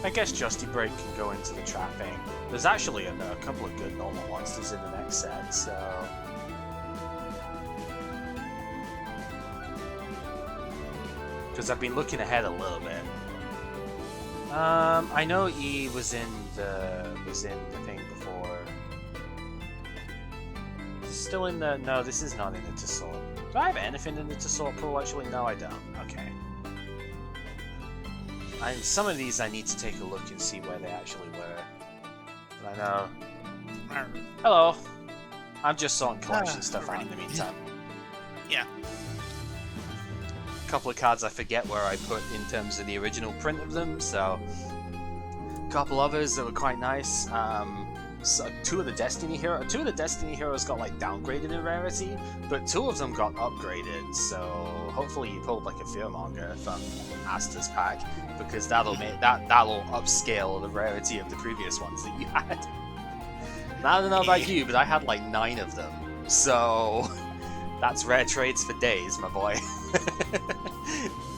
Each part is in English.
I guess Justy Break can go into the trapping. There's actually a couple of good normal monsters in the next set, so... Because I've been looking ahead a little bit. I know E was in the thing before. Still in the... No, this is not in the Tesort. Do I have anything in the Tesort pool, actually? No, I don't. Okay. And some of these I need to take a look and see where they actually were. But I know... Hello! I'm just sorting collection stuff out in the meantime. Yeah. A couple of cards I forget where I put in terms of the original print of them, so... A couple others that were quite nice. So two of the Destiny Heroes got like downgraded in rarity, but two of them got upgraded, so hopefully you pulled like a Fearmonger from Asta's pack, because that'll upscale the rarity of the previous ones that you had. And I don't know about you, but I had like 9 of them, so that's rare trades for days, my boy.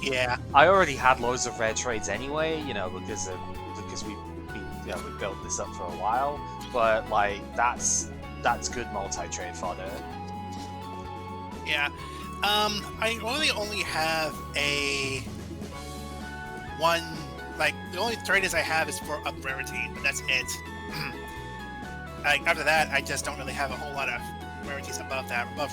Yeah. I already had loads of rare trades anyway, you know, because we built this up for a while, but like that's good multi-trade fodder. Yeah. I only have the only trade I have is for up rarity, but that's it. After that, I just don't really have a whole lot of rarities above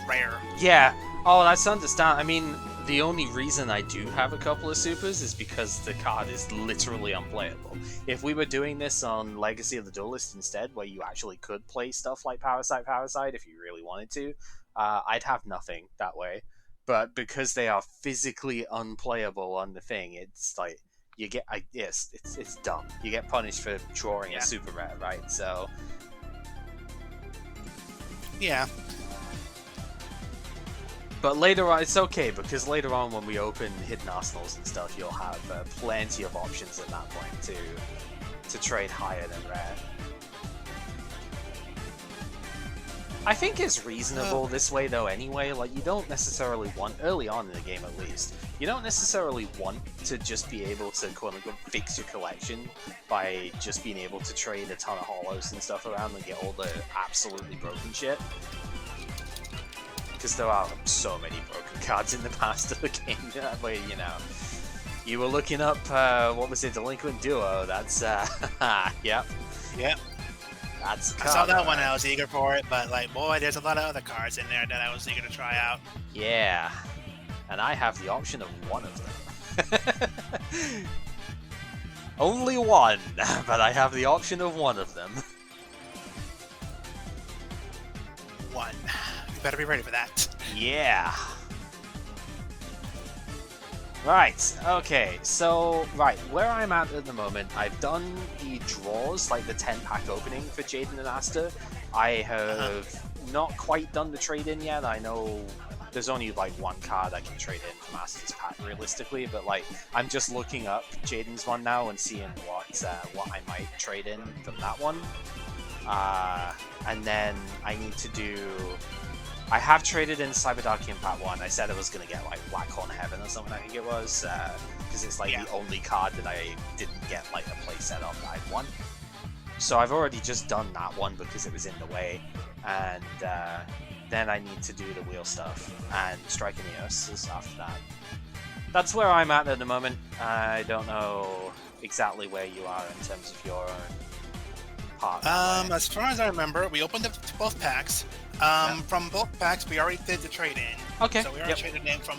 rare. Yeah. Oh, that's understand. I mean, the only reason I do have a couple of supers is because the card is literally unplayable. If we were doing this on Legacy of the Duelist instead, where you actually could play stuff like Parasite, if you really wanted to, I'd have nothing that way. But because they are physically unplayable on the thing, it's like you get, it's dumb. You get punished for drawing a super rare, right? So yeah. But later on, it's okay, because later on when we open Hidden Arsenals and stuff, you'll have plenty of options at that point to trade higher than rare. I think it's reasonable this way though anyway, like you don't necessarily want, early on in the game at least, you don't necessarily want to just be able to quote-unquote fix your collection by just being able to trade a ton of holos and stuff around and get all the absolutely broken shit. Because there are so many broken cards in the past of the game that way, you know. You were looking up, what was it, Delinquent Duo, that's, yep. Yep. That's a I card, saw that one, I was eager for it, but like, boy, there's a lot of other cards in there that I was eager to try out. Yeah. And I have the option of one of them. Only one, but I have the option of one of them. One. You better be ready for that. Yeah. Right, okay, so, where I'm at the moment, I've done the draws, like the 10-pack opening for Jaden and Asta. I have not quite done the trade-in yet. I know there's only, like, one card I can trade in from Asta's pack, realistically, but, like, I'm just looking up Jaden's one now and seeing what I might trade in from that one. And then I need to do... I have traded in Cyberdark Impact 1. I said I was going to get, like, Blackhorn Heaven or something, I think it was, because it's, like, the only card that I didn't get, like, a playset of that I'd won. So I've already just done that one because it was in the way, and then I need to do the wheel stuff, and Strike Aeneas is after that. That's where I'm at the moment. I don't know exactly where you are in terms of your own part. As far as I remember, we opened up to both packs. From both packs, we already did the trade-in. Okay. So we already traded in from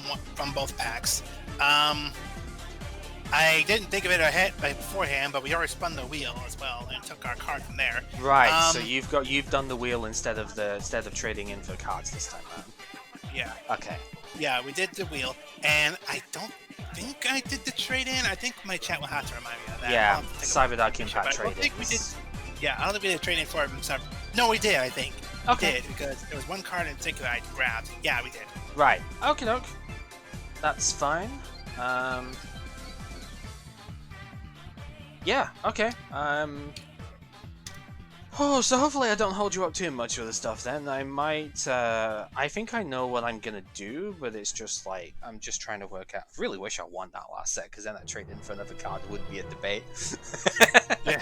both packs. I didn't think of it beforehand, but we already spun the wheel as well and took our card from there. Right. So you've done the wheel instead of trading in for cards this time around. Yeah. Okay. Yeah, we did the wheel, and I don't think I did the trade-in. I think my chat will have to remind me of that. Yeah. Cyberdark Impact trade-in. I think we did. Yeah, I don't think we did a trade-in for it. No, we did. I think. Okay. We did, because there was one card in particular I grabbed. Yeah, we did. Right. Okay, doke. That's fine. Yeah. Okay. Oh, so hopefully I don't hold you up too much with the stuff then. I might, I think I know what I'm gonna do, but it's just like, I'm just trying to work out. I really wish I won that last set, because then that trade in for another card would be a debate. Yeah.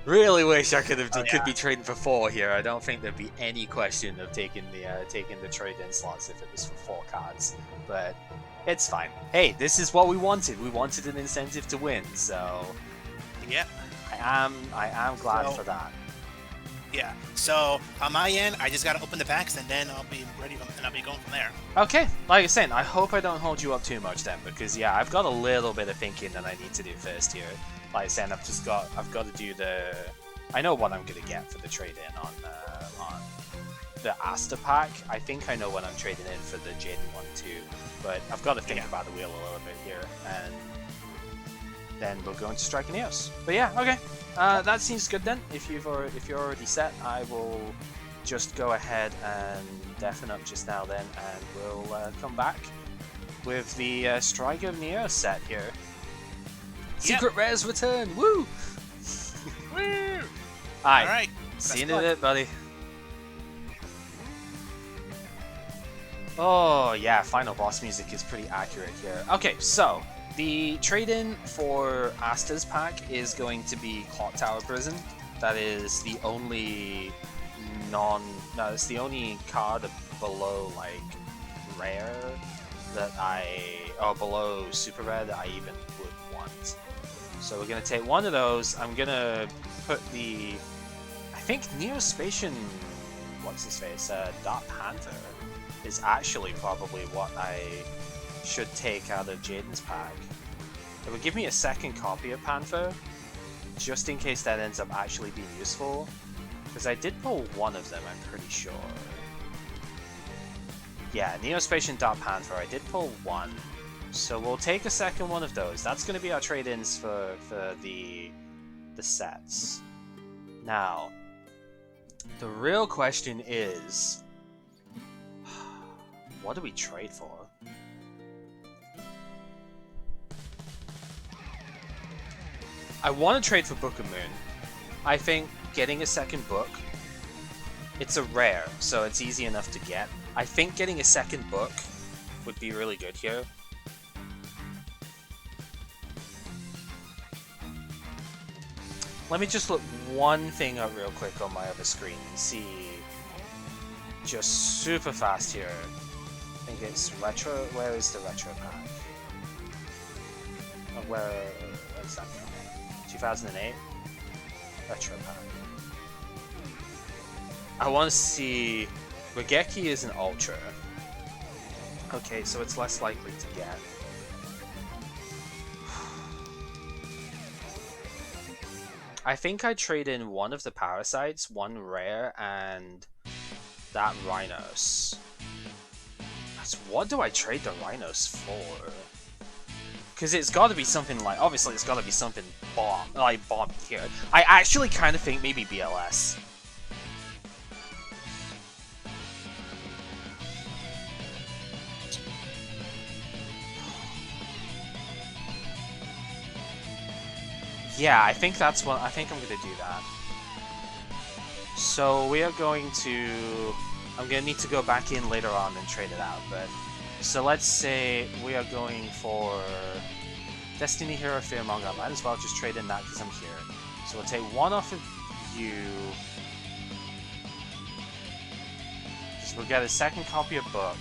Really wish I could Yeah. be trading for 4 here. I don't think there'd be any question of taking the trade-in slots if it was for 4 cards, but it's fine. Hey, this is what we wanted. We wanted an incentive to win, so Yep. I am glad for that. Yeah. So on my end, I just gotta open the packs and then I'll be ready and I'll be going from there. Okay, like I said, I hope I don't hold you up too much then, because yeah, I've got a little bit of thinking that I need to do first here. Like I said, I've got to do the. I know what I'm gonna get for the trade-in on the Asta pack. I think I know what I'm trading in for the Jaden one too, but I've got to think about the wheel a little bit here, and then we'll go into Striking Eos. But yeah, okay. That seems good then. If you're already set, I will just go ahead and deafen up just now then, and we'll come back with the Striker Neo set here. Secret Rares return! Woo! Woo! Alright. See you in a bit, buddy. Oh yeah, final boss music is pretty accurate here. Okay, so the trade-in for Asta's pack is going to be Clock Tower Prison. That is the only it's the only card below like rare that below super rare that I even would want. So we're gonna take one of those. I'm gonna put I think Neospatian, what's his face, Dark Panther is actually probably what I should take out of Jaden's pack. It would give me a second copy of Panther, just in case that ends up actually being useful. Because I did pull one of them, I'm pretty sure. Yeah, Neospatian Dark Panther, I did pull one. So we'll take a second one of those. That's going to be our trade-ins for the sets. Now, the real question is, what do we trade for? I want to trade for Book of Moon. I think getting a second book, it's a rare, so it's easy enough to get. I think getting a second book would be really good here. Let me just look one thing up real quick on my other screen and see, just super fast here. I think it's retro. Where is the retro pack? Where is that from? 2008 retro pack. I want to see. Regeki is an ultra. Okay, so it's less likely to get. I think I trade in one of the parasites, one rare, and that Rhinos. What do I trade the Rhinos for? Because it's got to be something like, obviously it's got to be something bomb here. I actually kind of think maybe BLS. Yeah, I think that's what I think I'm gonna do that. So we are going to. I'm gonna need to go back in later on and trade it out, but so let's say we are going for Destiny Hero Fearmonger. I might as well just trade in that because I'm here. So we'll take one off of you. So we'll get a second copy of Book,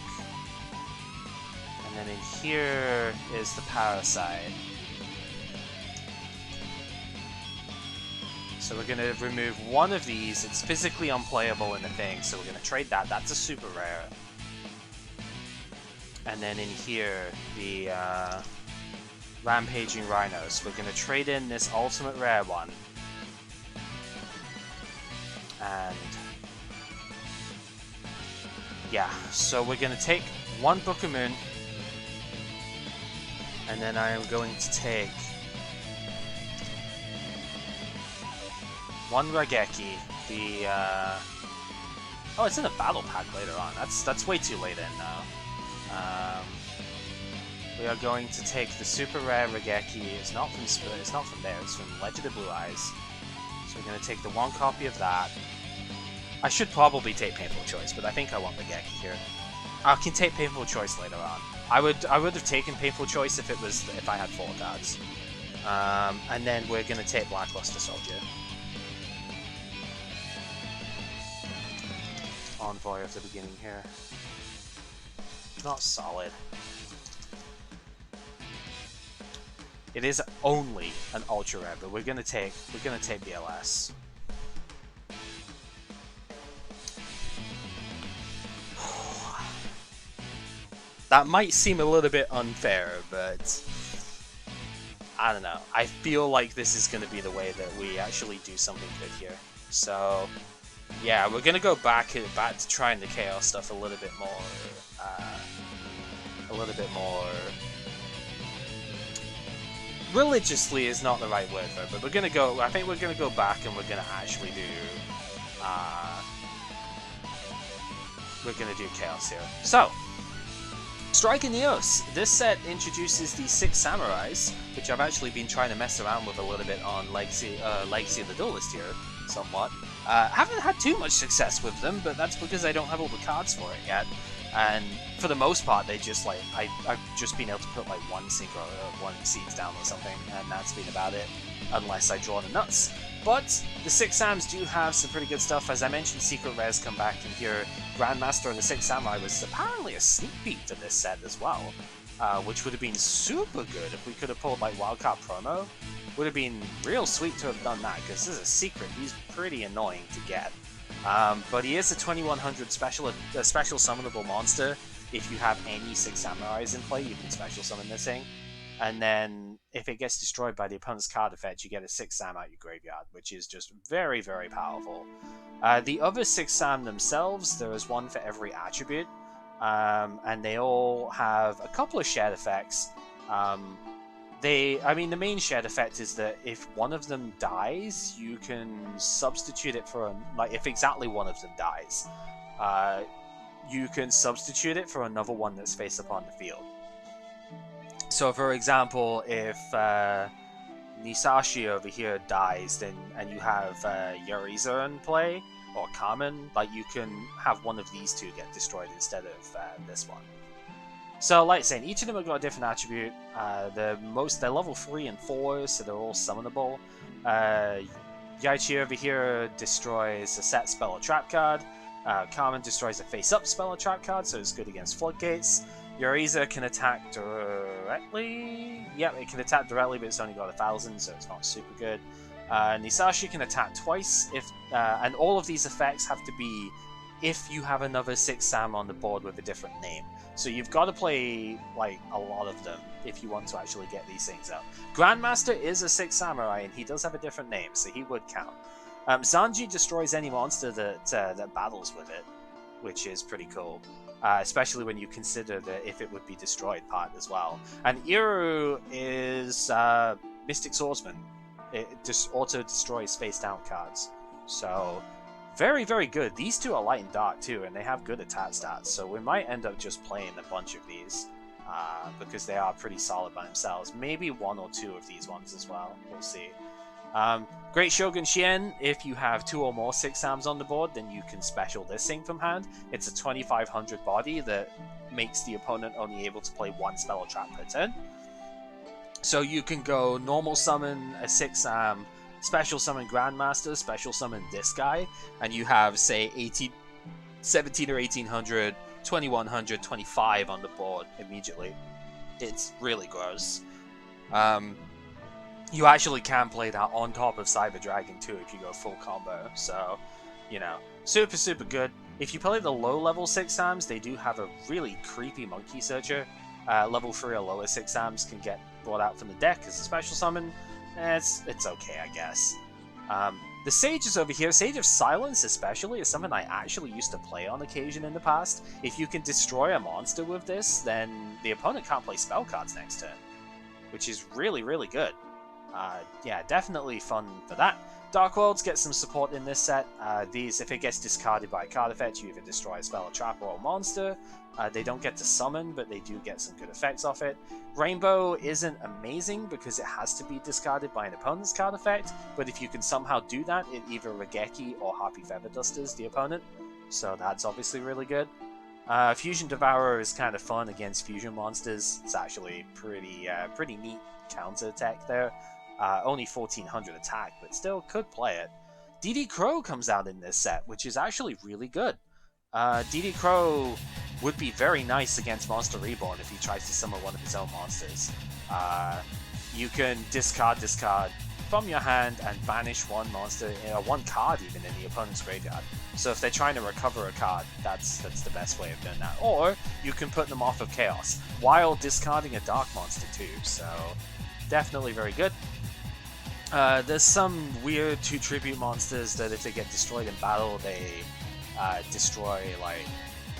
and then in here is the Parasite. So we're going to remove one of these. It's physically unplayable in the thing, so we're going to trade that. That's a super rare. And then in here, the Rampaging Rhinos. We're going to trade in this ultimate rare one. And yeah, so we're going to take one Book of Moon. And then I am going to take one Regeki, the oh, it's in a battle pack later on. That's way too late in now. We are going to take the super rare Regeki. It's not from there. It's from Legend of Blue Eyes. So So we're going to take the one copy of that. I should probably take Painful Choice, but I think I want the Geki here. I can take Painful Choice later on. I would have taken Painful Choice if I had 4 cards. And then we're going to take Blackluster Soldier. Envoy at the beginning here. Not solid. It is only an ultra rare, but we're gonna take BLS. That might seem a little bit unfair, but I don't know. I feel like this is gonna be the way that we actually do something good here. So yeah, we're gonna go back to trying the chaos stuff a little bit more. Religiously is not the right word for it, but we're gonna go. I think we're gonna go back and we're gonna actually do. We're gonna do chaos here. So, Strike and Neos. This set introduces the 6 samurais, which I've actually been trying to mess around with a little bit on Legacy of the Duelist here, somewhat. Haven't had too much success with them, but that's because I don't have all the cards for it yet. And for the most part, they just like I've just been able to put like one synchro or 1 seeds down or something, and that's been about it, unless I draw the nuts. But the 6 Sams do have some pretty good stuff. As I mentioned, secret rares come back in here. Grandmaster and the 6 Samurai was apparently a sneak peek for this set as well, which would have been super good if we could have pulled like Wildcard promo. Would have been real sweet to have done that, because this is a secret. He's pretty annoying to get. But he is a 2100 special summonable monster. If you have any 6 samurais in play, you can special summon this thing. And then, if it gets destroyed by the opponent's card effect, you get a 6 Sam out your graveyard, which is just very, very powerful. The other 6 Sam themselves, there is 1 for every attribute. And they all have a couple of shared effects. The main shared effect is that if one of them dies, you can substitute it for if exactly one of them dies, you can substitute it for another one that's face up on the field. So, for example, if Nisashi over here dies, and you have Yariza in play or Kamen, you can have one of these 2 get destroyed instead of this one. So, like I said, each of them have got a different attribute. They're level 3 and 4, so they're all summonable. Yaichi over here destroys a set spell or trap card. Carmen destroys a face-up spell or trap card, so it's good against floodgates. Yoriza can attack directly. Yep, it can attack directly, but it's only got 1,000, so it's not super good. Nisashi can attack twice, and all of these effects have to be if you have another 6 Sam on the board with a different name. So you've got to play a lot of them if you want to actually get these things out. Grandmaster is a 6 Samurai, and he does have a different name, so he would count. Zanji destroys any monster that battles with it, which is pretty cool. Especially when you consider the if it would be destroyed part as well. And Iru is Mystic Swordsman. It just auto-destroys face-down cards. So, very, very good. These 2 are light and dark too, and they have good attack stats. So we might end up just playing a bunch of these, because they are pretty solid by themselves. Maybe 1 or 2 of these ones as well. We'll see. Great Shogun Shi'en, if you have 2 or more 6 Sams on the board, then you can special this thing from hand. It's a 2500 body that makes the opponent only able to play 1 spell or trap per turn. So you can go normal summon a 6 Sam, special summon Grandmaster, special summon this guy, and you have, say, 17 or 1800, 2100, 25 on the board immediately. It's really gross. You actually can play that on top of Cyber Dragon too if you go full combo, so, super, super good. If you play the low-level 6 Sams, they do have a really creepy Monkey Searcher. Level 3 or lower 6 Sams can get brought out from the deck as a special summon. It's okay, I guess. The Sages over here, Sage of Silence especially, is something I actually used to play on occasion in the past. If you can destroy a monster with this, then the opponent can't play spell cards next turn, which is really, really good. Yeah, definitely fun for that. Dark Worlds get some support in this set. These, if it gets discarded by a card effect, you either destroy a spell, a trap, or a monster. They don't get to summon, but they do get some good effects off it. Rainbow isn't amazing because it has to be discarded by an opponent's card effect, but if you can somehow do that, it either Regeki or Harpy Feather Dusters the opponent, so that's obviously really good. Fusion Devourer is kind of fun against fusion monsters. It's actually pretty neat counter attack there. Only 1400 attack, but still could play it. DD Crow comes out in this set, which is actually really good. DD Crow would be very nice against Monster Reborn if he tries to summon one of his own monsters. You can discard from your hand and banish one monster, one card even in the opponent's graveyard. So if they're trying to recover a card, that's the best way of doing that. Or you can put them off of Chaos while discarding a Dark monster too. So definitely very good. There's some weird 2 tribute monsters that if they get destroyed in battle, they destroy like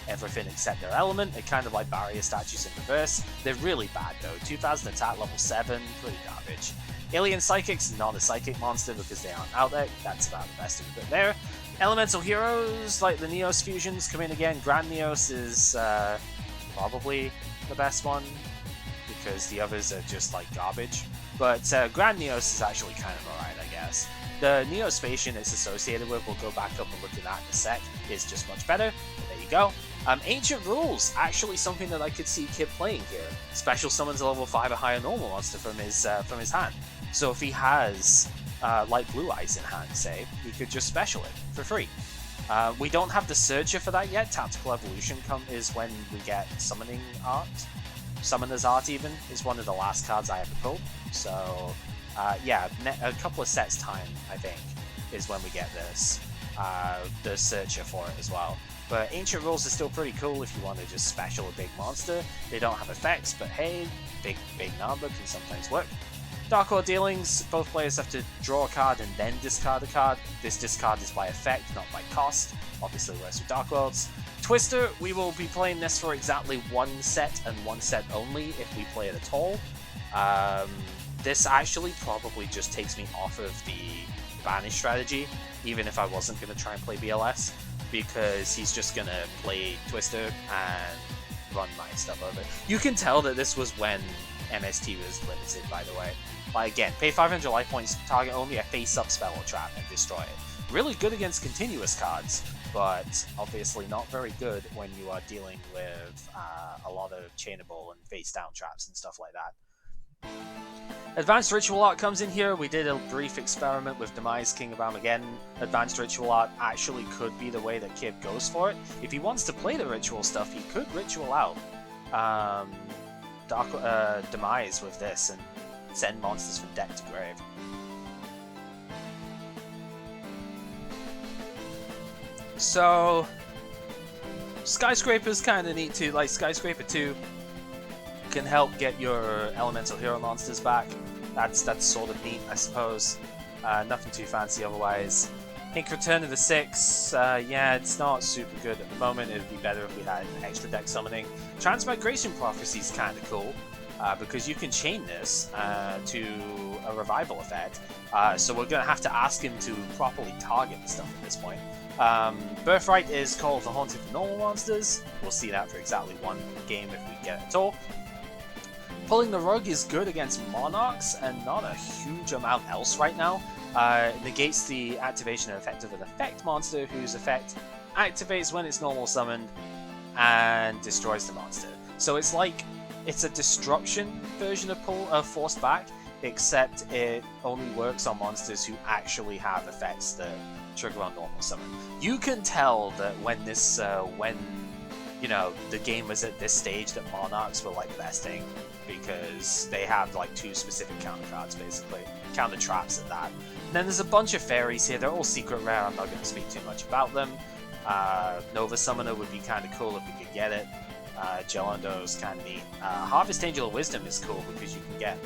everything except their element. They're kind of like barrier statues in reverse. They're really bad though. 2000 attack, level 7, pretty garbage. Alien Psychics, not a psychic monster because they aren't out there. That's about the best of it there. Elemental Heroes, like the Neos fusions, come in again. Grand Neos is probably the best one because the others are just like garbage. But Grand Neos is actually kind of alright, I guess. The Neospatian it's associated with, we'll go back up and look at that in a sec, is just much better. But there you go. Ancient Rules, actually something that I could see Kib playing here. Special summons a level 5 or higher normal monster from his hand. So if he has like Blue Eyes in hand, say, he could just special it for free. We don't have the Searcher for that yet. Tactical Evolution is when we get Summoning Art. Summoner's Art even is one of the last cards I ever pulled. So yeah, a couple of sets time, I think, is when we get this. The Searcher for it as well. But Ancient Rules is still pretty cool if you want to just special a big monster. They don't have effects, but hey, big number can sometimes work. Dark World Dealings, both players have to draw a card and then discard a card. This discard is by effect, not by cost. Obviously works with Dark Worlds. Twister, we will be playing this for exactly one set and one set only if we play it at all. This actually probably just takes me off of the banish strategy, even if I wasn't going to try and play BLS, because he's just going to play Twister and run my stuff over. You can tell that this was when MST was limited, by the way. Like, again, pay 500 life points, target only a face-up spell or trap, and destroy it. Really good against continuous cards, but obviously not very good when you are dealing with a lot of chainable and face-down traps and stuff like that. Advanced Ritual Art comes in here. We did a brief experiment with Demise, King of Armageddon. Advanced Ritual Art actually could be the way that Kib goes for it. If he wants to play the ritual stuff, he could ritual out Demise with this and send monsters from deck to grave. So Skyscraper's kind of neat too. Like Skyscraper 2 can help get your elemental hero monsters back. That's sort of neat, I suppose. Nothing too fancy otherwise. I think Return of the Six, yeah, it's not super good at the moment. It would be better if we had extra deck summoning. Transmigration Prophecy is kind of cool, because you can chain this to a revival effect. So we're going to have to ask him to properly target the stuff at this point. Birthright is called the Haunted for normal monsters. We'll see that for exactly one game if we get it at all. Pulling the Rug is good against Monarchs, and not a huge amount else right now. Negates the activation and effect of an effect monster, whose effect activates when it's normal summoned, and destroys the monster. So it's like, it's a destruction version of Forced Back, except it only works on monsters who actually have effects that trigger on normal summon. You can tell that when this, you know, the game was at this stage that Monarchs were like besting, because they have like 2 specific counter cards basically, counter traps at that. And then there's a bunch of fairies here. They're all secret rare. I'm not going to speak too much about them. Nova Summoner would be kind of cool if we could get it. Gelando's kind of neat. Harvest Angel of Wisdom is cool because you can get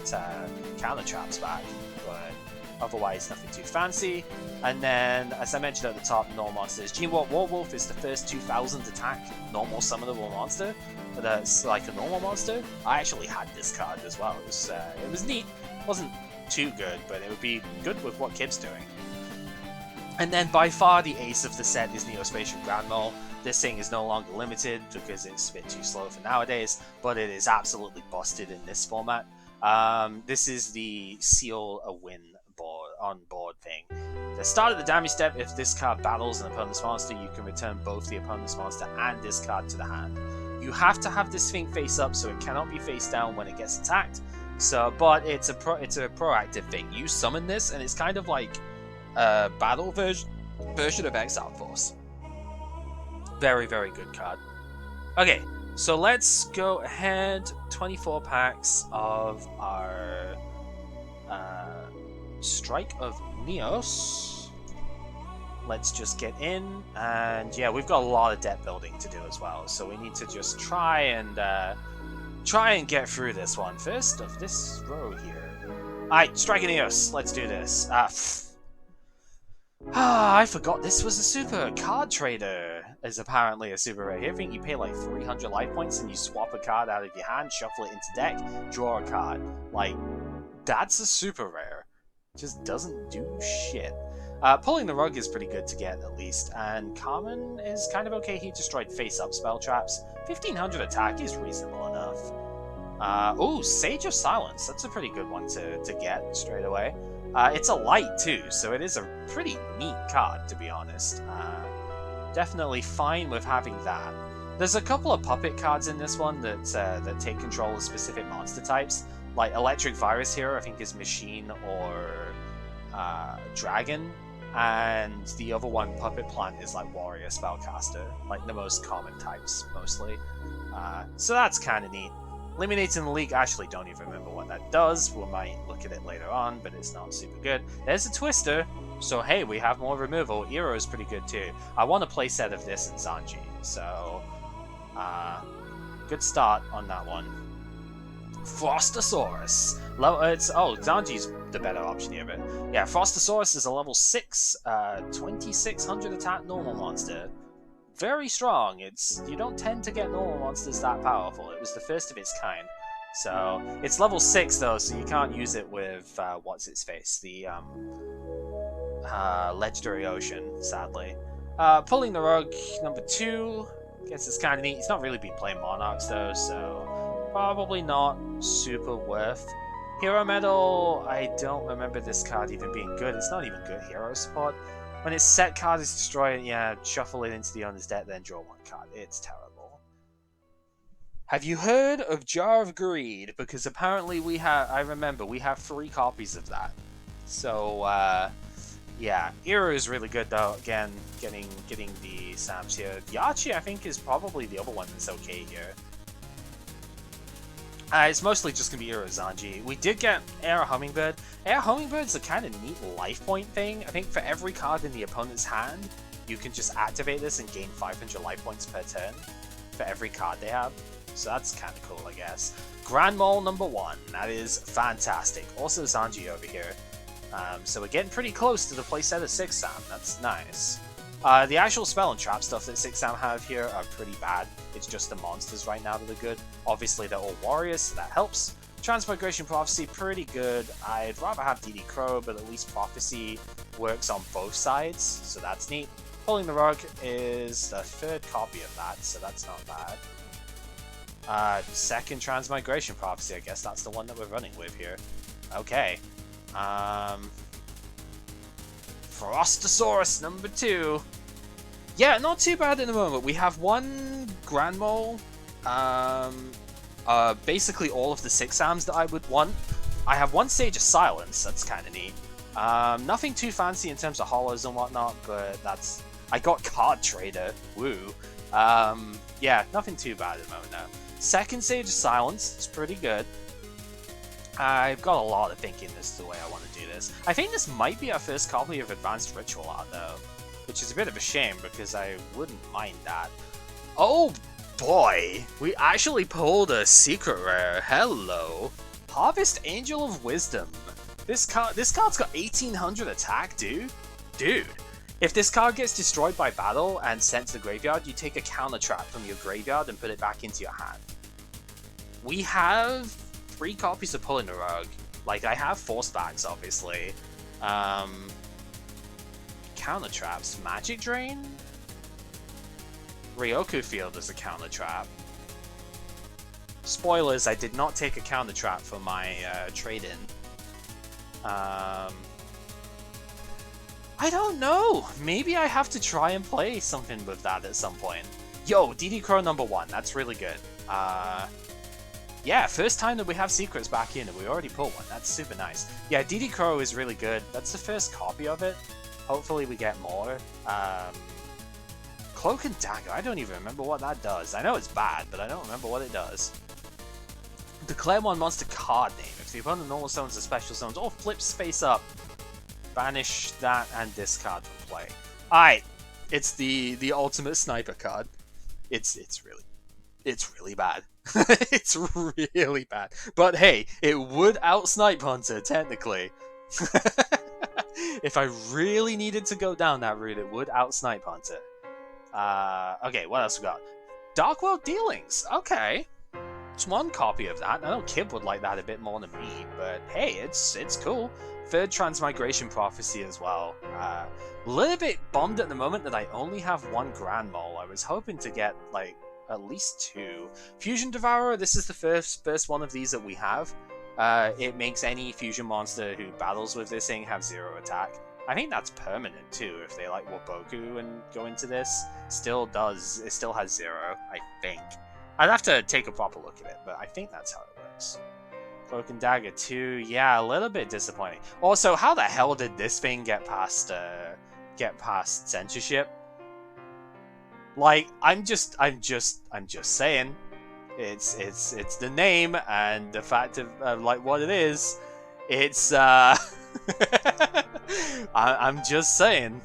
counter traps back, but otherwise nothing too fancy. And then, as I mentioned at the top, normal monsters. Genewalt Warwolf is the first 2000 attack normal summonable monster that's like a normal monster. I actually had this card as well. It was neat. It wasn't too good, but it would be good with what Kib's doing. And then by far the ace of the set is Neospatial Grandmaster. This thing is no longer limited because it's a bit too slow for nowadays, but it is absolutely busted in this format. This is the seal a win board on board thing. The start of the damage step, if this card battles an opponent's monster, you can return both the opponent's monster and this card to the hand. You have to have this thing face up, so it cannot be face down when it gets attacked. So, but it's a proactive thing. You summon this, and it's kind of like a battle version of Exile Force. Very, very good card. Okay, so let's go ahead. 24 packs of our Strike of Neos. Let's just get in, and yeah, we've got a lot of deck building to do as well, so we need to just try and get through this one. First of this row here. Alright, Strike of Neos, let's do this. I forgot this was a super. Card Trader is apparently a super rare here. I think you pay like 300 life points and you swap a card out of your hand, shuffle it into deck, draw a card. Like, that's a super rare. Just doesn't do shit. Pulling the Rug is pretty good to get, at least, and Common is kind of okay. He destroyed face-up spell traps. 1500 attack is reasonable enough. Ooh, Sage of Silence. That's a pretty good one to get straight away. It's a light, too, so it is a pretty neat card, to be honest. Definitely fine with having that. There's a couple of puppet cards in this one that take control of specific monster types. Like Electric Virus here, I think is Machine or Dragon. And the other one, Puppet Plant, is like Warrior Spellcaster, like the most common types, mostly. So that's kind of neat. Eliminating the League, actually don't even remember what that does. We might look at it later on, but it's not super good. There's a Twister, so hey, we have more removal. Eero is pretty good too. I want a playset of this in Zanji, so good start on that one. Frostosaurus. Zanji's the better option here, but yeah, Frostosaurus is a level 6, 2600 attack normal monster. Very strong. You don't tend to get normal monsters that powerful. It was the first of its kind. So, it's level 6 though, so you can't use it with, what's its face? The, Legendary Ocean, sadly. Pulling the Rug, number 2. Guess it's kind of neat. He's not really been playing Monarchs though, so probably not super worth. Hero Medal, I don't remember this card even being good. It's not even good hero support. When its set card is destroyed, yeah, shuffle it into the owner's deck, then draw one card. It's terrible. Have you heard of Jar of Greed? Because apparently we have, I remember, we have 3 copies of that. So, yeah. Eero is really good though, again, getting the Sams here. Yachi, I think, is probably the other one that's okay here. It's mostly just going to be Eero Zanji. We did get Air Hummingbird. Air Hummingbird's a kind of neat life point thing. I think for every card in the opponent's hand, you can just activate this and gain 500 life points per turn for every card they have. So that's kind of cool, I guess. Grand Mole number 1. That is fantastic. Also Zanji over here. So we're getting pretty close to the playset of 6 Sam. That's nice. The actual spell and trap stuff that 6 Sam have here are pretty bad. It's just the monsters right now that are good. Obviously they're all warriors, so that helps. Transmigration Prophecy, pretty good. I'd rather have DD Crow, but at least Prophecy works on both sides, so that's neat. Pulling the Rug is the 3rd copy of that, so that's not bad. Second Transmigration Prophecy, I guess that's the one that we're running with here. Okay. Frostosaurus number 2. Yeah, not too bad at the moment. We have one Grand Mole. Basically all of the 6 Sams that I would want. I have one Sage of Silence. That's kind of neat. Nothing too fancy in terms of hollows and whatnot, but that's... I got Card Trader. Woo. Yeah, nothing too bad at the moment now. Second Sage of Silence. It's pretty good. I've got a lot of thinking as to the way I want to do this. I think this might be our first copy of Advanced Ritual Art, though. Which is a bit of a shame, because I wouldn't mind that. Oh boy! We actually pulled a secret rare. Hello! Harvest Angel of Wisdom. This card's got 1800 attack, dude. Dude! If this card gets destroyed by battle and sent to the graveyard, you take a counter trap from your graveyard and put it back into your hand. We have 3 copies of Pulling the Rug. Like, I have Force Backs, obviously. counter traps. Magic Drain? Ryoku Field is a counter trap. Spoilers, I did not take a counter trap for my trade-in. I don't know. Maybe I have to try and play something with that at some point. Yo, DD Crow #1. That's really good. Yeah, first time that we have secrets back in and we already pulled one. That's super nice. Yeah, DD Crow is really good. That's the first copy of it. Hopefully we get more. Cloak and Dagger. I don't even remember what that does. I know it's bad, but I don't remember what it does. Declare one monster card name. If the opponent normal summons a special summons or flips space up, banish that and discard from play. Alright, it's the ultimate sniper card. It's really bad. It's really bad. But hey, it would out-snipe Hunter, technically. If I really needed to go down that route, it would out-snipe Hunter. Okay, what else we got? Dark World Dealings. Okay. It's one copy of that. I know Kib would like that a bit more than me, but hey, it's cool. Third Transmigration Prophecy as well. A little bit bummed at the moment that I only have one Grand Mole. I was hoping to get, like, at least two. Fusion Devourer, this is the first one of these that we have. It makes any fusion monster who battles with this thing have 0 attack. I think that's permanent too, if they like Waboku and go into this. It still has 0, I think. I'd have to take a proper look at it, but I think that's how it works. Cloak and Dagger 2, yeah, a little bit disappointing. Also, how the hell did this thing get past censorship? Like, I'm just saying, it's the name and the fact of like what it is. It's I'm just saying.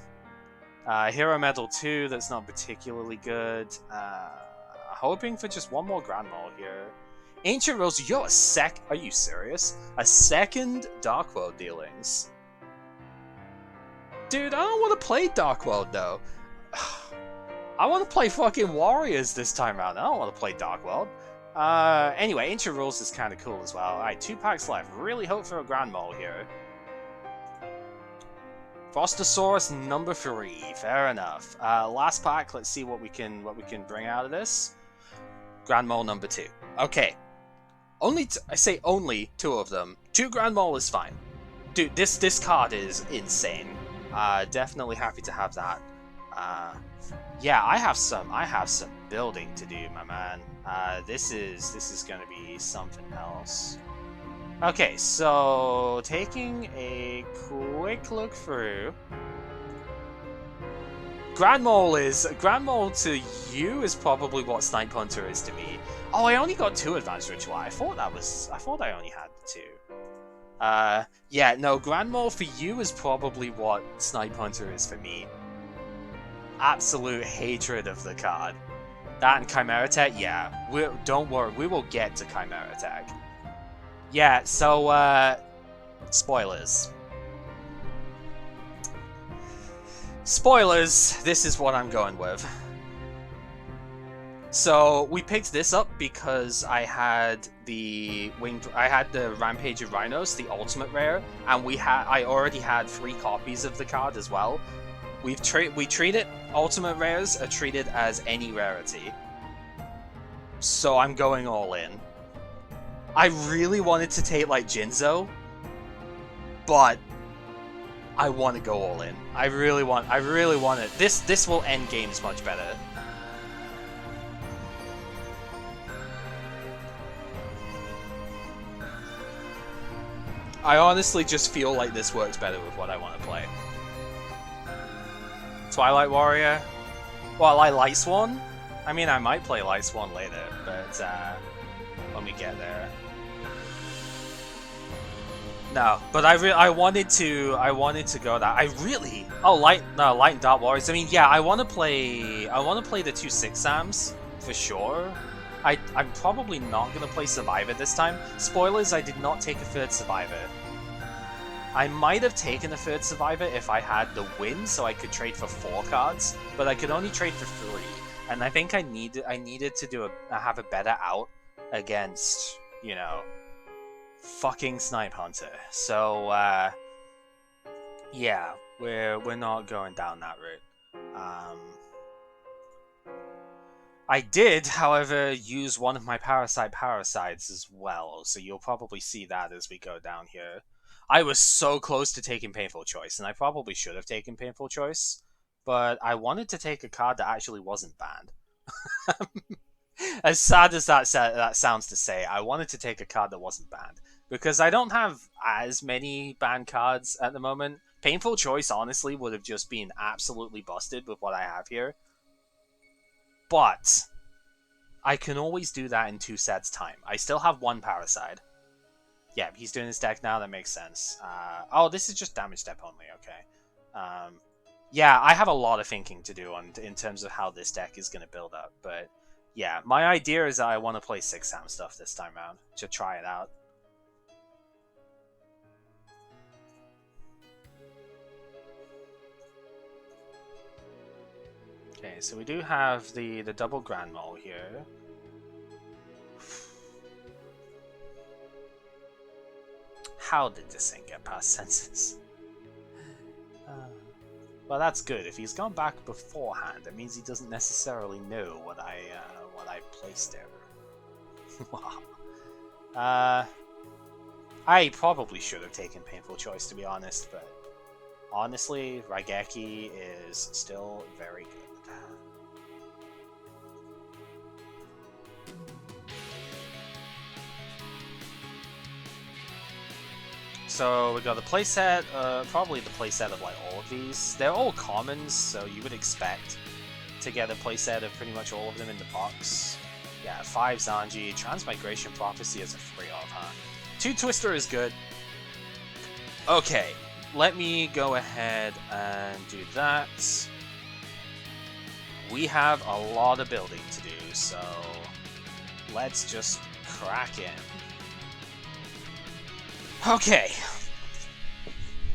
Hero Medal 2, that's not particularly good. Hoping for just one more Grand Mole here. Ancient Rose, yo, are you serious? A second Dark World Dealings. Dude, I don't want to play Dark World though. I want to play fucking Warriors this time around. I don't want to play Dark World. Anyway, Ancient Rules is kind of cool as well. Alright, 2 packs left. Really hope for a Grand Mole here. Frostosaurus #3. Fair enough. Last pack. Let's see what we can bring out of this. Grand Mole #2. Okay. I say only 2 of them. 2 Grand Mole is fine. Dude, this card is insane. Definitely happy to have that. Yeah, I have some building to do, my man. This is gonna be something else. Okay, so taking a quick look through. Grand Mole to you is probably what Snipe Hunter is to me. Oh, I only got 2 Advanced Ritual. I thought I only had 2. Yeah, no, Grand Mole for you is probably what Snipe Hunter is for me. Absolute hatred of the card. That and Chimera Tech, yeah. Don't worry, we will get to Chimera Tech. Yeah, so, spoilers. Spoilers, this is what I'm going with. So, we picked this up because I had the Rampage of Rhinos, the ultimate rare, and I already had 3 copies of the card as well. We treat it, ultimate rares are treated as any rarity. So I'm going all in. I really wanted to take like Jinzo, but I want to go all in. I really want it. This will end games much better. I honestly just feel like this works better with what I want to play. Twilight Warrior? Well, I Light Swan? I mean, I might play Light Swan later, but when we get there. No, but I wanted to go that. Light and Dark Warriors. I mean, yeah, I want to play the 2 6-Sams for sure. I'm probably not going to play Survivor this time. Spoilers, I did not take a 3rd Survivor. I might have taken a 3rd Survivor if I had the win, so I could trade for 4 cards, but I could only trade for 3. And I think I needed to have a better out against, you know, fucking Snipe Hunter. So, yeah. We're not going down that route. I did, however, use one of my parasites as well, so you'll probably see that as we go down here. I was so close to taking Painful Choice, and I probably should have taken Painful Choice, but I wanted to take a card that actually wasn't banned. As sad as that sounds to say, I wanted to take a card that wasn't banned, because I don't have as many banned cards at the moment. Painful Choice, honestly, would have just been absolutely busted with what I have here. But I can always do that in 2 sets time. I still have 1 Parasite. Yeah, he's doing his deck now, that makes sense. Oh, this is just damage step only, okay. Yeah, I have a lot of thinking to do in terms of how this deck is going to build up, but yeah, my idea is that I want to play 6 Sam stuff this time around, to try it out. Okay, so we do have the double Grand Mole here. How did this thing get past senses? Well, that's good. If he's gone back beforehand, that means he doesn't necessarily know what I placed there. Wow. I probably should have taken Painful Choice, to be honest, but honestly, Raigeki is still very good. So we got the playset, probably the playset of like all of these. They're all commons, so you would expect to get a playset of pretty much all of them in the box. Yeah, 5 Zanji, Transmigration Prophecy is a free of, huh? 2 Twister is good. Okay, let me go ahead and do that. We have a lot of building to do, so let's just crack in. Okay,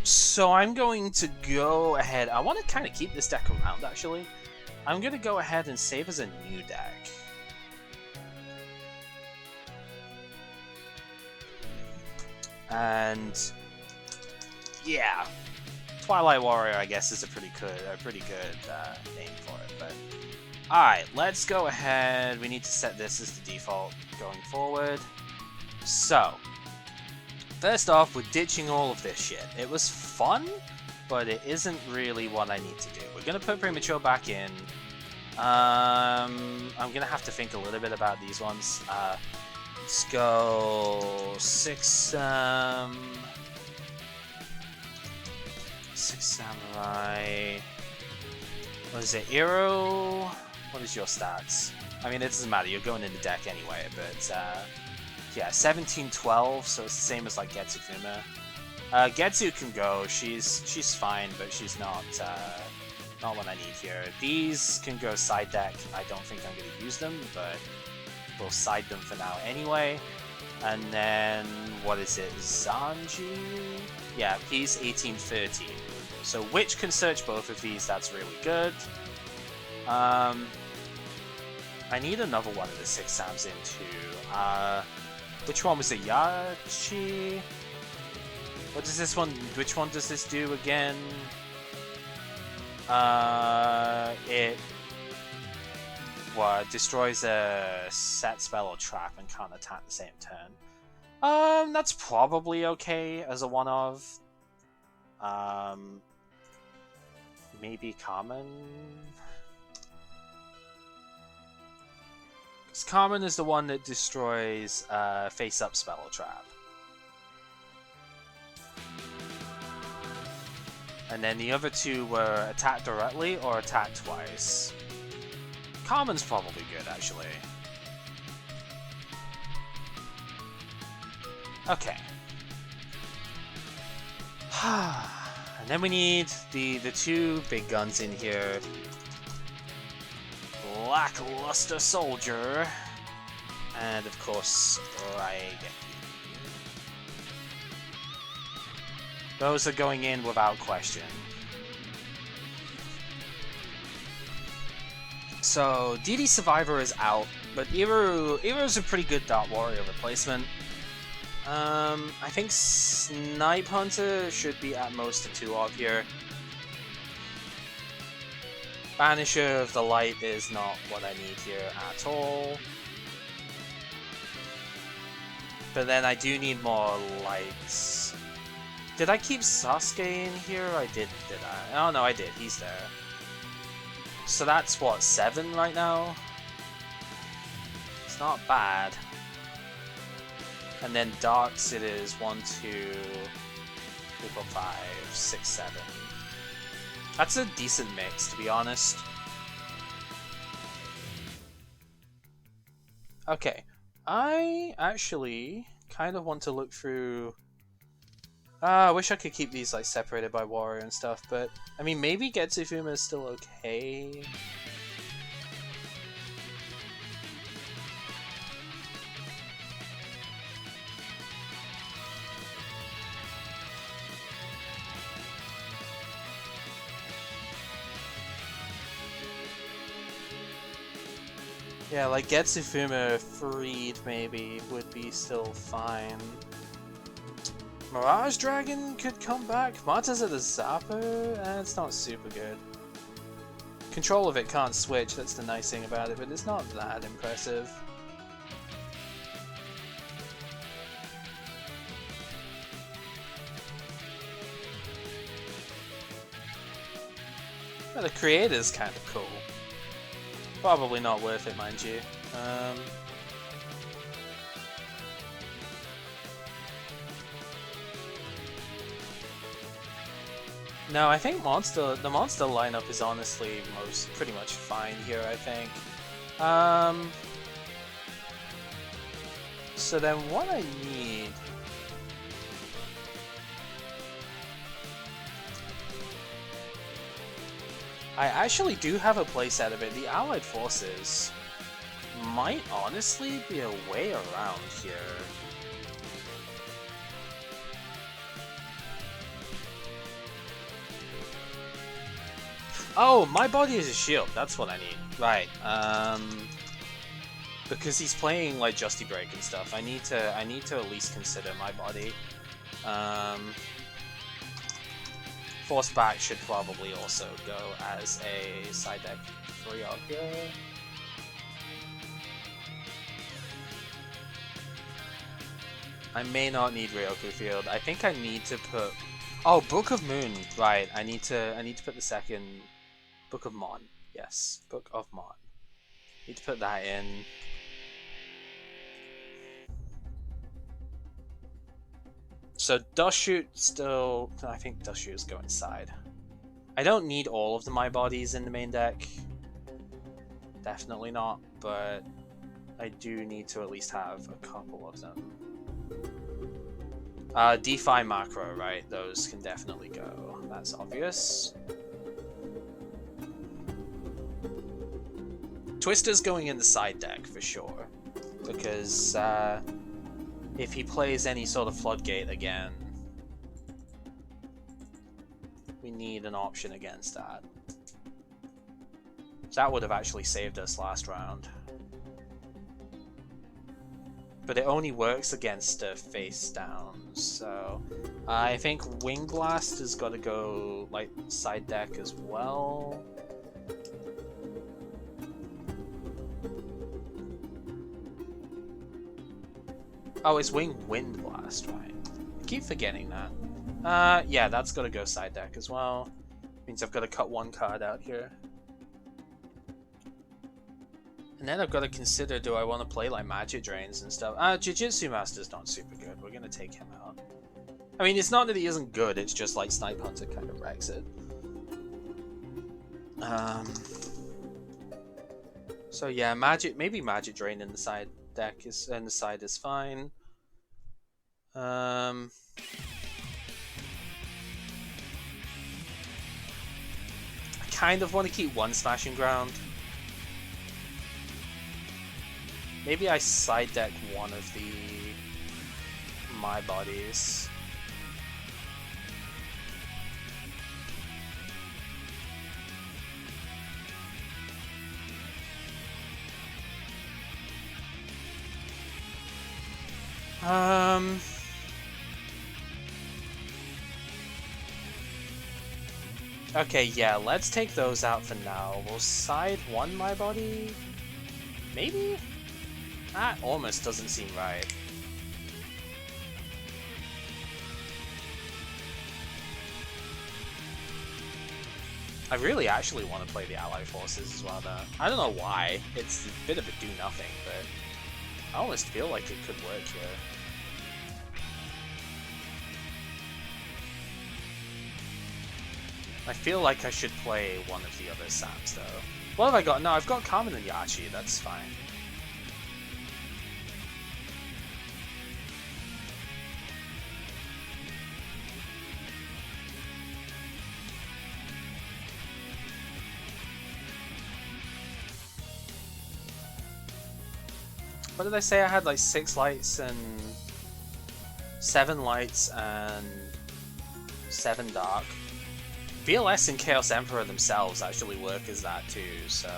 so I'm going to go ahead. I want to kind of keep this deck around, actually. I'm going to go ahead and save as a new deck. And yeah, Twilight Warrior, I guess, is a pretty good name for it. But all right, let's go ahead. We need to set this as the default going forward. So first off, we're ditching all of this shit. It was fun, but it isn't really what I need to do. We're gonna put Premature back in. I'm gonna have to think a little bit about these ones. Let's go 6 Samurai. What is it? Iro? What is your stats? I mean, it doesn't matter. You're going in the deck anyway, but yeah, 17-12, so it's the same as like Getsuzuma. Getsu can go. She's fine, but she's not what I need here. These can go side deck. I don't think I'm going to use them, but we'll side them for now anyway. And then, what is it? Zanji? Yeah, he's 18-13. So Witch can search both of these. That's really good. I need another one of the 6 Sams in too. Which one was it? Yachi? What does this one? Which one does this do again? It destroys a set spell or trap and can't attack the same turn. That's probably okay as a one of. Maybe common. Because common is the one that destroys face-up spell or trap. And then the other 2 were attack directly or attack twice. Common's probably good, actually. Okay. And then we need the 2 big guns in here. Lackluster Soldier. And of course, Raigeki. Those are going in without question. So, DD Survivor is out, but Iro's a pretty good Dark Warrior replacement. I think Snipe Hunter should be at most a 2 of here. Banisher of the Light is not what I need here at all. But then I do need more lights. Did I keep Sasuke in here? I didn't, did I? Oh no, I did. He's there. So that's what, 7 right now? It's not bad. And then Darks it is 1, 2, 3, 4, 5, 6, 7. That's a decent mix, to be honest. Okay. I actually kind of want to look through... I wish I could keep these like separated by warrior and stuff, but I mean maybe Getsufuma is still okay. Yeah, like Getsufuma freed maybe would be still fine. Mirage Dragon could come back. Mata's at the Zapper? It's not super good. Control of it can't switch, that's the nice thing about it, but it's not that impressive. Well, the creator's kind of cool. Probably not worth it, mind you. No, I think the monster lineup is honestly pretty much fine here, I think. So then what I need... I actually do have a playset of it. The Allied Forces might honestly be a way around here. Oh, my body is a shield. That's what I need. Right. Because he's playing like Justy Break and stuff. I need to at least consider my body. Force Back should probably also go as a side deck Ryoku. I may not need Ryoku Field. I think I need to put... Oh, Book of Moon. Right. I need to put the second Book of Mon. Yes, Book of Mon. Need to put that in. So Dust Shoot still... I think Dust Shoot is going inside. I don't need all of my bodies in the main deck. Definitely not, but I do need to at least have a couple of them. Defy Macro, right? Those can definitely go. That's obvious. Twister's going in the side deck for sure. Because, if he plays any sort of Floodgate again, we need an option against that. That would have actually saved us last round. But it only works against face down, so I think Wing Blast has got to go like side deck as well. Oh, it's Wing Wind Blast, right? I keep forgetting that. Yeah, that's got to go side deck as well. Means I've got to cut one card out here. And then I've got to consider, do I want to play like Magic Drains and stuff? Jujutsu Master's not super good. We're going to take him out. I mean, it's not that he isn't good, it's just like Snipe Hunter kind of wrecks it. So yeah, maybe Magic Drain in the side deck is fine. I kind of want to keep one Smashing Ground. Maybe I side deck one of my bodies. Okay, yeah, let's take those out for now. We'll side one my body? Maybe? That almost doesn't seem right. I really actually want to play the Allied forces as well, though. I don't know why. It's a bit of a do-nothing, but I almost feel like it could work here. I feel like I should play one of the other Sams, though. What have I got? No, I've got Carmen and Yachi, that's fine. What did I say? I had like 6 lights and 7 lights and 7 dark. BLS and Chaos Emperor themselves actually work as that too, so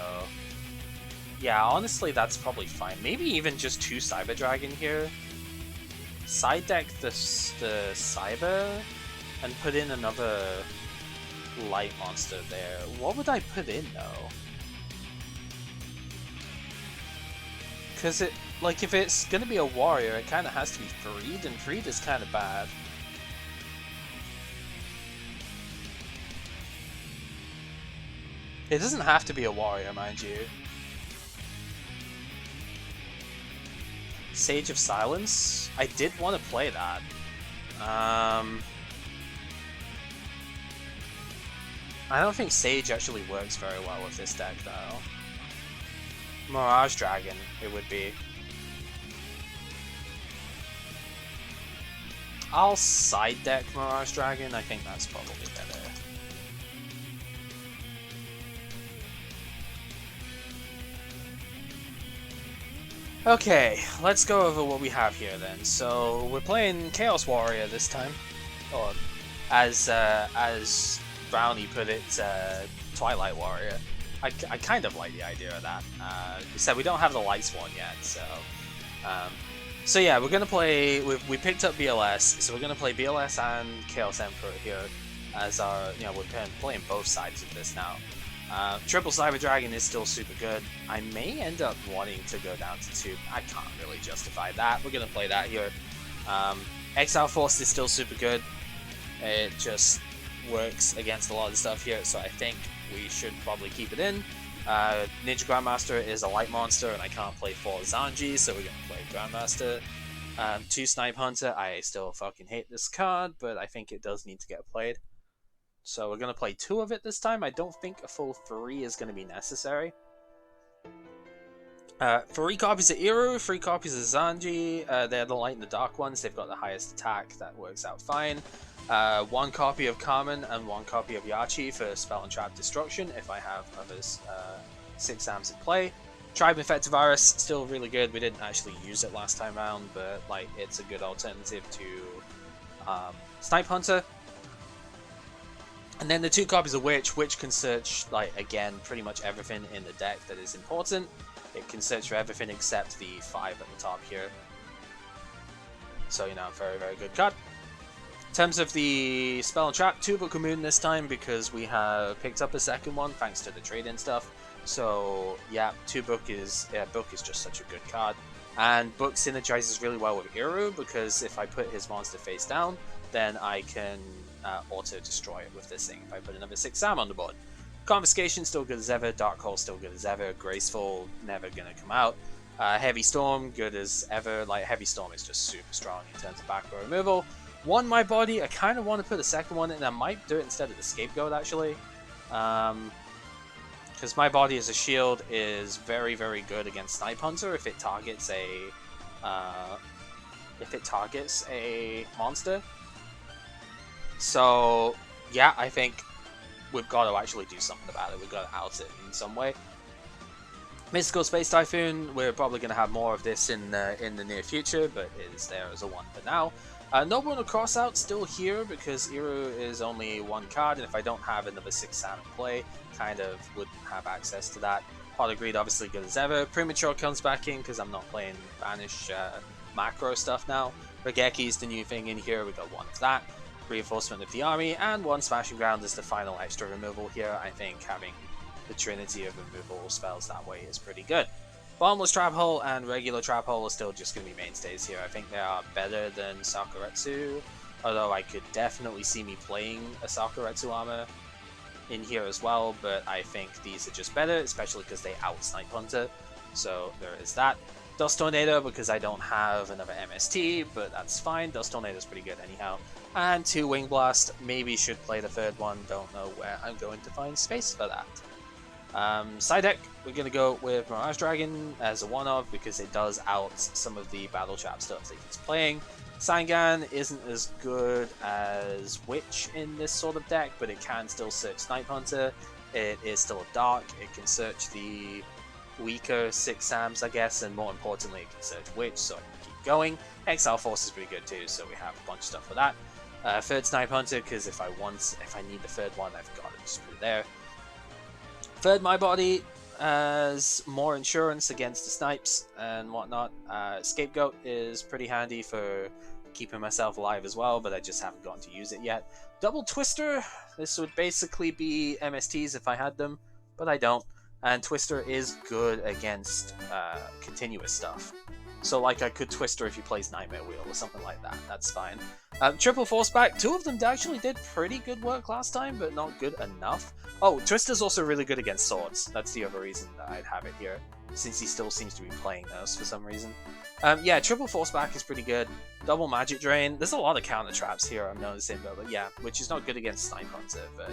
yeah, honestly that's probably fine. Maybe even just 2 Cyber Dragon here. Side deck the Cyber and put in another light monster there. What would I put in though? Because it, like, if it's gonna be a warrior, it kind of has to be freed, and freed is kind of bad. It doesn't have to be a warrior, mind you. Sage of Silence? I did want to play that. I don't think Sage actually works very well with this deck, though. Mirage Dragon, it would be. I'll side deck Mirage Dragon, I think that's probably better. Okay, let's go over what we have here then. So, we're playing Chaos Warrior this time. Or, as Brownie put it, Twilight Warrior. I kind of like the idea of that. We said we don't have the Lights one yet, so... so yeah, we're gonna play... We picked up BLS, so we're gonna play BLS and Chaos Emperor here as our... You know, we're playing both sides of this now. Triple Cyber Dragon is still super good. I may end up wanting to go down to 2. I can't really justify that. We're gonna play that here. Exile Force is still super good. It just works against a lot of stuff here, so I think we should probably keep it in. Ninja Grandmaster is a light monster, and I can't play 4 Zanji, so we're gonna play Grandmaster. 2 Snipe Hunter, I still fucking hate this card, but I think it does need to get played. So we're gonna play 2 of it this time. I don't think a full 3 is gonna be necessary. 3 copies of Iru, 3 copies of Zanji. They're the light and the dark ones. They've got the highest attack. That works out fine. 1 copy of Carmen and 1 copy of Yachi for Spell and Trap Destruction if I have others 6 Sams in play. Tribe Infected Virus, still really good. We didn't actually use it last time around, but like it's a good alternative to Snipe Hunter. And then the 2 copies of Witch can search, like, again, pretty much everything in the deck that is important. It can search for everything except the 5 at the top here. So, you know, very, very good card. In terms of the Spell and Trap, 2 Book of Moon this time because we have picked up a second one thanks to the trade-in stuff. So, yeah, 2 Book is just such a good card. And Book synergizes really well with Iru because if I put his monster face down, then I can auto-destroy it with this thing if I put another 6 Sam on the board. Confiscation, still good as ever. Dark Hole, still good as ever. Graceful, never gonna come out. Heavy Storm, good as ever. Like, Heavy Storm is just super strong in terms of back row removal. 1 My Body, I kind of want to put the second one in. I might do it instead of the Scapegoat, actually. Because My Body as a shield is very, very good against Snipe Hunter if it targets a monster. So, yeah, I think we've got to actually do something about it. We've got to out it in some way. Mystical Space Typhoon, we're probably going to have more of this in the near future, but it is there as a 1 for now. Noble and Crossout still here because Iru is only 1 card, and if I don't have another 6 Sam in play, kind of wouldn't have access to that. Pot of Greed, obviously good as ever. Premature comes back in because I'm not playing Banish macro stuff now. Raigeki is the new thing in here, we got 1 of that. reinforcement of the army, and 1 smashing ground is the final extra removal here. I think having the trinity of removal spells that way is pretty good. Bottomless Trap Hole and regular Trap Hole are still just going to be mainstays here. I think they are better than Sakuretsu, although I could definitely see me playing a Sakuretsu armor in here as well, but I think these are just better, especially because they out-snipe Hunter, so there is that. Dust Tornado, because I don't have another MST, but that's fine. Dust Tornado is pretty good anyhow. And 2 Wing Blast, maybe should play the 3rd one, don't know where I'm going to find space for that. Side deck, we're going to go with Mirage Dragon as a one-of, because it does out some of the Battle Trap stuff that he's playing. Sangan isn't as good as Witch in this sort of deck, but it can still search Snipe Hunter. It is still a Dark, it can search the weaker 6 Sams, I guess, and more importantly, it can search Witch, so I can keep going. Exile Force is pretty good too, so we have a bunch of stuff for that. 3rd Snipe Hunter, because if I need the 3rd one, I've got it just put it there. 3rd My Body as more insurance against the snipes and whatnot. Scapegoat is pretty handy for keeping myself alive as well, but I just haven't gotten to use it yet. Double Twister, this would basically be MSTs if I had them, but I don't. And Twister is good against continuous stuff. So like I could Twister if he plays Nightmare Wheel or something like that, that's fine. Triple Force Back, 2 of them actually did pretty good work last time, but not good enough. Oh, Twister's also really good against swords, that's the other reason that I'd have it here, since he still seems to be playing those for some reason. Yeah, Triple Force Back is pretty good. Double Magic Drain, there's a lot of counter traps here I'm noticing, but yeah, which is not good against Snipe Hunter, but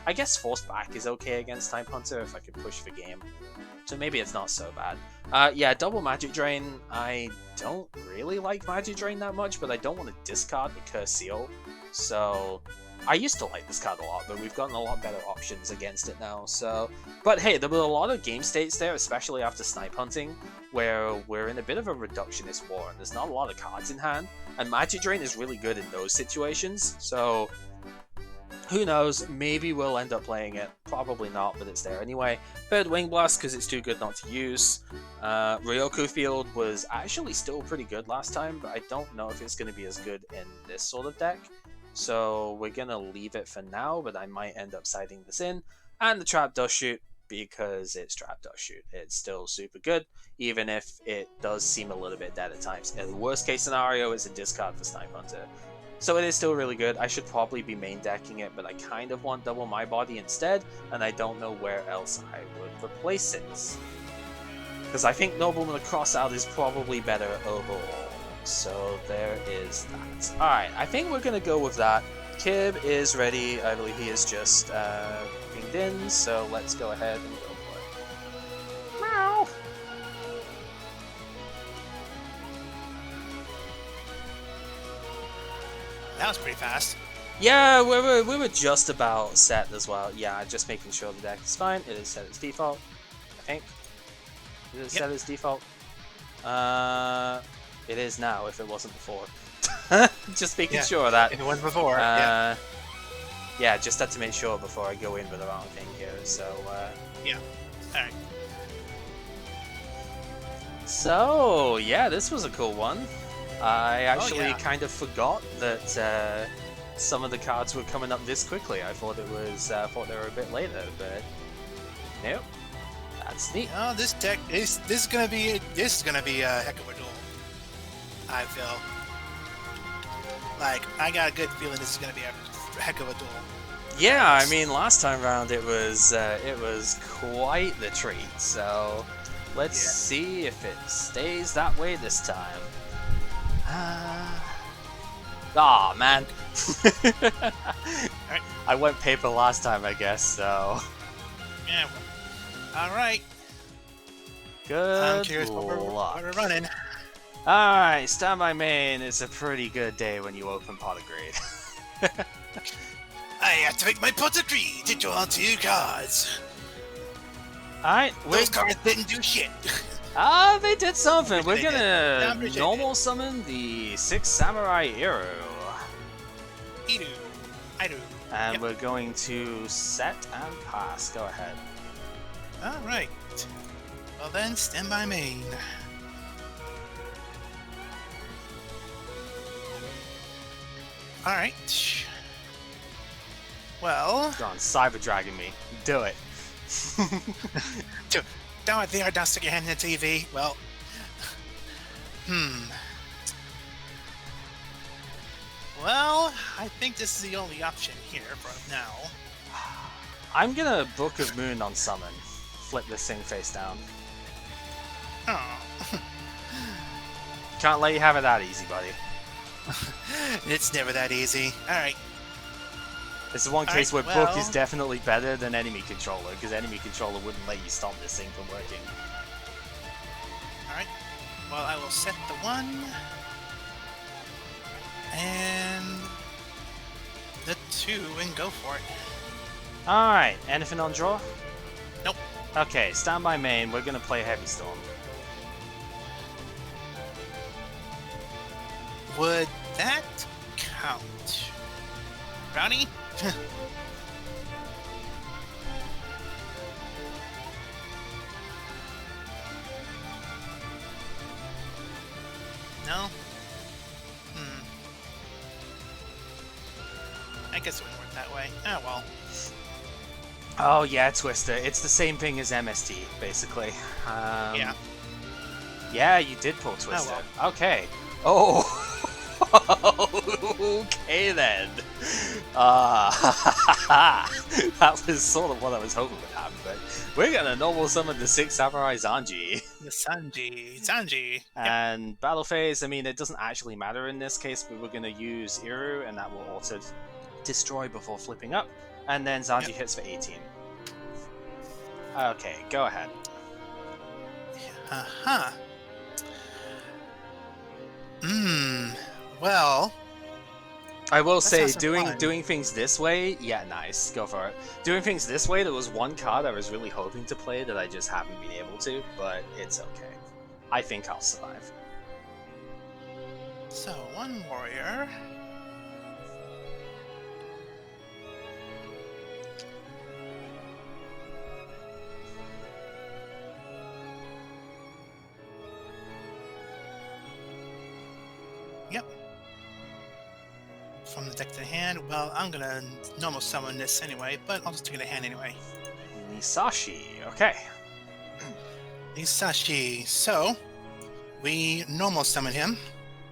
I guess Force Back is okay against Snipe Hunter if I could push the game. So maybe it's not so bad. Yeah, Double Magic Drain, I don't really like Magic Drain that much, but I don't want to discard the Curse Seal. So I used to like this card a lot, but we've gotten a lot better options against it now, so... But hey, there were a lot of game states there, especially after Snipe Hunting, where we're in a bit of a reductionist war, and there's not a lot of cards in hand, and Magic Drain is really good in those situations, so... Who knows, maybe we'll end up playing it, probably not, but it's there anyway. 3rd Wing Blast, because it's too good not to use. Ryoku Field was actually still pretty good last time, but I don't know if it's going to be as good in this sort of deck. So we're going to leave it for now, but I might end up siding this in. And the Trap Dust Shoot, because it's Trap Dust Shoot. It's still super good, even if it does seem a little bit dead at times. In the worst case scenario, it's a discard for Snipe Hunter. So it is still really good. I should probably be main decking it, but I kind of want Double My Body instead, and I don't know where else I would replace it. Because I think Nobleman of Crossout is probably better overall. So there is that. Alright, I think we're going to go with that. Kib is ready. I believe he is just pinged in, so let's go ahead and go for it. Meow! That was pretty fast. Yeah, we were just about set as well. Yeah, just making sure the deck is fine. It is set as default, I think. Is it set as default? It is now, if it wasn't before. Just making sure of that. If it was before, yeah, just had to make sure before I go in with the wrong thing here, so... Yeah, alright. So, yeah, this was a cool one. I actually kind of forgot that some of the cards were coming up this quickly. I thought it was thought they were a bit later, but nope. That's neat. Oh, this deck is gonna be a heck of a duel. I feel like I got a good feeling this is gonna be a heck of a duel. Yeah, I mean, last time round it was quite the treat. So let's see if it stays that way this time. Aw, man. Right. I went paper last time, I guess, so... Yeah. Alright. Good I'm curious what we're running. Alright, Standby Main is a pretty good day when you open Pot of Greed. I activate my Pot of Greed to draw 2 cards. Alright, Those cards didn't do shit. They did something. We're gonna normal summon the 6 Samurai Hero. I do. And we're going to set and pass. Go ahead. Alright. Well then, stand by main. Alright. Well... Go on, Cyber Dragon me. Do it. Don't stick your hand in the TV. Well... Well, I think this is the only option here for now. I'm gonna Book of Moon on summon. Flip this thing face down. Oh. Can't let you have it that easy, buddy. It's never that easy. Alright. It's the one case where well... Book is definitely better than Enemy Controller, because Enemy Controller wouldn't let you stop this thing from working. Alright. Well, I will set the 1. And... the 2 and go for it. Alright, anything on draw? Nope. Okay, stand by main, we're gonna play Heavy Storm. Would that count? Brownie? No? I guess it wouldn't work that way. Ah, well. Oh yeah, Twister. It's the same thing as MST, basically. Yeah. Yeah, you did pull Twister. Oh, well. Okay. Oh. Okay then. That was sort of what I was hoping would happen, but we're gonna normal summon the 6 Samurai Zanji. The Sanji. And battle phase, I mean, it doesn't actually matter in this case, but we're gonna use Iru, and that will auto destroy before flipping up, and then Zanji hits for 18. Okay, go ahead. Well, I will say, fun. doing things this way, yeah, nice, go for it. Doing things this way, there was one card I was really hoping to play that I just haven't been able to, but it's okay. I think I'll survive. So, 1 warrior. Yep. From the deck to hand, well, I'm gonna normal summon this anyway, but I'll just take it to hand anyway. Nisashi, okay. Nisashi, so, we normal summon him.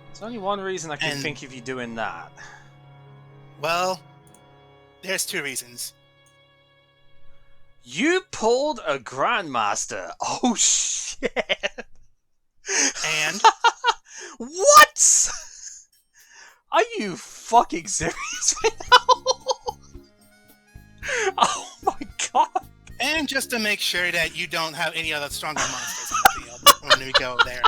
There's only one reason I can think of you doing that. Well, there's 2 reasons. You pulled a Grandmaster! Oh shit! And? What?! Are you fucking serious right now? Oh my god! And just to make sure that you don't have any other stronger monsters in the field when we go there.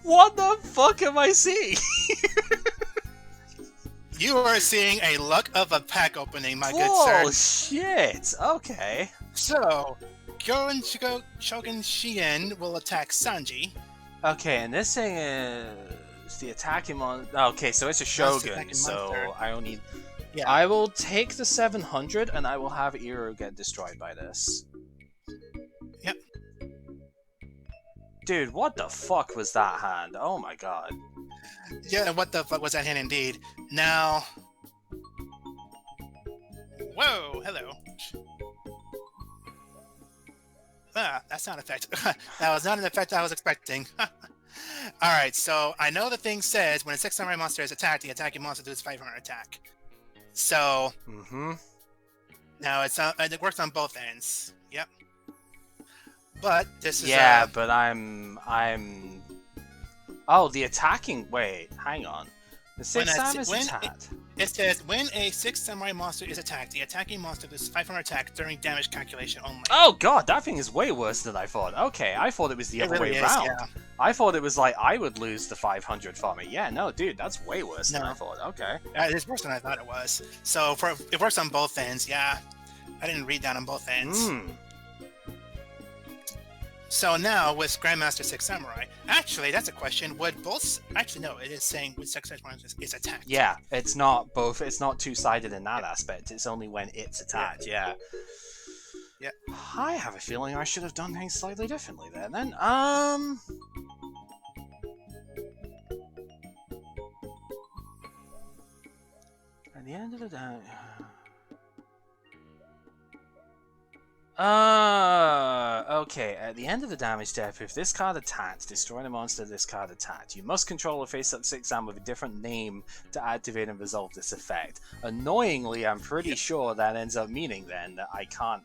What the fuck am I seeing? You are seeing a luck of a pack opening, my good sir. Oh shit! Okay. So, Shogun Shi'en will attack Sanji. Okay, and this thing is the attacking monster. Okay, so it's a Shogun, so I only. Yeah. I will take the 700, and I will have Iru get destroyed by this. Yep. Dude, what the fuck was that hand? Oh my god. Yeah, what the fuck was that hand indeed? Now... Whoa, hello. Ah, that sound effect. That was not an effect I was expecting. Alright, so I know the thing says when a 6 samurai monster is attacked, the attacking monster does 500 attack. So... Now, it works on both ends. Yep. But this is... Yeah, but I'm... Oh, the attacking... Wait, hang on. The 6 Sam is attacked. It says, when a 6 samurai monster is attacked, the attacking monster does 500 attack during damage calculation only. Oh god, that thing is way worse than I thought. Okay, I thought it was the other way around. Yeah. I thought it was like I would lose the 500 from it. Yeah, no, dude, that's way worse than I thought. Okay. It is worse than I thought it was. So, it works on both ends, yeah. I didn't read that on both ends. So now, with Grandmaster 6 Samurai, actually, that's a question. Would both... Actually, no, it is saying with 6 Samurai is attacked. Yeah, it's not both. It's not two-sided in that aspect. It's only when it's attacked, yeah. I have a feeling I should have done things slightly differently there, then. the end of the damage. Okay. At the end of the damage step, if this card attacked, destroying a monster this card attacked, you must control a face-up 6-am with a different name to activate and resolve this effect. Annoyingly, I'm pretty sure that ends up meaning then that I can't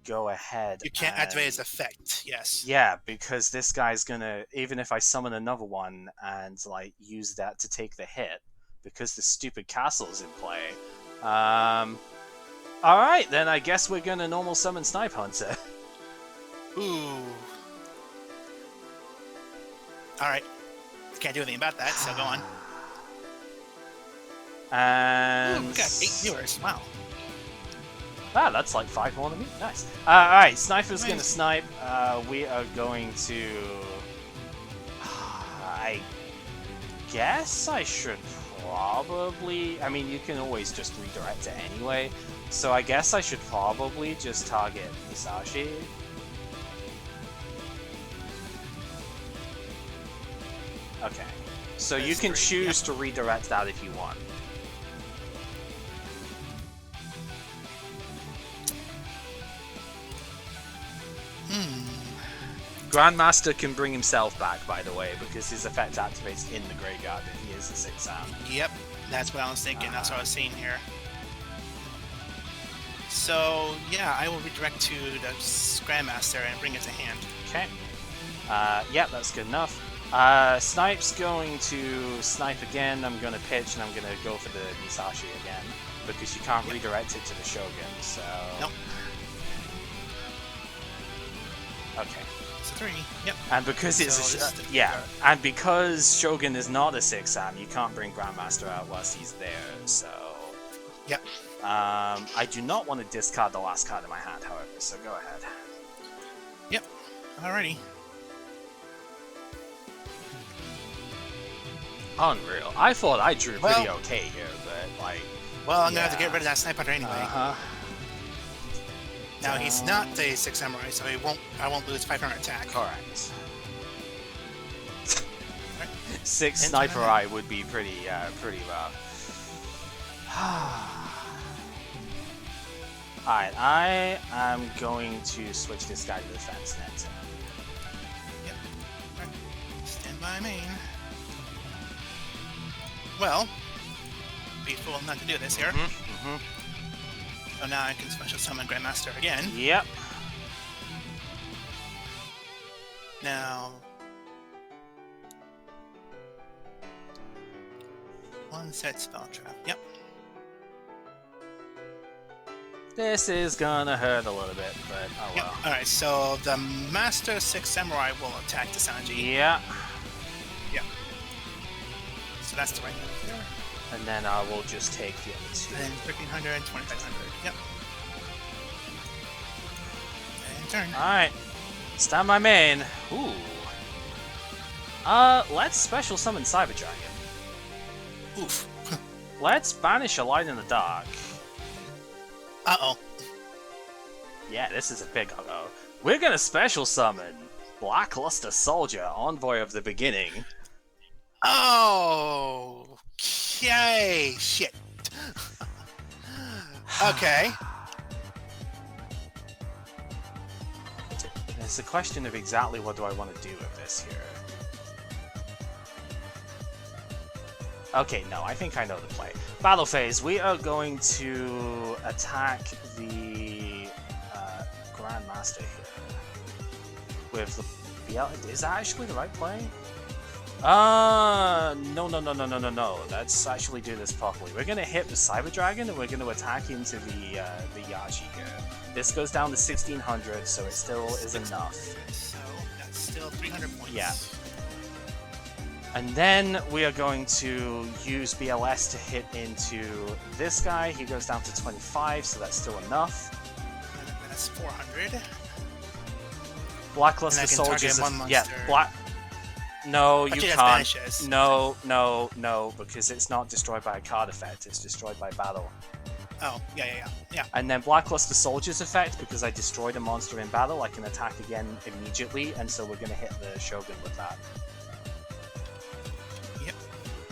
go ahead. You can't activate its effect. Yes. Yeah, because this guy's gonna, even if I summon another one and like use that to take the hit, because the stupid castle's in play. Alright, then I guess we're gonna normal summon Snipe Hunter. Ooh. Alright. Can't do anything about that, so go on. And... Ooh, we got 8 viewers. Wow. Ah, that's like 5 more than me. Nice. Alright, Sniper's gonna snipe. We are going to... I guess I should probably... I mean, you can always just redirect it anyway. So I guess I should probably just target Musashi. Okay. So you can choose to redirect that if you want. Grandmaster can bring himself back, by the way, because his effect activates in the graveyard if he is a 6-am. Yep, that's what I was thinking. That's what I was seeing here. So, yeah, I will redirect to the Grandmaster and bring it to hand. Okay. Yeah, that's good enough. Snipe's going to snipe again. I'm going to pitch, and I'm going to go for the Musashi again, because you can't redirect it to the Shogun, so... Nope. Okay. It's a 3. Yep. And because it's and because Shogun is not a 6-am, you can't bring Grandmaster out whilst he's there, so... Yep. I do not want to discard the last card in my hand, however, so go ahead. Yep. Alrighty. Unreal. I thought I drew pretty okay here, but like... Well, I'm gonna have to get rid of that Snipe Hunter anyway. Uh-huh. Now he's not a 6 samurai, so I won't lose 500 attack. Correct. Right. 6 Sniper Eye would be pretty rough. Alright, I am going to switch this guy to defense next. Yep. Right. Stand by main. Well, be fool not to do this here. So now I can special summon Grandmaster again. Yep. Now... one set spell trap. Yep. This is gonna hurt a little bit, but oh well. Yep. Alright, so the Master 6 Samurai will attack the Sanji. Yeah. Yep. So that's the right move there. And then I will just take the other 2. And 1300 and 2500. Yep. And turn. Alright. Stand by main. Ooh. Let's special summon Cyber Dragon. Oof. Let's banish a light in the dark. Uh-oh. Yeah, this is a big uh-oh. We're gonna special summon Blackluster Soldier, Envoy of the Beginning. Oh, okay. Shit. Okay. It's a question of exactly what do I want to do with this here. Okay, no, I think I know the play. Battle phase, we are going to attack the Grandmaster here. With the BL. Is that actually the right play? No. Let's actually do this properly. We're going to hit the Cyber Dragon and we're going to attack into the Yashi here. This goes down to 1600, so it still is enough. So that's still 300 points. Yeah. And then we are going to use BLS to hit into this guy. He goes down to 25, so that's still enough. And that's 400. Blackluster Soldiers. Yeah, black. No, you can't. No, because it's not destroyed by a card effect. It's destroyed by battle. Oh, yeah. And then Blackluster Soldier's effect, because I destroyed a monster in battle, I can attack again immediately, and so we're going to hit the Shogun with that. Yep.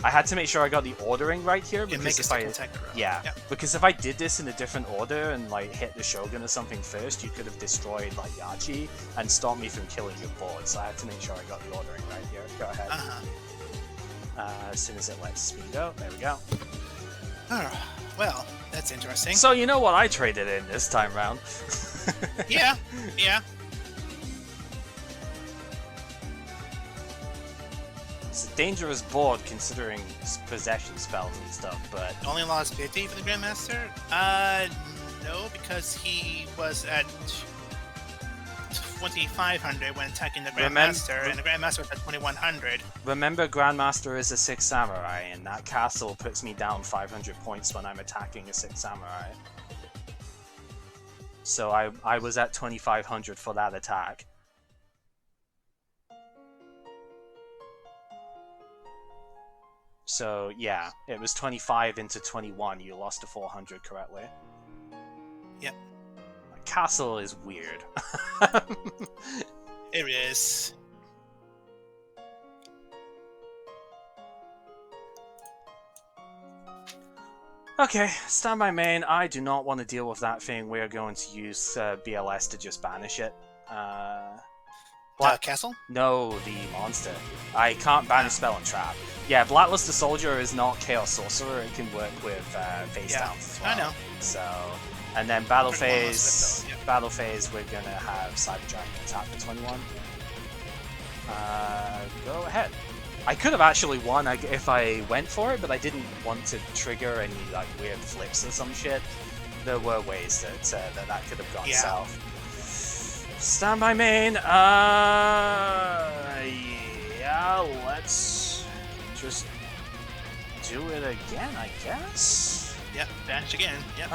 I had to make sure I got the ordering right here You because make a if I second attack roll. yeah, because if I did this in a different order and like hit the Shogun or something first, you could have destroyed like Yachi and stopped me from killing your board. So I had to make sure I got the ordering right here. Go ahead. As soon as it lets me go, there we go. Oh, well, that's interesting. So you know what I traded in this time round? Yeah, yeah. It's a dangerous board considering possession spells and stuff, but Only lost 50 for the Grandmaster? No, because he was at 2,500 when attacking the Grandmaster, and the Grandmaster was at 2,100. remember Grandmaster is a 6 samurai, and that castle puts me down 500 points when I'm attacking a 6 samurai. So I was at 2,500 for that attack. So yeah, it was 25 into 21. You lost to 400 correctly. Yep. Castle is weird. It is. Okay, stand by main. I do not want to deal with that thing. We are going to use BLS to just banish it. Castle? No, the monster. I can't banish spell and trap. Yeah, Blackluster Soldier is not Chaos Sorcerer. It can work with face downs as well. I know. So, and then battle Pretty well phase. though, yeah. Battle phase. We're gonna have Cyber Dragon attack for 21. Go ahead. I could have actually won if I went for it, but I didn't want to trigger any like weird flips or some shit. There were ways that that could have gone south. Stand by main. Yeah, let's just do it again, I guess. Yep, vanish again. Yep.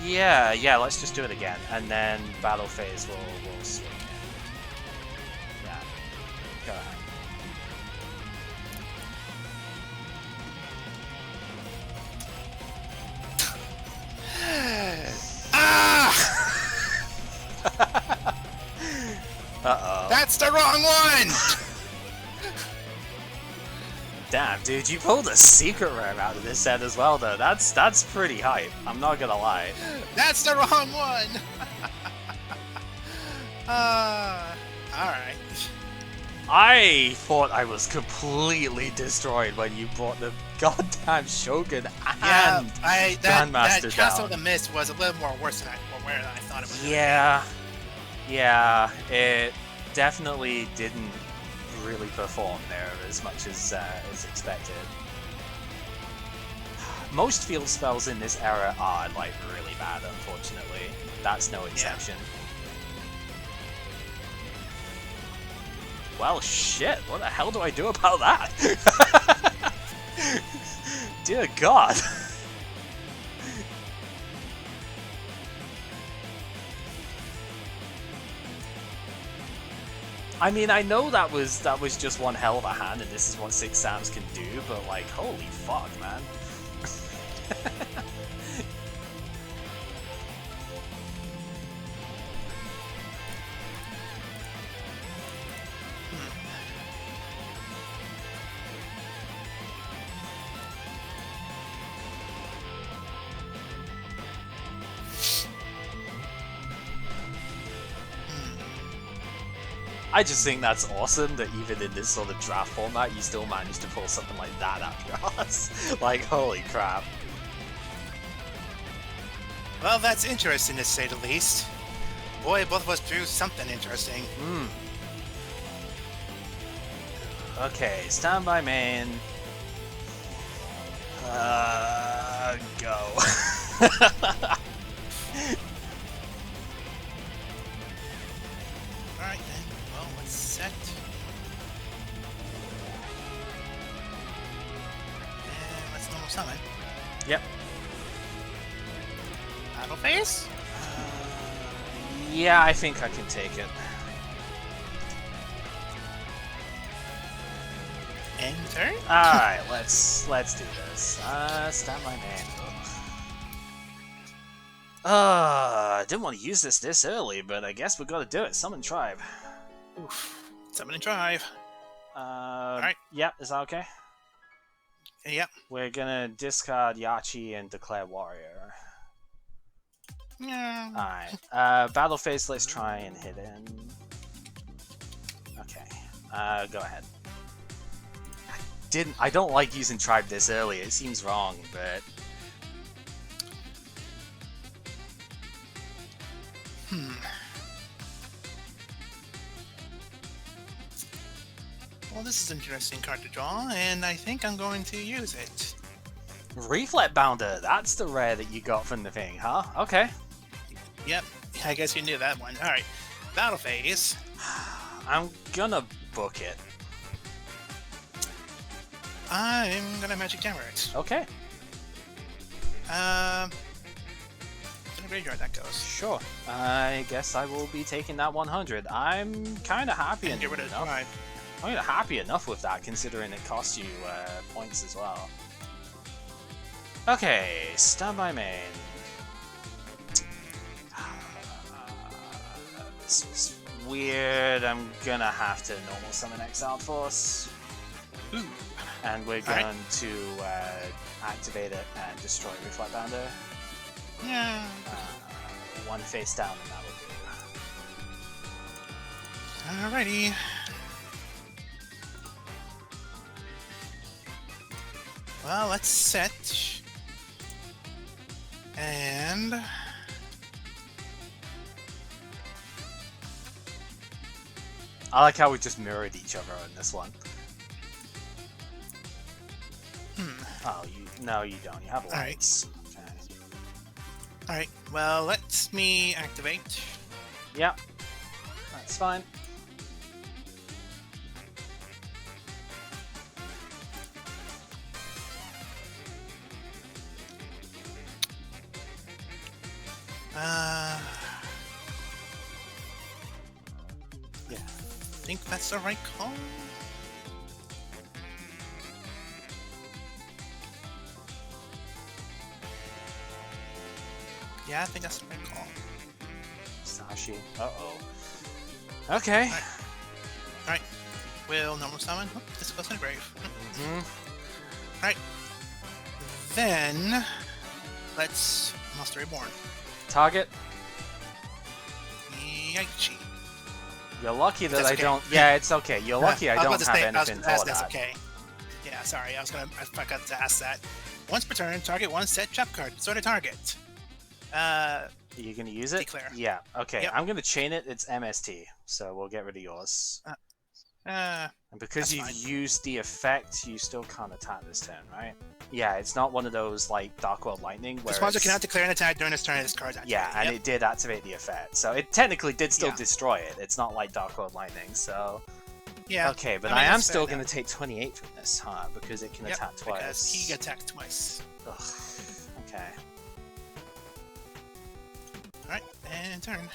Yeah, let's just do it again, and then battle phase will swing in. Yeah, go ahead. Uh-oh. That's the wrong one! Damn, dude, you pulled a secret rare out of this set as well, though. That's pretty hype. I'm not gonna lie. That's the wrong one! Alright. I thought I was completely destroyed when you brought the goddamn Shogun and that Grandmaster Castle of down. the Mist was a little more worse than I thought it was. Yeah, it definitely didn't really perform there as much as expected. Most field spells in this era are like really bad, unfortunately. That's no exception. Well, shit, what the hell do I do about that? Dear God. I mean, I know that was just one hell of a hand, and this is what 6 Sams can do, but like, holy fuck, man. I just think that's awesome that even in this sort of draft format, you still manage to pull something like that out of your ass. Like, holy crap. Well, that's interesting to say the least. Boy, both of us drew something interesting. Okay, stand by main. Go. Alright then, well, let's set. And let's normal summon. Yep. Battle phase? Yeah, I think I can take it. End turn? Alright, let's do this. Stand by main. Didn't want to use this early, but I guess we gotta do it. Summon Tribe. Oof. Summon and drive. Alright. Yep, is that okay? Yep. We're gonna discard Yachi and declare warrior. Yeah. Alright. Battle phase, let's try and hit in. Okay. Go ahead. I don't like using tribe this early, it seems wrong, but... Well, this is an interesting card to draw, and I think I'm going to use it. Reflect Bounder, that's the rare that you got from the thing, huh? Okay. Yep, I guess you knew that one. Alright, battle phase. I'm gonna book it. I'm gonna Magic Hammer it. Okay. In the graveyard that goes. Sure. I guess I will be taking that 100. I'm kind of happy And get rid of the enough. drive. I'm kind of happy enough with that, considering it costs you points as well. Okay, stand by main. This was weird. I'm gonna have to normal summon Exiled Force. Ooh. And we're going to activate it and destroy Reflect Bounder. Yeah. One face down and that will do. Alrighty. Well, let's set. And... I like how we just mirrored each other on this one. Oh, no, you don't. You have lights. Okay. Alright, well, let me activate. Yep. That's fine. Yeah. I think that's the right call. Yeah, I think that's the right call. Sashi. Uh-oh. Okay. Alright. Will normal summon. Oh, this goes in the grave. Alright. Then, let's Monster Reborn. Target. Yaichi. You're lucky that That's I okay. don't... Yeah, it's okay. You're lucky I don't have anything for that's that. okay. Yeah, sorry. I forgot to ask that. Once per turn, target one set trap card. Sort of target. Are you going to use it? Declare. Yeah. Okay. Yep. I'm going to chain it. It's MST. So we'll get rid of yours. And because you've used the effect, you still can't attack this turn, right? Yeah, it's not one of those, like, Dark World Lightning where the sponsor cannot declare an attack during this turn and this card's activated. Yeah, and it did activate the effect. So it technically did still destroy it. It's not like Dark World Lightning, so... Yeah. Okay, but I am still going to take 28 from this, huh? Because it can attack twice. Because he attacked twice. Ugh. Okay. Alright, and turn.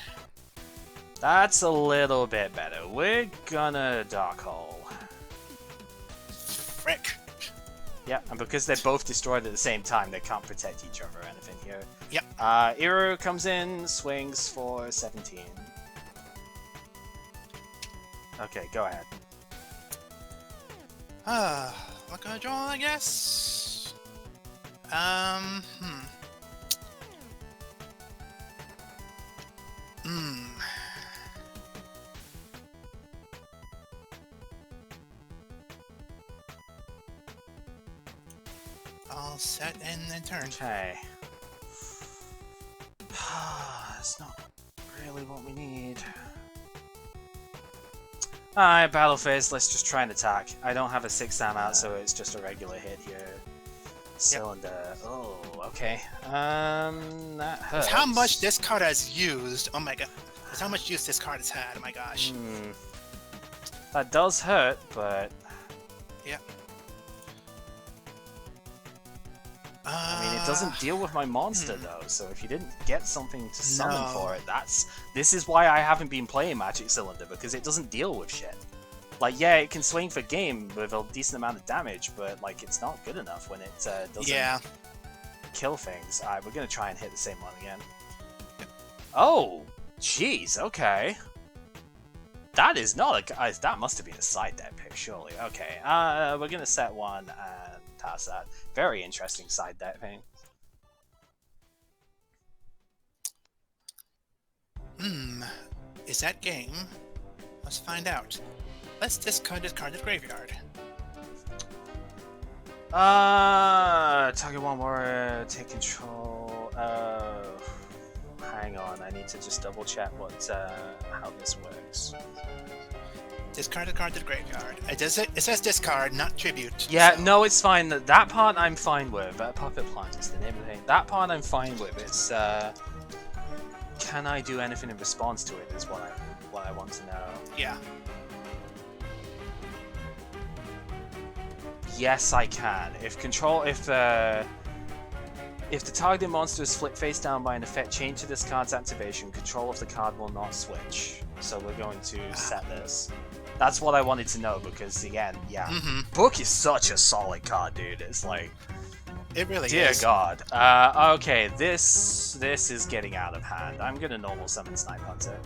That's a little bit better. We're gonna Dark Hole. Frick. Yeah, and because they're both destroyed at the same time, they can't protect each other or anything here. Yep. Iru comes in, swings for 17. Okay, go ahead. What can I draw, I guess? I'll set and then turn. Okay. It's not really what we need. Alright, battle phase, let's just try and attack. I don't have a 6-stam out, so it's just a regular hit here. Cylinder. Oh, okay. That hurts. How much this card has used. Oh my god. That's how much use this card has had. Oh my gosh. That does hurt, but... Yeah. I mean, it doesn't deal with my monster, though, so if you didn't get something to summon for it, this is why I haven't been playing Magic Cylinder, because it doesn't deal with shit. Like, yeah, it can swing for game with a decent amount of damage, but, like, it's not good enough when it doesn't kill things. Alright, we're gonna try and hit the same one again. Oh! Jeez, okay. That is not a... that must have been a side deck pick, surely. Okay, we're gonna set one and past that. Very interesting side deck thing. Is that game? Let's find out. Let's discard the graveyard. Target one warrior, take control. Hang on, I need to just double check how this works. Discard the card to the graveyard. It says discard, not tribute. Yeah, so. no, it's fine. That part I'm fine with. Puppet Plant is the name of the thing. That part I'm fine with. It's can I do anything in response to it? Is what I want to know. Yeah. Yes, I can. If the target monster is flipped face down by an effect changed to this card's activation, control of the card will not switch. So we're going to set this. That's what I wanted to know because, again, yeah. Book is such a solid card, dude. It's like... It really dear is. God. Okay, this is getting out of hand. I'm going to normal summon Snipe Hunter.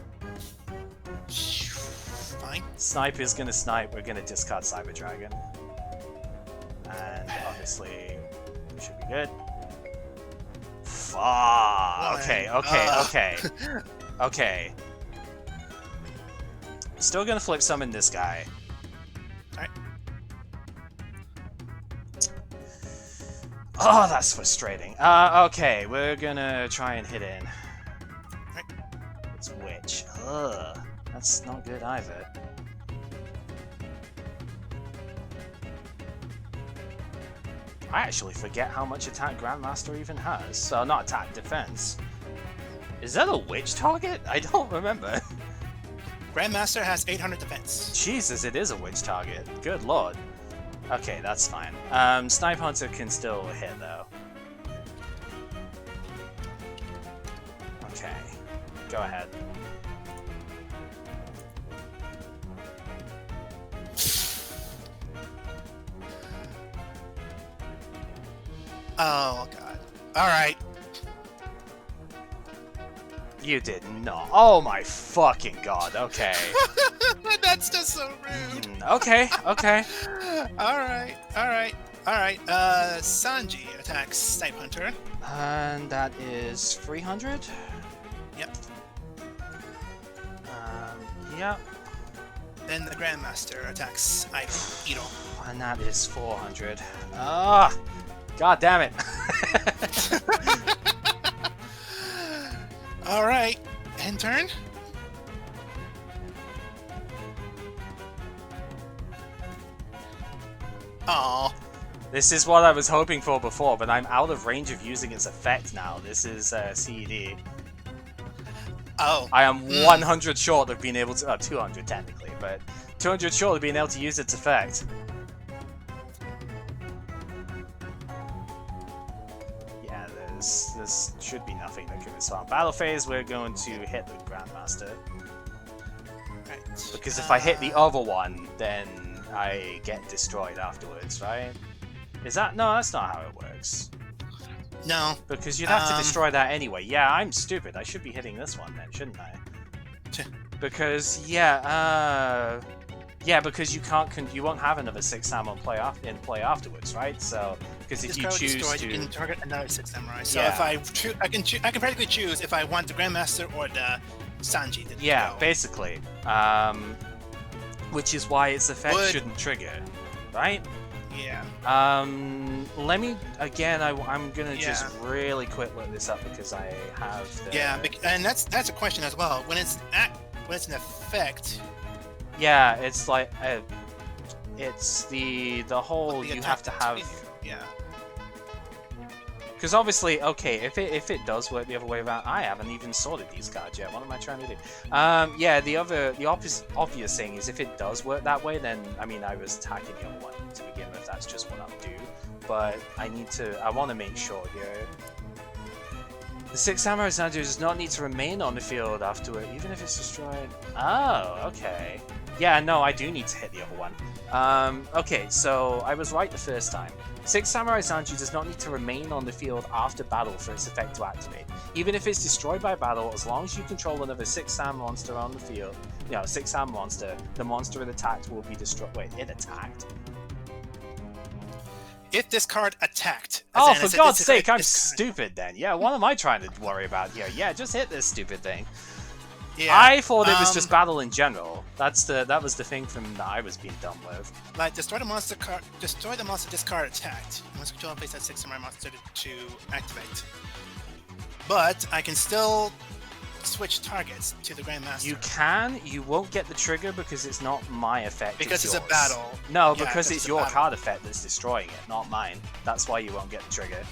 Fine. Snipe is going to snipe. We're going to discard Cyber Dragon. And obviously, we should be good. Okay. Still gonna flip summon this guy. Alright. Oh, that's frustrating. Okay, we're gonna try and hit in. Right. It's Witch. Ugh, that's not good either. I actually forget how much attack Grandmaster even has. So, not attack, defense. Is that a witch target? I don't remember. Grandmaster has 800 defense. Jesus, it is a witch target. Good lord. Okay, that's fine. Snipe Hunter can still hit, though. Okay. Go ahead. Oh, God. Alright. You did not. Oh my fucking god, okay. That's just so rude. Okay. Alright. Sanji attacks Snipe Hunter. And that is 300? Yep. Yep. Then the Grandmaster attacks Ito. And that is 400. Ah! God damn it. Alright. End turn. Aww. This is what I was hoping for before, but I'm out of range of using its effect now. This is CED. Oh. I am 100 short of being able to... 200 technically, but 200 short of being able to use its effect. Yeah, this should be nothing that can respond. Battle phase, we're going to hit the Grandmaster. Right. Because if I hit the other one, then I get destroyed afterwards, right? Is that... No, that's not how it works. No. Because you'd have to destroy that anyway. Yeah, I'm stupid. I should be hitting this one then, shouldn't I? Because, yeah, because you can't... you won't have another 6 Samurai in play afterwards, right? So, because if you choose to... You can target another 6 Samurai. So Yeah. if I can practically choose if I want the Grandmaster or the Sanji. Yeah, go. basically. Which is why its effect shouldn't trigger, right? Yeah. Let me again. I'm gonna just really quick look this up because I have. The... Yeah, and that's a question as well. When it's an effect. Yeah, it's like it's the whole you have to have. Yeah. Because obviously, okay, if it does work the other way around, I haven't even sorted these cards yet. What am I trying to do? Yeah, the obvious thing is if it does work that way, then I mean I was attacking the other one to begin with. That's just what I'll do. But I want to make sure here. The 6 Samurai Zanju does not need to remain on the field afterward, even if it's destroyed. Oh, okay. Yeah, no, I do need to hit the other one. Okay, so I was right the first time. 6 Samurai Zanju does not need to remain on the field after battle for its effect to activate. Even if it's destroyed by battle, as long as you control another 6 Sam monster on the field, 6 Sam monster, the monster it attacked will be destroyed. Wait, it attacked? if this card attacked. Oh, for God's sake, I'm stupid then. Yeah, what am I trying to worry about here? Yeah, just hit this stupid thing. Yeah, I thought it was just battle in general. That was the thing from that I was being done with. Like, destroy the monster this card attacked. You must control and place that 6 samurai monster to activate. But I can still switch targets to the Grandmaster. You can. You won't get the trigger because it's not my effect. Because it's a battle. No, because it's your card effect that's destroying it, not mine. That's why you won't get the trigger.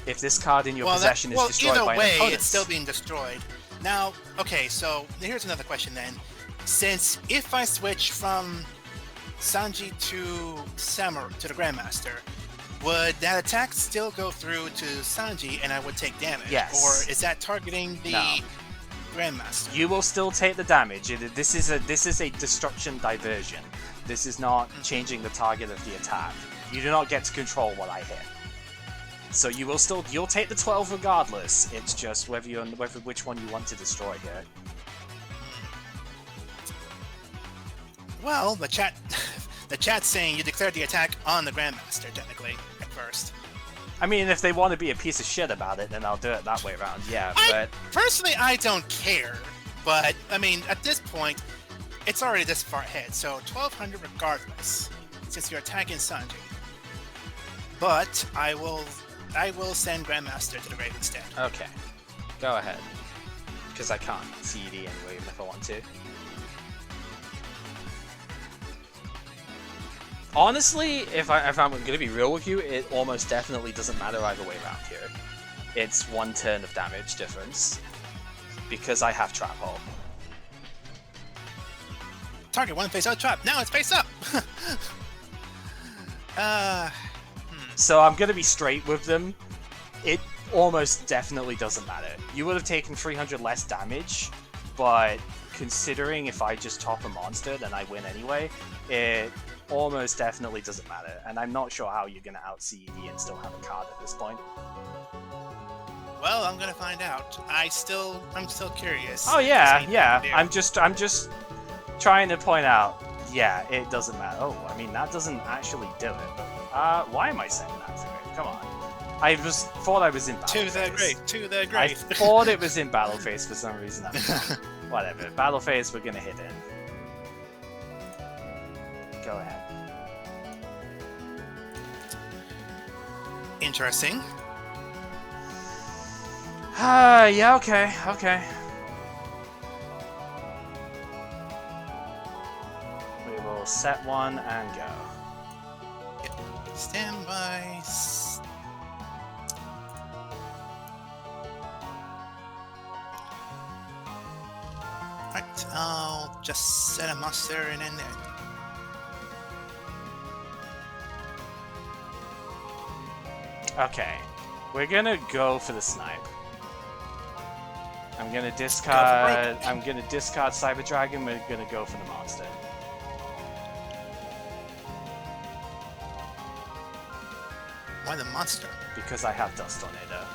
If this card in your possession is destroyed by an opponent. Either way, it's still being destroyed. Now, okay, so here's another question then. Since if I switch from Sanji to the Grandmaster, would that attack still go through to Sanji and I would take damage? Yes. Or is that targeting the Grandmaster? You will still take the damage. This is a destruction diversion. This is not changing the target of the attack. You do not get to control what I hit. So you'll take the 12 regardless. It's just which one you want to destroy here. Well, the chat's saying you declared the attack on the Grandmaster technically at first. I mean, if they want to be a piece of shit about it, then I'll do it that way around. Yeah, but personally, I don't care. But I mean, at this point, it's already this far ahead. So 1200 regardless, since you're attacking Sanji. But I will send Grandmaster to the grave instead. Okay, go ahead. Because I can't CED anyway, even if I want to. Honestly, if I'm going to be real with you, it almost definitely doesn't matter either way around here. It's 1 turn of damage difference. Because I have Trap Hole. Target 1 face out trap. Now it's face up! So I'm going to be straight with them. It almost definitely doesn't matter. You would have taken 300 less damage, but considering if I just top a monster, then I win anyway, it almost definitely doesn't matter. And I'm not sure how you're going to out-CED and still have a card at this point. Well, I'm going to find out. I'm still curious. Oh yeah. I'm just trying to point out, yeah, it doesn't matter. Oh, I mean, that doesn't actually do it, but why am I saying that to it? Come on. I thought I was in battle phase. To the grave. I thought it was in battle phase for some reason. Whatever. Battle phase, we're gonna hit it. Go ahead. Interesting. Yeah, okay. We will set one and go. Stand by. Right, I'll just set a monster and end it. Okay, we're gonna go for the snipe. I'm gonna discard Cyber Dragon. We're gonna go for the monster. Why the monster? Because I have Dust Tornado.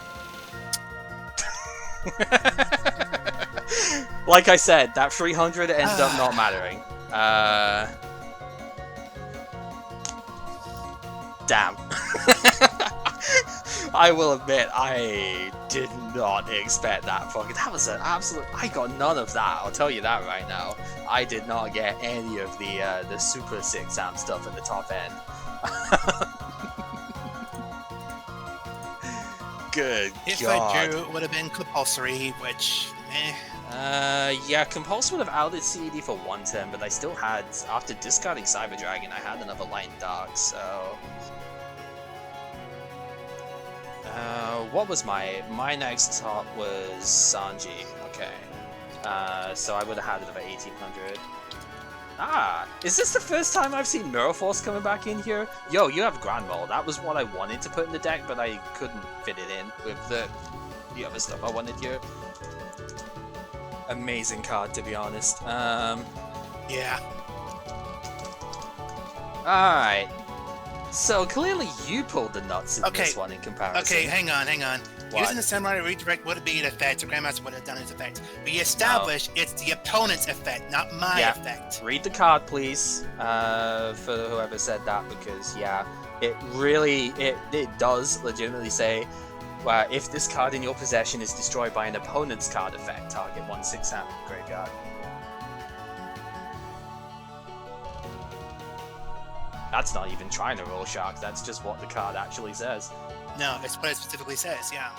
Like I said, that 300 ended up not mattering. Damn. I will admit, I did not expect that fucking. That was an absolute. I got none of that. I'll tell you that right now. I did not get any of the super 6-amp stuff at the top end. Good if God. I drew, it would have been compulsory, which, yeah, compulsory would have outed CED for 1 turn, but I still had, after discarding Cyber Dragon, I had another Light and Dark, so... what was my next top was Sanji, okay. So I would have had another 1800. Ah, is this the first time I've seen Mirror Force coming back in here? Yo, you have Grand Mole. That was what I wanted to put in the deck, but I couldn't fit it in with the other stuff I wanted here. Amazing card, to be honest. Yeah. Alright. So clearly you pulled the nuts in this one in comparison. Okay, hang on. What? Using the Samurai Redirect would be an effect, the Grandmaster would have done its effect. We established it's the opponent's effect, not my effect. Read the card, please, for whoever said that, because, yeah, It really, it does legitimately say, well, if this card in your possession is destroyed by an opponent's card effect, target 1/6 out of the graveyard. That's not even trying to roll shark, that's just what the card actually says. No, it's what it specifically says, yeah.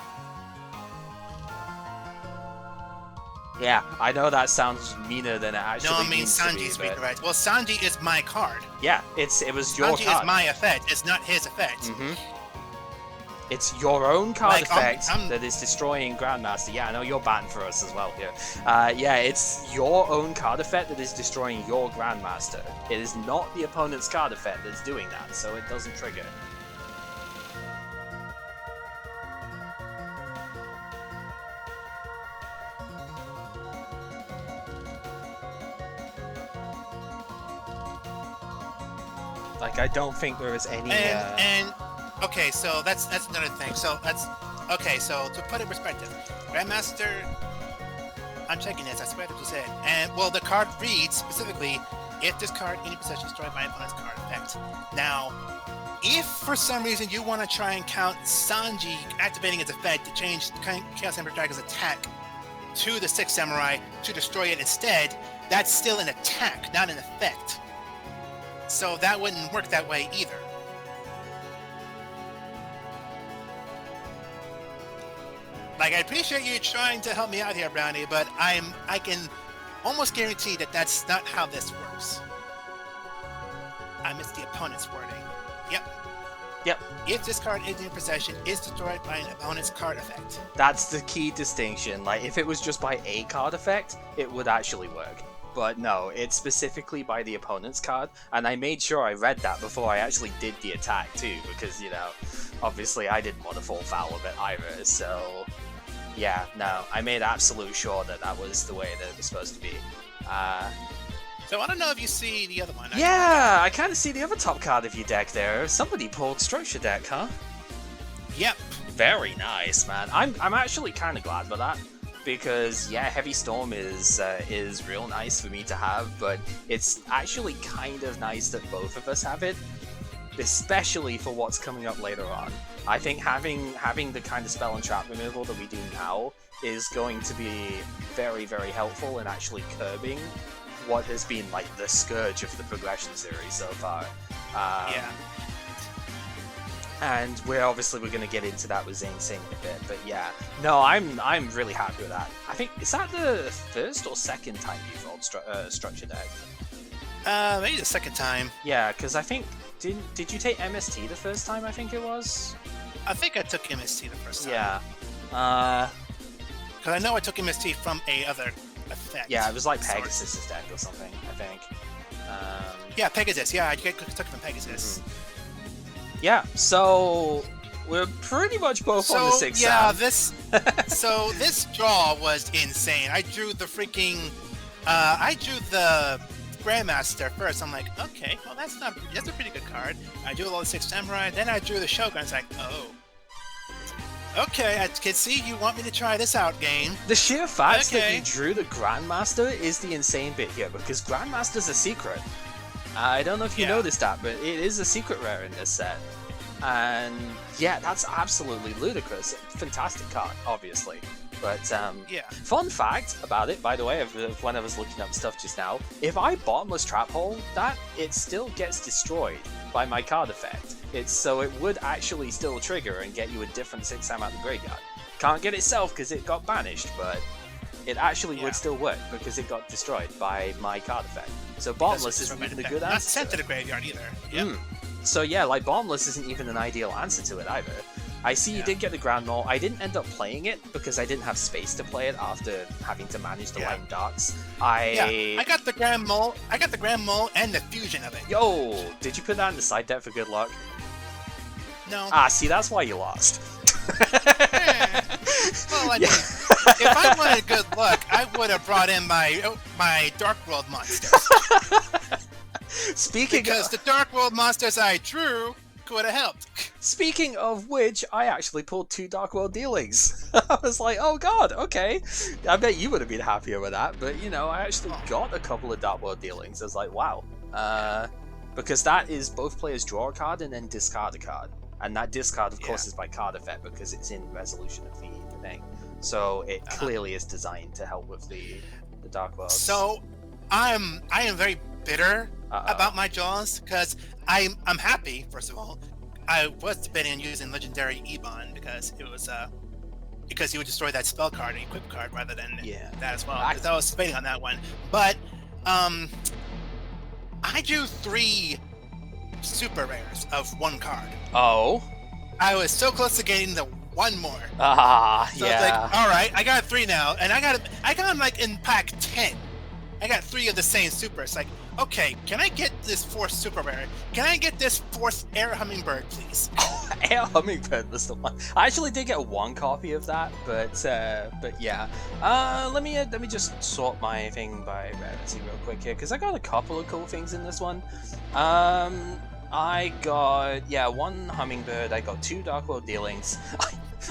Yeah, I know that sounds meaner than it actually No, I mean means to Sanji's be, being but... right. Well, Sanji is my card. Yeah, it was your Sanji card. is my effect. It's not his effect. Mm-hmm. It's your own card Like, effect that is destroying Grandmaster. Yeah, I know you're batting for us as well here. Yeah, it's your own card effect that is destroying your Grandmaster. It is not the opponent's card effect that's doing that, so it doesn't trigger. Like, I don't think there is any... And okay, so that's another thing. So that's okay. So to put it in perspective, Grandmaster. I'm checking this. I swear that you said. And well, the card reads specifically, if this card in your possession is destroyed by an opponent's card effect. Now, if for some reason you want to try and count Sanji activating its effect to change Chaos Emperor Dragon's attack to the Sixth Samurai to destroy it instead, that's still an attack, not an effect. So that wouldn't work that way either. Like, I appreciate you trying to help me out here, Brownie, but I can almost guarantee that that's not how this works. I missed the opponent's wording. Yep. If this card in your possession is destroyed by an opponent's card effect. That's the key distinction. Like, if it was just by a card effect, it would actually work. But no, it's specifically by the opponent's card, and I made sure I read that before I actually did the attack too, because, you know, obviously I didn't want to fall foul of it either, so... Yeah, no, I made absolute sure that that was the way that it was supposed to be. So I don't know if you see the other one. Yeah, I kind of see the other top card of your deck there. Somebody pulled Structure Deck, huh? Yep. Very nice, man. I'm actually kind of glad for that. Because, yeah, Heavy Storm is real nice for me to have, but it's actually kind of nice that both of us have it, especially for what's coming up later on. I think having the kind of spell and trap removal that we do now is going to be very, very helpful in actually curbing what has been, like, the scourge of the progression series so far. Yeah. And we're going to get into that with Zane Singh in a bit, but yeah. No, I'm really happy with that. I think, is that the first or second time you've rolled Structure Deck? Maybe the second time. Yeah, because I think, did you take MST the first time, I think it was? I think I took MST the first time. Yeah. Because I know I took MST from a other effect. Yeah, it was like Pegasus' deck or something, I think. Yeah, Pegasus. Yeah, I took it from Pegasus. Mm-hmm. Yeah, so we're pretty much both on the 6th so this draw was insane. I drew the freaking the Grandmaster first. I'm like, okay, well that's a pretty good card. I drew all the 6 Samurai, then I drew the Shogun. It's like, oh. Okay, I can see you want me to try this out, game. The sheer fact that you drew the Grandmaster is the insane bit here, because Grandmaster's a secret. I don't know if you noticed that, but it is a secret rare in this set. And yeah, that's absolutely ludicrous. Fantastic card, obviously. But fun fact about it, by the way, of when I was looking up stuff just now, if I Bottomless Trap Hole that, it still gets destroyed by my card effect. So it would actually still trigger and get you a different 6 Sam out the graveyard. Can't get itself because it got banished, but it actually would still work because it got destroyed by my card effect. So Bottomless isn't even a good answer. Not sent to the graveyard either. Yep. So yeah, like Bottomless isn't even an ideal answer to it either. I see you did get the Grand Mole. I didn't end up playing it because I didn't have space to play it after having to manage the Light and Darks. I got the Grand Mole. I got the Grand Mole and the fusion of it. Yo, did you put that in the side deck for good luck? No. Ah, see, that's why you lost. Well, I mean, if I wanted good luck, I would have brought in my Dark World monsters. Because the Dark World monsters I drew could have helped. Speaking of which, I actually pulled 2 Dark World dealings. I was like, oh god, okay. I bet you would have been happier with that, but you know, I actually got a couple of Dark World dealings. I was like, wow. because that is both players draw a card and then discard a card, and that discard, of course, is by card effect because it's in resolution of the thing. So it clearly is designed to help with the Dark Worlds. So I am very bitter about my draws because I'm happy. First of all, I was debating on using Legendary Ebon because it was because you would destroy that spell card and equip card rather than that as well. Because I was debating on that one, but I drew 3 super rares of 1 card. Oh. I was so close to getting the 1 more. So yeah. It's like, all right, I got 3 now, and I got them like in pack 10. I got 3 of the same super. It's like, okay, can I get this 4th super rare? Can I get this 4th air hummingbird, please? Air hummingbird was the one. I actually did get 1 copy of that, but yeah. Let me just sort my thing by rarity real quick here, because I got a couple of cool things in this one. I got 1 hummingbird. I got 2 Dark World dealings.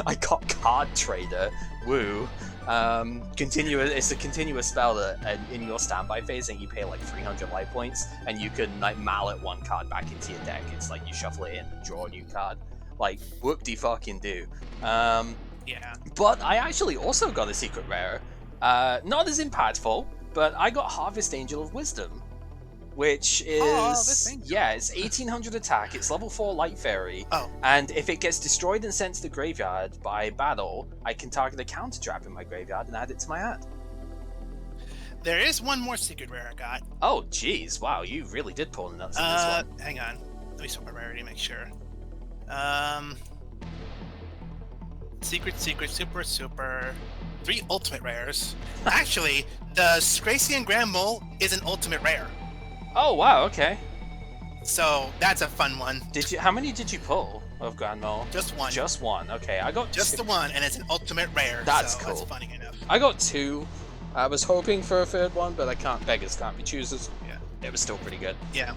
I got Card Trader. Woo. It's a continuous spell that in your standby phase, and you pay like 300 life points, and you can like mallet 1 card back into your deck. It's like you shuffle it in and draw a new card. Like, whoop-de-fucking-do. But I actually also got a secret rare. Not as impactful, but I got Harvest Angel of Wisdom, which is it's 1800 attack. It's level 4 Light Fairy, and if it gets destroyed and sent to the graveyard by battle, I can target a counter trap in my graveyard and add it to my hand. There is 1 more secret rare I got. Oh, jeez, wow, you really did pull the nuts in this one. Hang on, let me sort my rarity, make sure. Secret, super. 3 ultimate rares. Actually, the Scracian Grand Mole is an ultimate rare. Oh wow, okay. So that's a fun one. How many did you pull of Grand Mole? Just 1. Just 1. Okay, I got just 2. the 1, and it's an ultimate rare. That's so cool. That's funny enough. I got 2. I was hoping for a 3rd one, but beggars can't be choosers. Yeah. It was still pretty good. Yeah.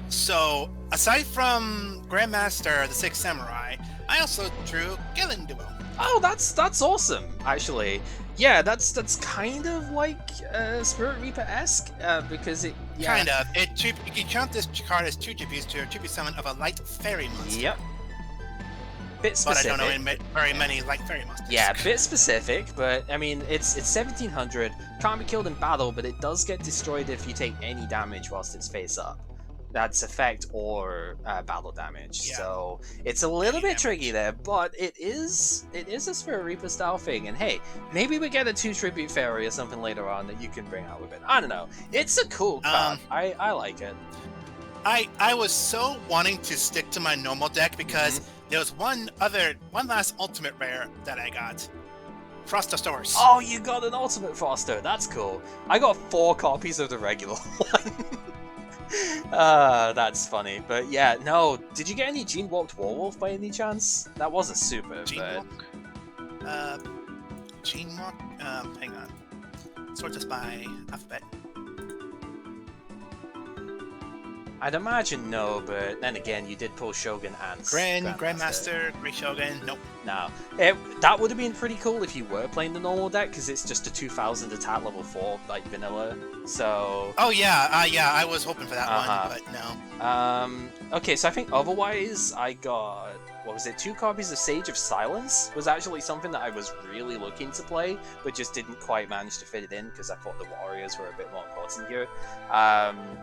So aside from Grandmaster, the 6th Samurai, I also drew Gillen Duo. Oh, that's awesome, actually. Yeah, that's kind of like Spirit Reaper-esque, because it... Yeah. Kind of. You can count this card as 2 tributes to a tribute summon of a light fairy monster. Yep. Bit specific. But I don't know very many light fairy monsters. Yeah, bit specific, but I mean, it's 1700, can't be killed in battle, but it does get destroyed if you take any damage whilst it's face up. That's effect or battle damage. Yeah. So it's a little bit tricky there, but it is a Spirit Reaper style thing. And hey, maybe we get a 2 tribute fairy or something later on that you can bring out with it. I don't know. It's a cool card. I like it. I was so wanting to stick to my normal deck because there was one last ultimate rare that I got. Frostosaurus. Oh, you got an ultimate Frosto. That's cool. I got 4 copies of the regular one. That's funny, but yeah, no. Did you get any Gene Walked Werewolf by any chance? That was a super. Gene Walk. Hang on. Sort this by alphabet. I'd imagine no, but then again, you did pull Shogun and Grandmaster, Great Shogun. Nope. No. That would have been pretty cool if you were playing the normal deck, because it's just a 2000 attack level 4, like vanilla. So. Oh yeah, I was hoping for that one, but no. Okay, so I think otherwise I got, what was it, 2 copies of Sage of Silence was actually something that I was really looking to play, but just didn't quite manage to fit it in because I thought the Warriors were a bit more important here.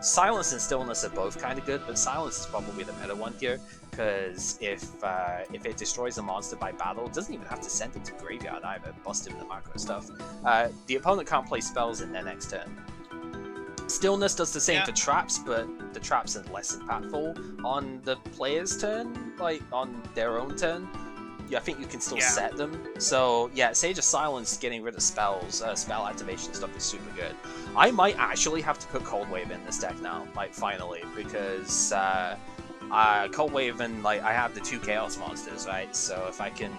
Silence and Stillness are both kind of good, but Silence is probably the better one here, because if it destroys a monster by battle, it doesn't even have to send it to graveyard either, bust him with the macro stuff. The opponent can't play spells in their next turn. Stillness does the same for traps, but the traps are less impactful on the player's turn, like on their own turn. I think you can still set them. So yeah, Sage of Silence getting rid of spells, spell activation stuff is super good. I might actually have to put Cold Wave in this deck now, like finally, because Cold Wave and like I have the 2 Chaos monsters, right? So if I can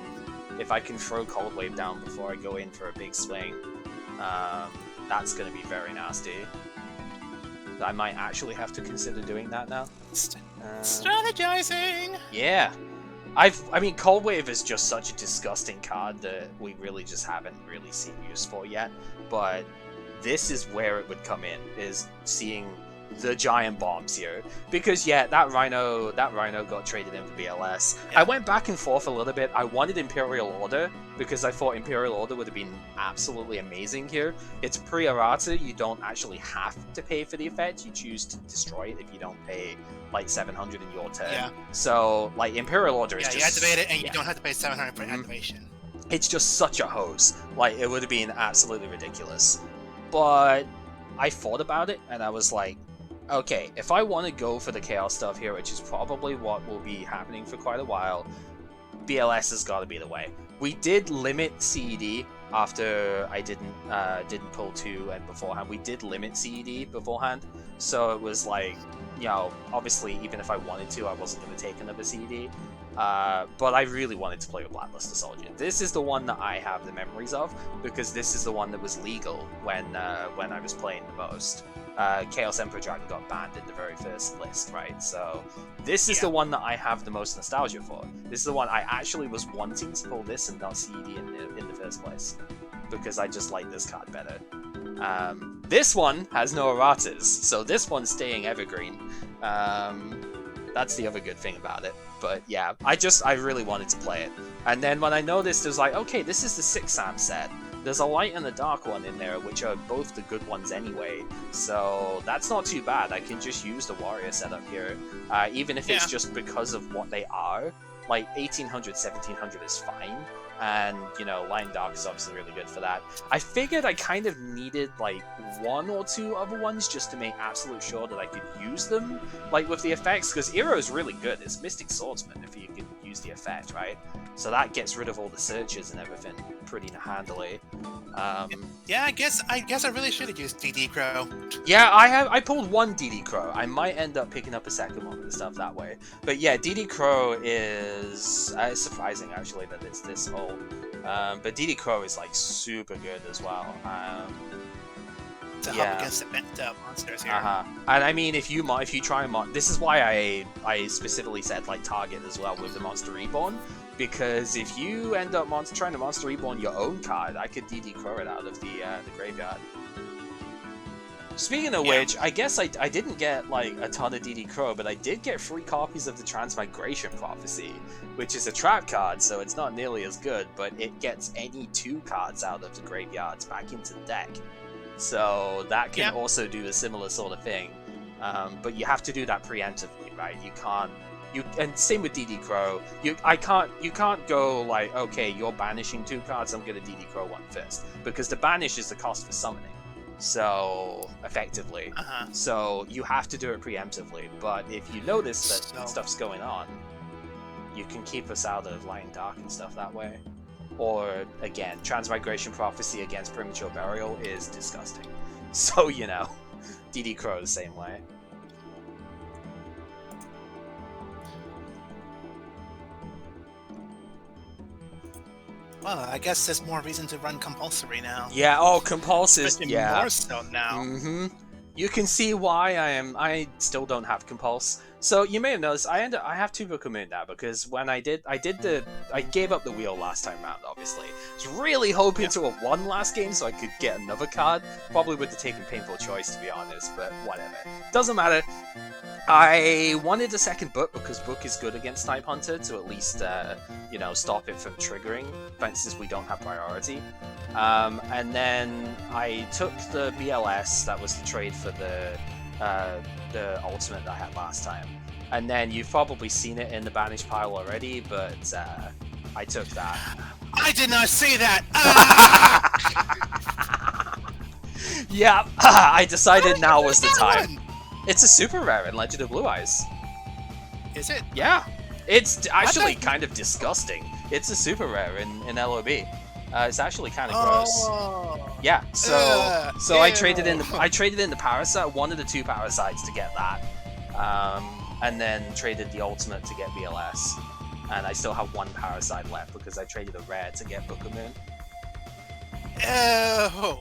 throw Cold Wave down before I go in for a big swing, that's going to be very nasty. I might actually have to consider doing that now. Strategizing! Yeah. I mean, Cold Wave is just such a disgusting card that we really just haven't really seen use for yet, but this is where it would come in, is seeing the giant bombs here. Because yeah, that Rhino got traded in for BLS. Yeah. I went back and forth a little bit. I wanted Imperial Order because I thought Imperial Order would have been absolutely amazing here. It's pre-errata, you don't actually have to pay for the effect, you choose to destroy it if you don't pay like 700 in your turn. Yeah. So like Imperial Order is Yeah, just... you activate it and you don't have to pay 700 for activation. It's just such a hose. Like, it would have been absolutely ridiculous. But I thought about it, and I was like, okay, if I want to go for the Chaos stuff here, which is probably what will be happening for quite a while, BLS has got to be the way. We did limit CED after I didn't pull 2 and beforehand. We did limit CED beforehand, so it was like, you know, obviously, even if I wanted to, I wasn't going to take another CED. But I really wanted to play with Blackluster Soldier. This is the one that I have the memories of, because this is the one that was legal when I was playing the most. Chaos Emperor Dragon got banned in the very first list, right? So this is the one that I have the most nostalgia for. This is the one I actually was wanting to pull this and not CED in the first place, because I just like this card better. This one has no erratas, so this one's staying evergreen. That's the other good thing about it. But yeah, I really wanted to play it. And then when I noticed, it was like, okay, this is the 6 Sam set. There's a light and a dark one in there, which are both the good ones anyway. So that's not too bad. I can just use the warrior setup here. Even if it's just because of what they are. Like 1800, 1700 is fine. And, you know, Light and Dark is obviously really good for that. I figured I kind of needed, like, 1 or 2 other ones just to make absolute sure that I could use them, like, with the effects, because Eero is really good. It's Mystic Swordsman if you can use the effect, right? So that gets rid of all the searches and everything pretty handily. Yeah, I guess I really should have used DD Crow. Yeah, I pulled 1 DD Crow. I might end up picking up a second one and stuff that way. But yeah, DD Crow is... it's surprising, actually, that it's this old. But DD Crow is, like, super good as well. To help against the monsters here. And I mean, if you try and this is why I specifically said, like, target as well with the Monster Reborn. Because if you end up trying to Monster Reborn your own card, I could DD Crow it out of the graveyard. Speaking of which, I guess I didn't get, like, a ton of DD Crow, but I did get 3 copies of the Transmigration Prophecy, which is a trap card, so it's not nearly as good, but it gets any 2 cards out of the graveyards back into the deck. So that can also do a similar sort of thing. But you have to do that preemptively, right? You can't... and same with DD Crow. You can't go like, okay, you're banishing 2 cards, I'm gonna DD Crow 1 first. Because the banish is the cost for summoning. So, effectively. So, you have to do it preemptively. But if you notice that stuff's going on, you can keep us out of Light and Dark and stuff that way. Or, again, Transmigration Prophecy against Premature Burial is disgusting. So, you know, DD Crow the same way. Well, I guess there's more reason to run compulsory now. Yeah, compulses, more so now. You can see why I still don't have compulse. So you may have noticed I have 2 Book of Moon now, because when I gave up the wheel last time round, obviously. I was really hoping to have won last game so I could get another card. Probably would have taken Painful Choice, to be honest, but whatever. Doesn't matter. I wanted a second Book because Book is good against Type Hunter to at least, you know, stop it from triggering, since we don't have priority. And then I took the BLS, that was the trade for the ultimate that I had last time. And then you've probably seen it in the banish pile already, but I took that. I did not see that! Yeah, I decided now was the time. It's a super rare in Legend of Blue Eyes. Is it? Yeah. It's actually kind of disgusting. It's a super rare in LOB. It's actually kind of gross. Yeah, so I traded in the Parasite, one of the 2 Parasites to get that. And then traded the ultimate to get BLS. And I still have 1 Parasite left because I traded a rare to get Book of Moon. Ew!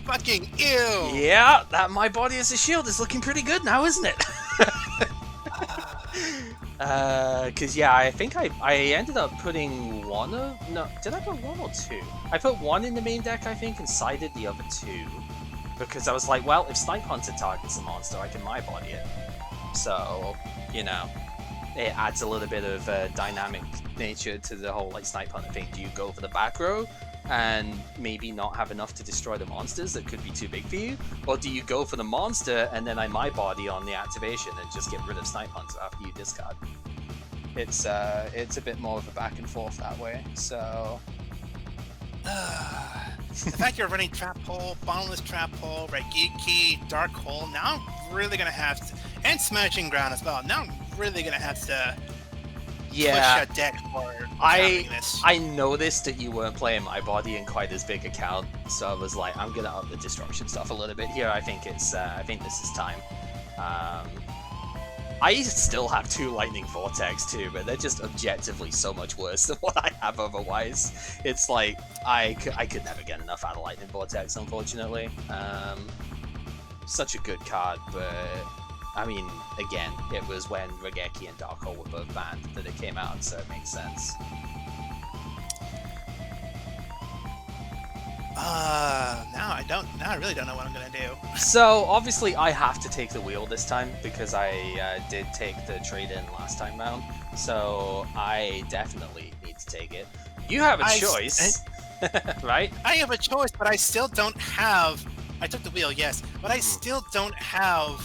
Fucking ew! Yeah, that My Body as a Shield is looking pretty good now, isn't it? Cause yeah, I think I ended up putting 1 of... No, did I put 1 or 2? I put 1 in the main deck, I think, and sided the other 2. because I was like, well, if Snipe Hunter targets a monster, I can my body it. So, you know, it adds a little bit of dynamic nature to the whole like Snipe Hunter thing. Do you go for the back row and maybe not have enough to destroy the monsters that could be too big for you? Or do you go for the monster and then I my body on the activation and just get rid of Snipe Hunter after you discard? It's a bit more of a back and forth that way, so... The fact you're running Trap Hole, Bottomless Trap Hole, Raigeki, Dark Hole, now I'm really gonna have to... And Smashing Ground as well. Now I'm really gonna have to... push a deck for having this. I noticed that you weren't playing my body in quite as big a count, so I was like, I'm gonna up the destruction stuff a little bit here. I think this is time. I still have 2 Lightning Vortex too, but they're just objectively so much worse than what I have otherwise. It's like, I could never get enough out of Lightning Vortex, unfortunately. Such a good card, but... I mean, again, it was when Raigeki and Dark Hole were both banned that it came out, so it makes sense. Now I really don't know what I'm gonna do. So, obviously, I have to take the wheel this time, because I did take the trade-in last time round, so I definitely need to take it. You have a choice, right? I have a choice, but I still don't have... I took the wheel, yes, but I still don't have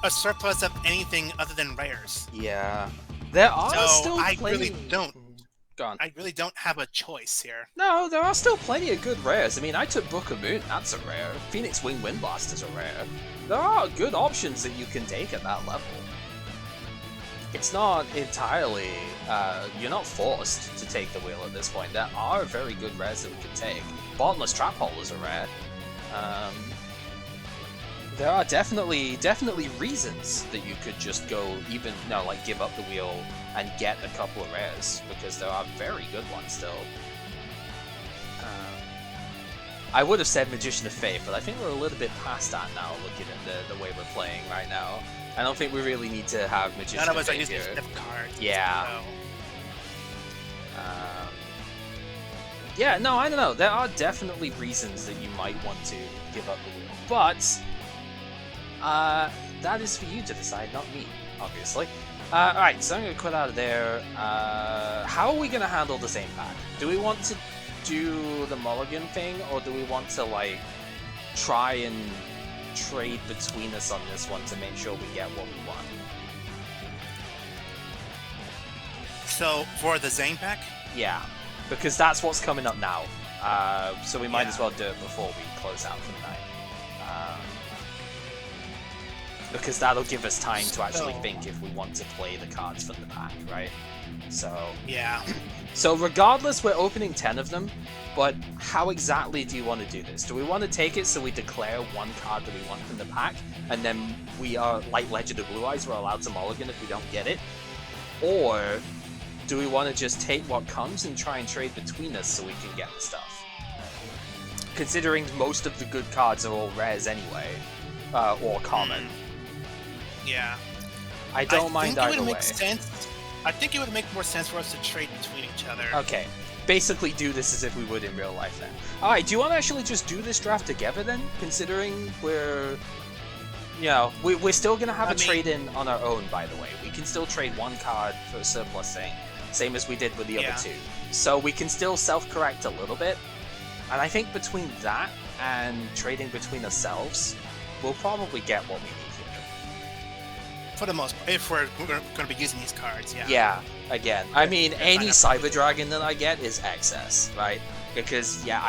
a surplus of anything other than rares. Yeah. There are still I plenty... really don't. Go on. I really don't have a choice here. No, there are still plenty of good rares. I mean, I took Book of Moon, that's a rare. Phoenix Wing Windblast is a rare. There are good options that you can take at that level. It's not entirely... you're not forced to take the wheel at this point. There are very good rares that we can take. Bottomless Trap Hole is a rare. There are definitely reasons that you could just go give up the wheel and get a couple of rares, because there are very good ones still. I would have said Magician of Fate, but I think we're a little bit past that now, looking at the way we're playing right now. I don't think we really need to have Magician of Fate. None of us are using flip cards. Yeah. Yeah, no, I don't know. There are definitely reasons that you might want to give up the wheel, but that is for you to decide, not me, obviously. Alright, so I'm going to quit out of there. How are we going to handle the same pack? Do we want to do the mulligan thing, or do we want to, like, try and trade between us on this one to make sure we get what we want? So, for the Zane pack? Yeah, because that's what's coming up now. So we might as well do it before we close out for the night. Because that'll give us time to actually think if we want to play the cards from the pack, right? So... Yeah. So regardless, we're opening 10 of them, but how exactly do you want to do this? Do we want to take it so we declare one card that we want from the pack, and then we are, like Legend of Blue Eyes, we're allowed to mulligan if we don't get it? Or do we want to just take what comes and try and trade between us so we can get the stuff? Considering most of the good cards are all rares anyway, or common. Yeah. I don't mind either way. I think it would make more sense for us to trade between each other. Okay. Basically do this as if we would in real life then. Alright, do you want to actually just do this draft together then? Considering we're... You know, we're still going to have a trade-in on our own, by the way. We can still trade one card for a surplus thing. Same as we did with the other two. So we can still self-correct a little bit. And I think between that and trading between ourselves, we'll probably get what we need. For the most part, if we're going to be using these cards, yeah. Yeah, again, I mean, any Cyber Dragon that I get is excess, right? Because, yeah,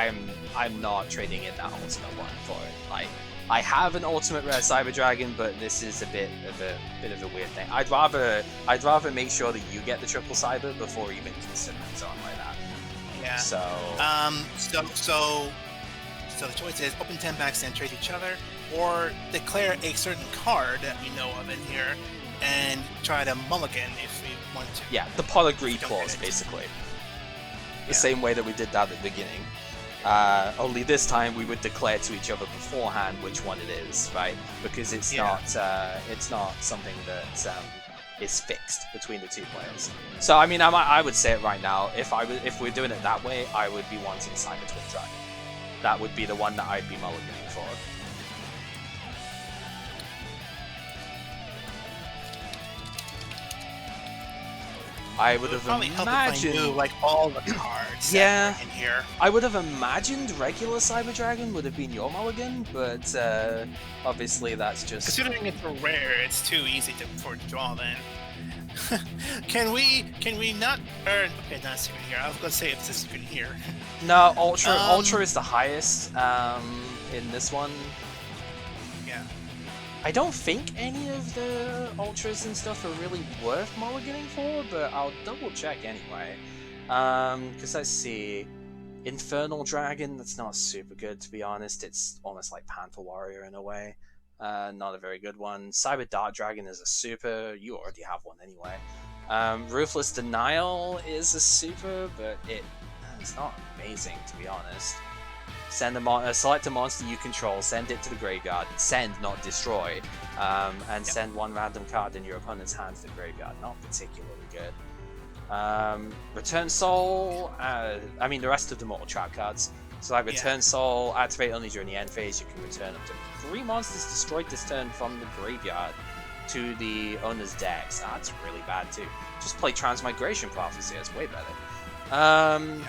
I'm not trading in that ultimate one for it. Like, I have an ultimate rare Cyber Dragon, but this is a bit of a weird thing. I'd rather make sure that you get the triple Cyber before even considering something like that. Yeah. So the choice is open 10 packs and trade each other, or declare a certain card that we know of in here and try to mulligan if we want to. Yeah, the pot agreed clause, basically. The same way that we did that at the beginning. Only this time we would declare to each other beforehand which one it is, right? Because it's not something that is fixed between the two players. So I mean, I would say it right now. If we're doing it that way, I would be wanting Cyber Twin Dragon. that would be the one that I'd be mulliganing for. I would have imagined, if I knew, like, all the cards yeah, that were in here. I would have imagined regular Cyber Dragon would have been your mulligan, but obviously that's just... Considering it's a rare, it's too easy for to draw then. Can we not earn... Okay, not a secret here. I was going to say it's a secret here. No, Ultra is the highest in this one. Yeah. I don't think any of the Ultras and stuff are really worth mulliganing for, but I'll double check anyway. Because let's see. Infernal Dragon, that's not super good to be honest. It's almost like Panther Warrior in a way. Not a very good one. Cyber Dart Dragon is a super. You already have one anyway. Ruthless Denial is a super, but it's not amazing to be honest. Send select a monster you control, send it to the graveyard. Send, not destroy. And send one random card in your opponent's hand to the graveyard. Not particularly good. Return Soul. I mean, the rest of them are all trap cards. So like Return Soul, activate only during the end phase. You can return up to 3 monsters destroyed this turn from the graveyard to the owner's decks. That's really bad too. Just play Transmigration Prophecy. That's way better. Yeah, really.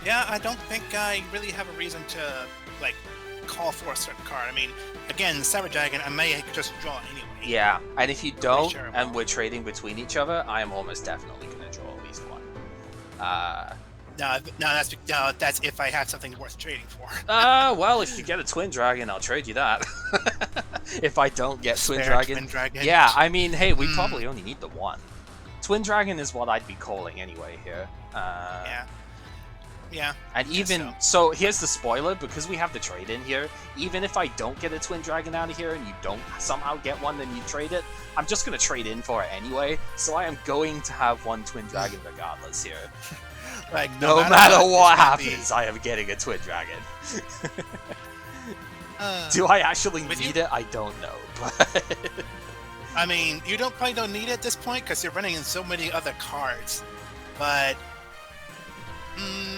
Yeah, I don't think I really have a reason to, like, call for a certain card. I mean, again, Cyber Dragon, I may just draw anyway. Yeah, and if you don't, and we're trading between each other, I am almost definitely going to draw at least one. No, that's if I have something worth trading for. Well, if you get a Twin Dragon, I'll trade you that. If I don't get Twin Dragon. Yeah, I mean, hey, we probably only need the one. Twin Dragon is what I'd be calling anyway here. Yeah. And even so, here's the spoiler, because we have the trade in here, even if I don't get a Twin Dragon out of here and you don't somehow get one, then you trade it, I'm just going to trade in for it anyway, so I am going to have one Twin Dragon regardless here. Like, no matter what happens, I am getting a Twin Dragon. Do I actually need it? I don't know, but... I mean, you probably don't need it at this point, because you're running in so many other cards, but...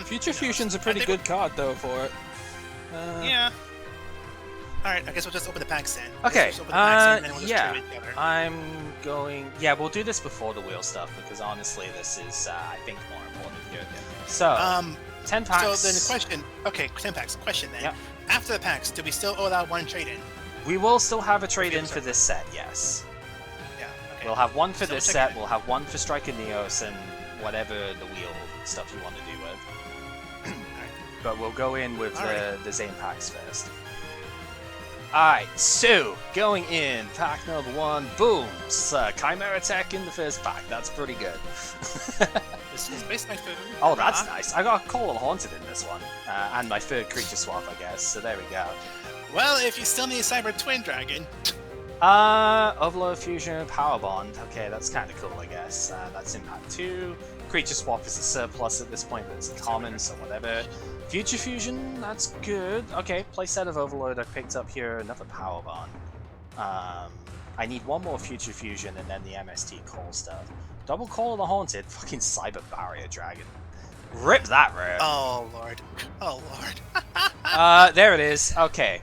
Future Fusion's a pretty good card, though, for it. Yeah. Alright, I guess we'll just open the packs then. Okay, we'll yeah. I'm going... Yeah, we'll do this before the wheel stuff, because honestly, this is, I think, more important here. So, 10 packs... So then the question... Okay, 10 packs. Question then. Yep. After the packs, do we still allow one trade-in? We will still have a trade-in for this set, yes. Yeah, okay. We'll have one for this set, we'll have one for Striker Neos, and whatever the wheel stuff you want to do with. But we'll go in with the Zane packs first. Alright, so, going in, pack number 1, boom! Chimera Tech in the first pack, that's pretty good. Oh, that's nice. I got a Call of the Haunted in this one, and my third creature swap, I guess, so there we go. Well, if you still need Cyber Twin Dragon... Overload Fusion, Power Bond, okay, that's kind of cool, I guess. That's Impact 2. Creature Swap is a surplus at this point, but it's a common, so whatever. Future Fusion, that's good. Okay, playset of Overload I picked up here, another Power Bond. I need one more Future Fusion and then the MST Call stuff. Double Call of the Haunted, fucking Cyber Barrier Dragon. Rip that rare. Oh lord. Oh lord. There it is. Okay.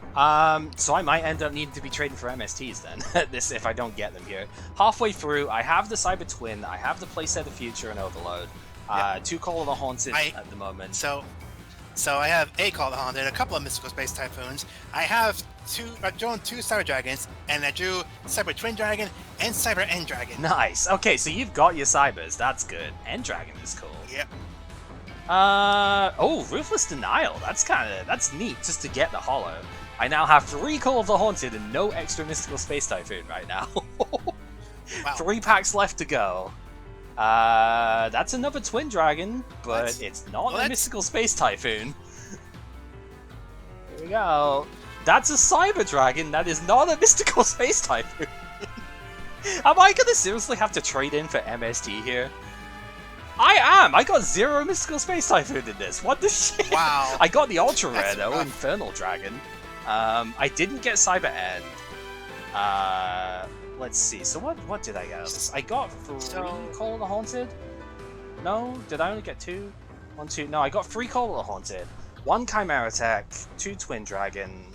So I might end up needing to be trading for MSTs then. This if I don't get them here. Halfway through, I have the Cyber Twin, I have the playset of Future and Overload. 2 Call of the Haunted at the moment. So I have a Call of the Haunted, a couple of Mystical Space Typhoons. I have drawn 2 Cyber Dragons, and I drew Cyber Twin Dragon and Cyber End Dragon. Nice. Okay, so you've got your Cybers. That's good. End Dragon is cool. Yep. Oh, Ruthless Denial. That's neat, just to get the holo. I now have 3 Call of the Haunted and no extra Mystical Space Typhoon right now. Wow. 3 packs left to go. That's another Twin Dragon, but it's not a Mystical Space Typhoon. Here we go. That's a Cyber Dragon, that is not a Mystical Space Typhoon. Am I gonna seriously have to trade in for MST here? I am! I got 0 Mystical Space Typhoon in this. What the shit? Wow. I got the Ultra Rare though, Infernal Dragon. I didn't get Cyber End. Let's see. So what did I get? I got 3 Call of the Haunted? No? Did I only get 2? 1, 2. No, I got 3 Call of the Haunted. 1 Chimera Tech, 2 Twin Dragon,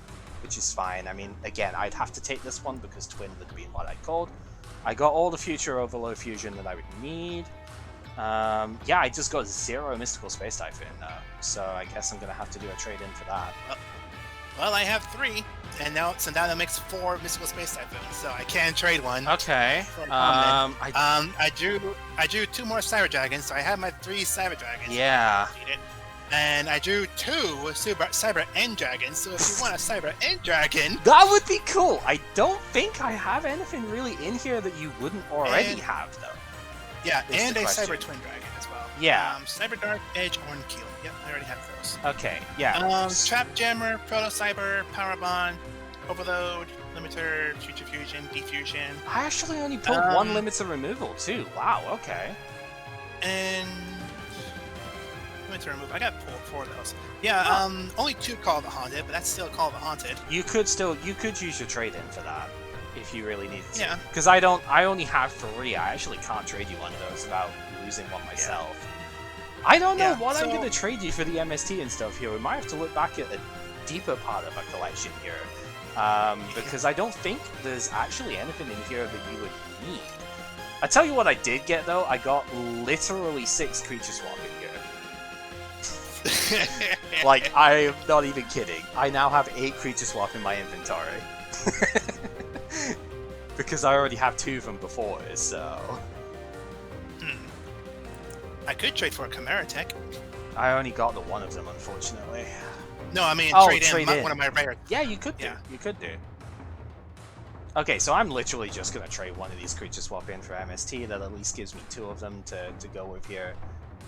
which is fine. I mean, again, I'd have to take this one because Twin would have been what I called. I got all the future Overload Fusion that I would need. Yeah, I just got 0 Mystical Space Typhoon though, so I guess I'm gonna have to do a trade-in for that. Well, I have 3, and now that makes 4 Mystical Space Typhoons, so I can trade one. Okay. I drew 2 more Cyber Dragons, so I have my 3 Cyber Dragons. Yeah. And I drew 2 Cyber End Dragons, so if you want a Cyber End Dragon... That would be cool! I don't think I have anything really in here that you wouldn't already have, though. Yeah, and a Cyber Twin Dragon as well. Yeah. Cyber Dark, Edge, Horn Keel. Yep, I already have those. Okay, yeah. Trap Jammer, Proto Cyber, Power Bond, Overload, Limiter, Future Fusion, Defusion. I actually only pulled 1 Limiter Removal, too. Wow, okay. And... Limiter Removal. I got 4 of those. Yeah, only 2 Call the Haunted, but that's still Call the Haunted. You could use your trade-in for that. If you really needed to. Yeah. Because I only have 3. I actually can't trade you one of those without losing one myself. Yeah. I don't know what I'm going to trade you for the MST and stuff here. We might have to look back at a deeper part of our collection here. Because I don't think there's actually anything in here that you would need. I tell you what I did get though, I got literally 6 creature swap in here. Like, I'm not even kidding. I now have 8 creature swap in my inventory. Because I already have 2 from before, so... I could trade for a Chimera Tech. I only got the 1 of them, unfortunately. No, I mean trade in one of my rare... Yeah, you could do. Yeah. You could do. Okay, so I'm literally just going to trade one of these creature swap in for MST. That at least gives me 2 of them to go with here.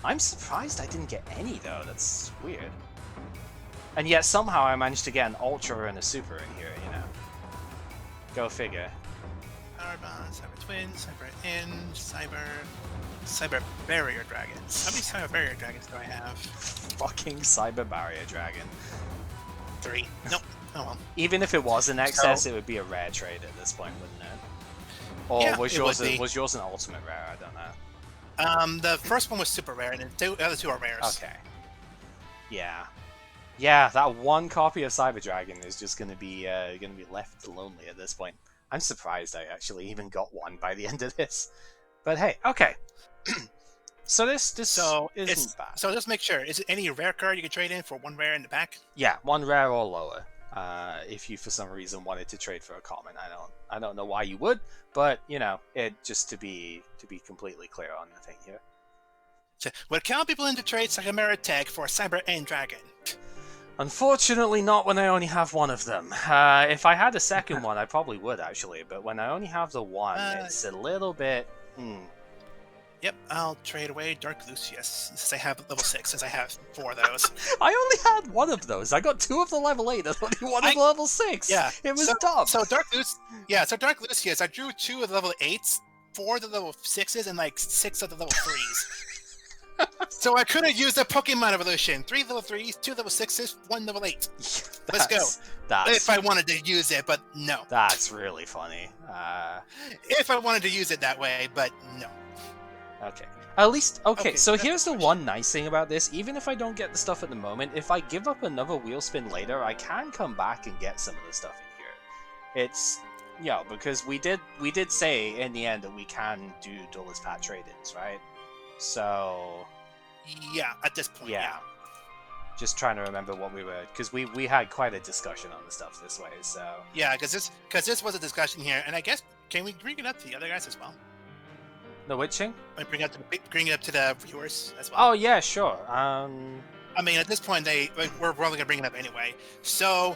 I'm surprised I didn't get any, though. That's weird. And yet, somehow, I managed to get an Ultra and a Super in here, you know. Go figure. Power Bond, Cyber Twin, Cyber End, Cyber Barrier Dragons. How many Cyber Barrier Dragons do I have? Fucking Cyber Barrier Dragon. 3. Nope. Oh well. Even if it was an excess, it would be a rare trade at this point, wouldn't it? Or yeah, was yours an ultimate rare? I don't know. The first one was super rare, and the other 2 are rares. Okay. Yeah. Yeah, that 1 copy of Cyber Dragon is just gonna be left lonely at this point. I'm surprised I actually even got 1 by the end of this. But hey, okay. So this isn't bad. So just make sure, is it any rare card you can trade in for 1 rare in the back? Yeah, 1 rare or lower. If you for some reason wanted to trade for a common, I don't know why you would, but you know, it just to be completely clear on the thing here. So, would count people into trade Chimera Tech for a Cyber End Dragon? Unfortunately, not when I only have 1 of them. If I had a second one, I probably would actually, but when I only have the 1, it's a little bit. Yep, I'll trade away Dark Lucius since I have level 6, since I have 4 of those. I only had 1 of those. I got 2 of the level 8 and only 1 of the level 6. Yeah, it was dumb. So Dark Lucius, I drew 2 of the level 8s, 4 of the level 6s, and like 6 of the level 3s. So I could have used a Pokemon evolution. 3 level 3s, 2 level 6s, 1 level 8. Let's go. If I wanted to use it, but no. That's really funny. If I wanted to use it that way, but no. Okay. At least, okay, so here's the one nice thing about this. Even if I don't get the stuff at the moment, if I give up another wheel spin later, I can come back and get some of the stuff in here. It's, yeah, because we did say in the end that we can do Duelist Pack trade-ins, right? So... yeah, at this point, yeah. Just trying to remember what we were... Because we had quite a discussion on the stuff this way, so... Yeah, because this was a discussion here, and I guess, can we bring it up to the other guys as well? The witching? Bring it up to the viewers as well. Oh yeah, sure. I mean, at this point, we're probably gonna bring it up anyway. So,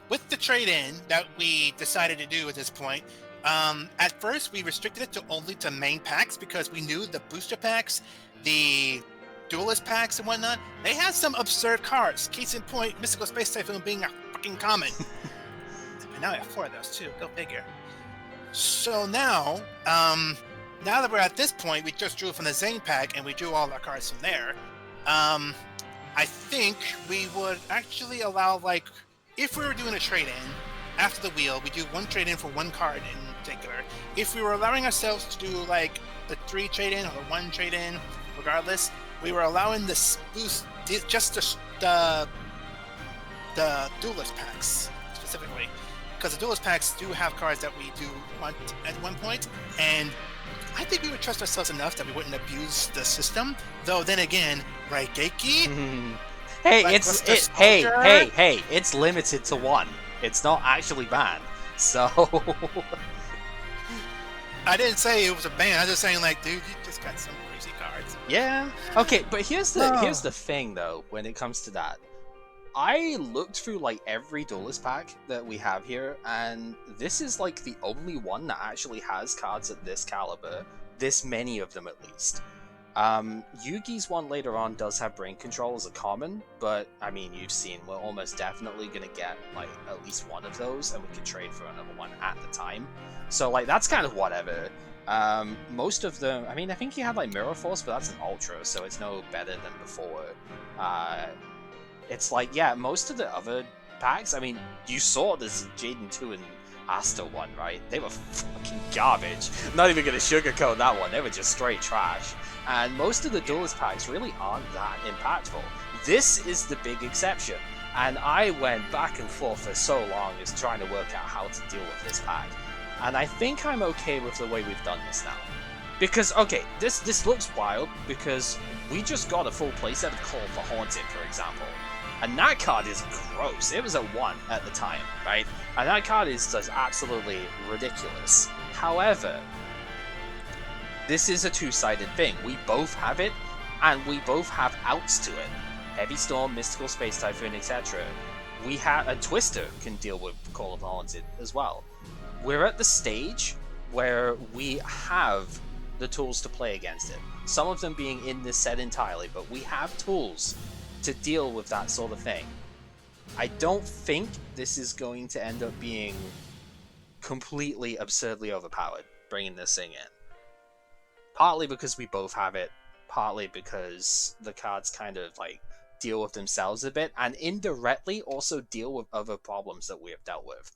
with the trade-in that we decided to do at this point, at first we restricted it to only to main packs because we knew the booster packs, the duelist packs and whatnot, they had some absurd cards. Case in point, Mystical Space Typhoon being a fucking common. And now I have 4 of those too. Go figure. So now, now that we're at this point, we just drew from the Zane pack, and we drew all our cards from there. I think we would actually allow, like, if we were doing a trade-in, after the wheel, we do 1 trade-in for 1 card in particular. If we were allowing ourselves to do, like, the 3 trade-in or 1 trade-in, regardless, we were allowing this boost, just the duelist packs specifically, because the duelist packs do have cards that we do want at one point, and I think we would trust ourselves enough that we wouldn't abuse the system. Though then again, Raigeki. Hey, like, hey, it's limited to one. It's not actually banned. So I didn't say it was a ban. I was just saying, like, dude, you just got some crazy cards. yeah. Okay, but here's the thing though. When it comes to that, I looked through like every duelist pack that we have here, and this is like the only one that actually has cards at this caliber. This many of them, at least. Yugi's one later on does have brain control as a common, but I mean, you've seen we're almost definitely gonna get like at least one of those, and we can trade for another one at the time. So like that's kind of whatever. Most of them, I mean, I think he had like Mirror Force, but that's an Ultra, so it's no better than before. It's like, yeah, most of the other packs, I mean, you saw this Jaden 2 and Asta one, right? They were fucking garbage. I'm not even gonna sugarcoat that one, they were just straight trash. And most of the duelist packs really aren't that impactful. This is the big exception, and I went back and forth for so long as trying to work out how to deal with this pack. And I think I'm okay with the way we've done this now. Because, okay, this looks wild, because we just got a full playset of Call for Haunted, for example. And that card is gross. It was a 1 at the time, right? And that card is just absolutely ridiculous. However, this is a two-sided thing. We both have it, and we both have outs to it. Heavy Storm, Mystical Space Typhoon, etc. We have a Twister can deal with Call of the Haunted as well. We're at the stage where we have the tools to play against it. Some of them being in this set entirely, but we have tools to deal with that sort of thing. I don't think this is going to end up being completely absurdly overpowered, bringing this thing in. Partly because we both have it, partly because the cards kind of like deal with themselves a bit, and indirectly also deal with other problems that we have dealt with.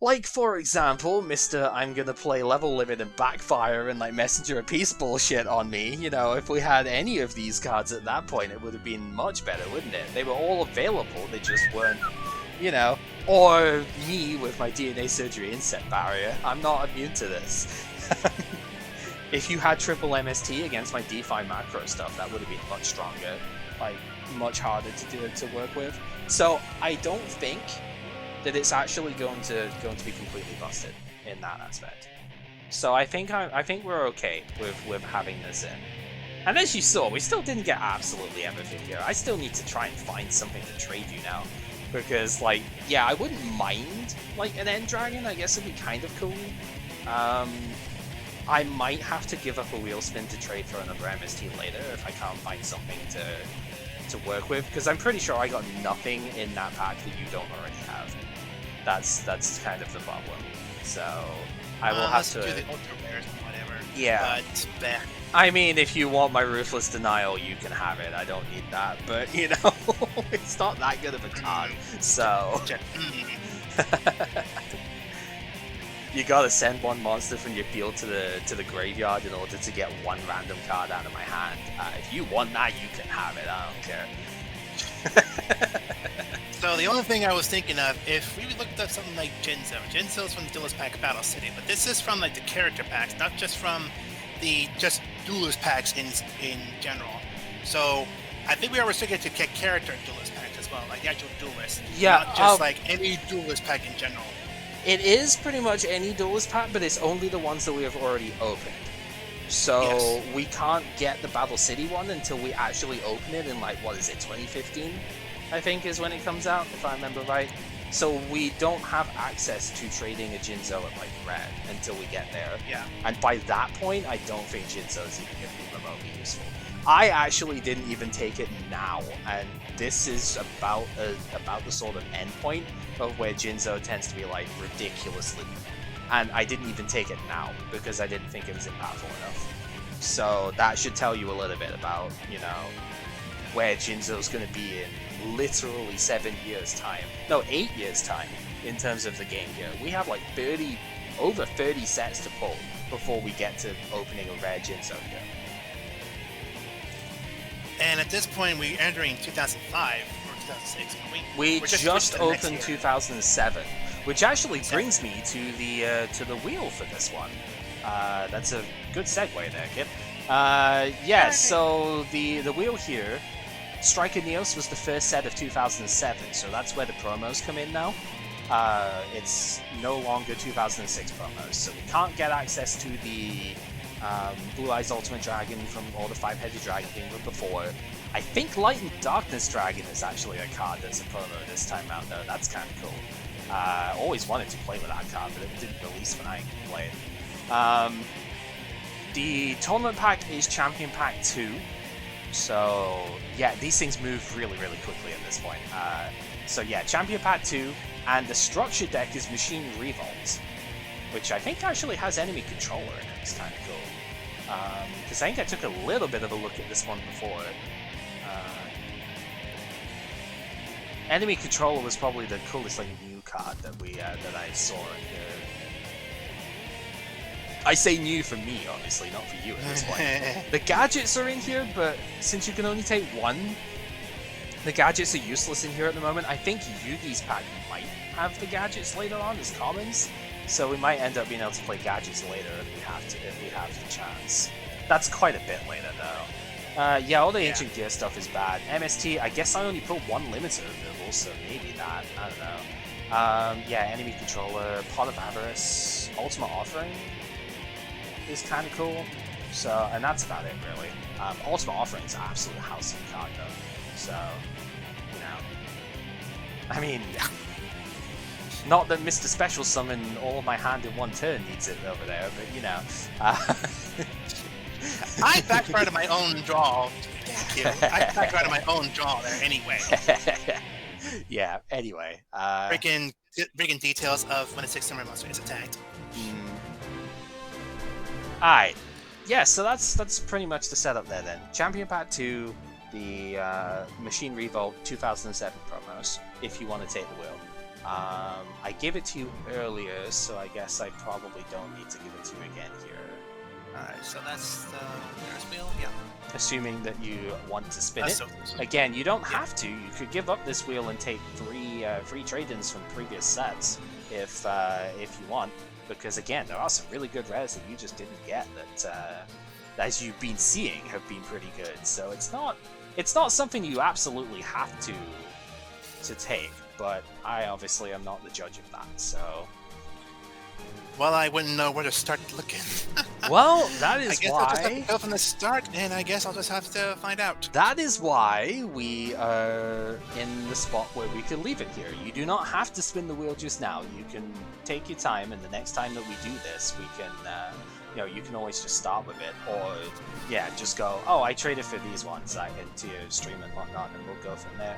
Like, for example, Mr. I'm gonna play level limit and backfire and like Messenger of Peace bullshit on me. You know, if we had any of these cards at that point, it would have been much better, wouldn't it? They were all available, they just weren't, you know. Or me with my DNA surgery inset barrier. I'm not immune to this. If you had triple MST against my DeFi macro stuff, that would have been much stronger, like much harder to work with. So I don't think that it's actually going to be completely busted in that aspect. So I think we're okay with having this in. And as you saw, we still didn't get absolutely everything here. I still need to try and find something to trade you now, because like, yeah, I wouldn't mind like an End Dragon. I guess it'd be kind of cool. I might have to give up a wheel spin to trade for another MST later if I can't find something to work with, because I'm pretty sure I got nothing in that pack that you don't already have. That's kind of the problem. So I will have to do the ultra rares and whatever. Yeah. But I mean, if you want my Ruthless Denial, you can have it. I don't need that, but you know, it's not that good of a card. So you gotta send one monster from your field to the graveyard in order to get one random card out of my hand. If you want that, you can have it. I don't care. So the only thing I was thinking of, if we looked up something like Jinzo. Jinzo's from the Duelist Pack Battle City, but this is from like the character packs, not just from the just Duelist packs in general. So I think we are restricted to get character Duelist packs as well, like the actual Duelist. Yeah, not just like any Duelist pack in general. It is pretty much any Duelist pack, but it's only the ones that we have already opened. So yes, we can't get the Battle City one until we actually open it in like, what is it, 2015? I think is when it comes out, if I remember right. So we don't have access to trading a Jinzo at like red until we get there. Yeah. And by that point, I don't think Jinzo is even going to be remotely useful. I actually didn't even take it now, and this is about the sort of endpoint of where Jinzo tends to be like ridiculously. And I didn't even take it now because I didn't think it was impactful enough. So that should tell you a little bit about, you know, where Jinzo's going to be in literally 7 years time. No, 8 years time in terms of the game here. We have like over 30 sets to pull before we get to opening a rare Jinzo here. And at this point, we're entering 2005 or 2006. We we're just switched to the opened next year. 2007, which actually brings me to the wheel for this one. That's a good segue there, Kip. Yeah, so the wheel here, Striker Neos was the first set of 2007, so that's where the promos come in now. It's no longer 2006 promos, so we can't get access to the Blue Eyes Ultimate Dragon from or the Five-Headed Dragon thing from before. I think Light and Darkness Dragon is actually a card that's a promo this time out, though. That's kind of cool. Always wanted to play with that card, but it didn't release when I could play it. The Tournament Pack is Champion Pack 2. So, yeah, these things move really, really quickly at this point. So, yeah, Champion Pack 2, and the structure deck is Machine Revolt, which I think actually has enemy controller in it. It's kind of cool. Because I think I took a little bit of a look at this one before. Enemy controller was probably the coolest like new card that that I saw in here. I say new for me, obviously, not for you at this point. The gadgets are in here, but since you can only take one, the gadgets are useless in here at the moment. I think Yugi's pack might have the gadgets later on as commons, so we might end up being able to play gadgets later if we have the chance. That's quite a bit later, though. Yeah, all the Ancient Gear stuff is bad. MST, I guess I only put one limiter available, so maybe that. I don't know. Yeah, enemy controller, Pot of Avarice, Ultimate Offering is kind of cool. So, and that's about it, really. Ultimate Offering is an absolute house card, though. So, you know. I mean, not that Mr. Special Summon all my hand in one turn needs it over there, but you know. I backfired on my own draw. Thank you. I backfired on my own draw there anyway. Yeah, anyway. Breaking details of when a 6-summer monster is attacked. Alright. Yeah, so that's pretty much the setup there then. Champion Pack 2, the Machine Revolt 2007 promos, if you want to take the wheel. I gave it to you earlier, so I guess I probably don't need to give it to you again here. Alright, so that's the winner's wheel? Yeah. Assuming that you want to spin it. So Again, you don't have to. You could give up this wheel and take three trade-ins from previous sets if you want. Because again, there are some really good rares that you just didn't get that, as you've been seeing, have been pretty good. So it's not something you absolutely have to take. But I obviously am not the judge of that. So. Well, I wouldn't know where to start looking. Well, that is I guess why. I'll just have to go from the start, and I guess I'll just have to find out. That is why we are in the spot where we can leave it here. You do not have to spin the wheel just now. You can take your time, and the next time that we do this, we can, you can always just start with it, or yeah, just go. Oh, I traded for these ones. I into your stream and whatnot, and we'll go from there.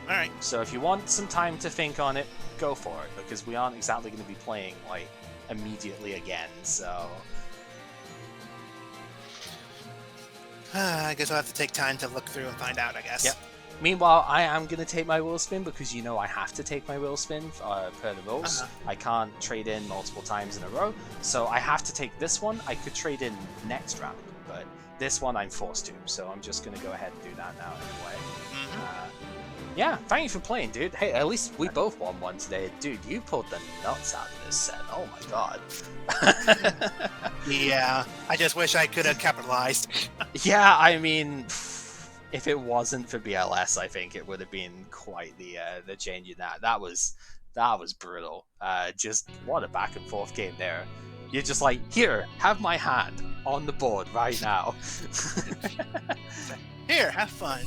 All right. So if you want some time to think on it, go for it, because we aren't exactly going to be playing like immediately again. So I guess I'll have to take time to look through and find out, I guess. Yep. Meanwhile, I am going to take my wheel spin because I have to take my wheel spin per the rules. I can't trade in multiple times in a row, so I have to take this one. I could trade in next round, but this one I'm forced to, so I'm just going to go ahead and do that now anyway. Yeah, thank you for playing, dude. Hey, at least we both won one today. Dude, you pulled the nuts out of this set. Oh my god. Yeah, I just wish I could have capitalized. Yeah, I mean, if it wasn't for BLS, I think it would have been quite the change in that. That was brutal. Just what a back and forth game there. You're just like, here, have my hand on the board right now. Here, have fun.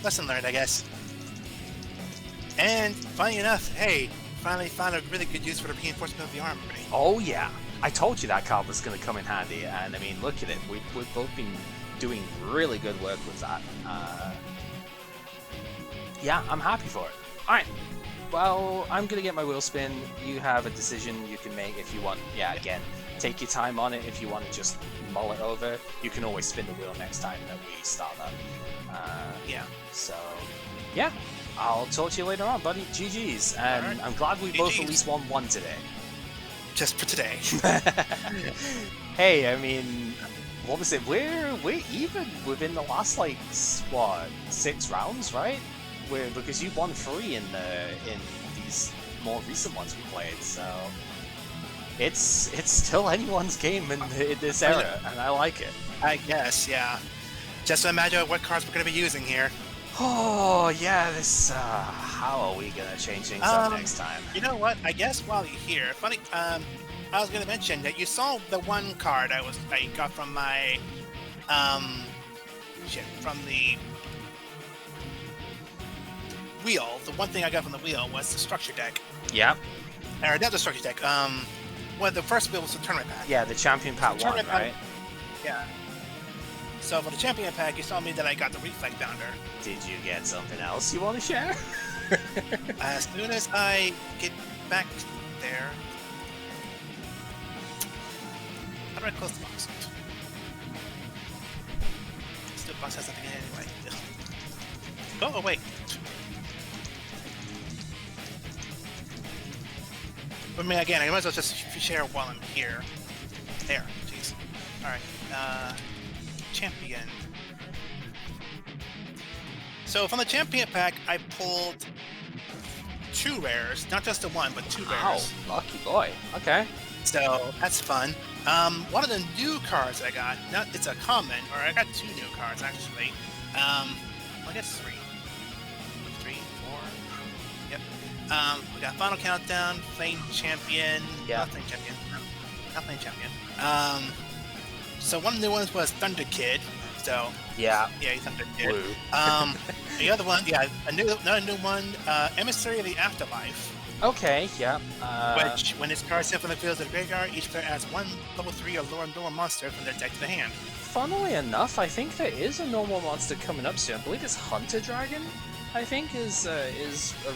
Lesson learned, I guess. And funny enough, hey, finally found a really good use for the reinforcement of the armory. Oh yeah, I told you that card was going to come in handy, and I mean, look at it. We've both been doing really good work with that. Yeah, I'm happy for it. All right. Well, I'm going to get my wheel spin. You have a decision you can make if you want. Yeah, again, take your time on it. If you want to just mull it over, you can always spin the wheel next time that we start up. Yeah, so, yeah, I'll talk to you later on, buddy. GG's, and right. I'm glad we both at least won one today. Just for today. Hey, I mean, what was it? We're even within the last like what 6 rounds, right? Because you won 3 in these more recent ones we played, so it's still anyone's game in this era, and I like it. I guess, yeah. Just imagine what cards we're going to be using here. Oh yeah, this. How are we gonna change things up next time? You know what? I guess while you're here, funny. I was going to mention that you saw the one card I got from my from the wheel. The one thing I got from the wheel was the structure deck. Yep. Or not the structure deck. Well, the first wheel was the tournament pack. Yeah, the champion pack 1, right? Yeah. So for the champion pack, you saw me that I got the reflect bounder. Did you get something else you want to share? As soon as I get back there. How do I close the box? Still, box has nothing in it anyway. Oh, wait. I mean, again, I might as well just share while I'm here. There, jeez. Alright, champion. So from the champion pack, I pulled 2 rares. Not just the 1, but 2 rares. Oh, lucky boy. Okay. So that's fun. One of the new cards I got, it's a common, or I got 2 new cards actually. I guess 3. 3, 4. Yep. We got Final Countdown, Flame Champion. Yeah. Not Flame Champion. No, not Flame Champion. So one of the new ones was Thunder Kid. So yeah, he's Thunder Kid. The other one, another new one, Emissary of the Afterlife. Okay, yeah. Which, when its card sent from the field to the graveyard, each player adds 1 level 3 or lower monster from their deck to the hand. Funnily enough, I think there is a normal monster coming up soon. I believe it's Hunter Dragon. I think is a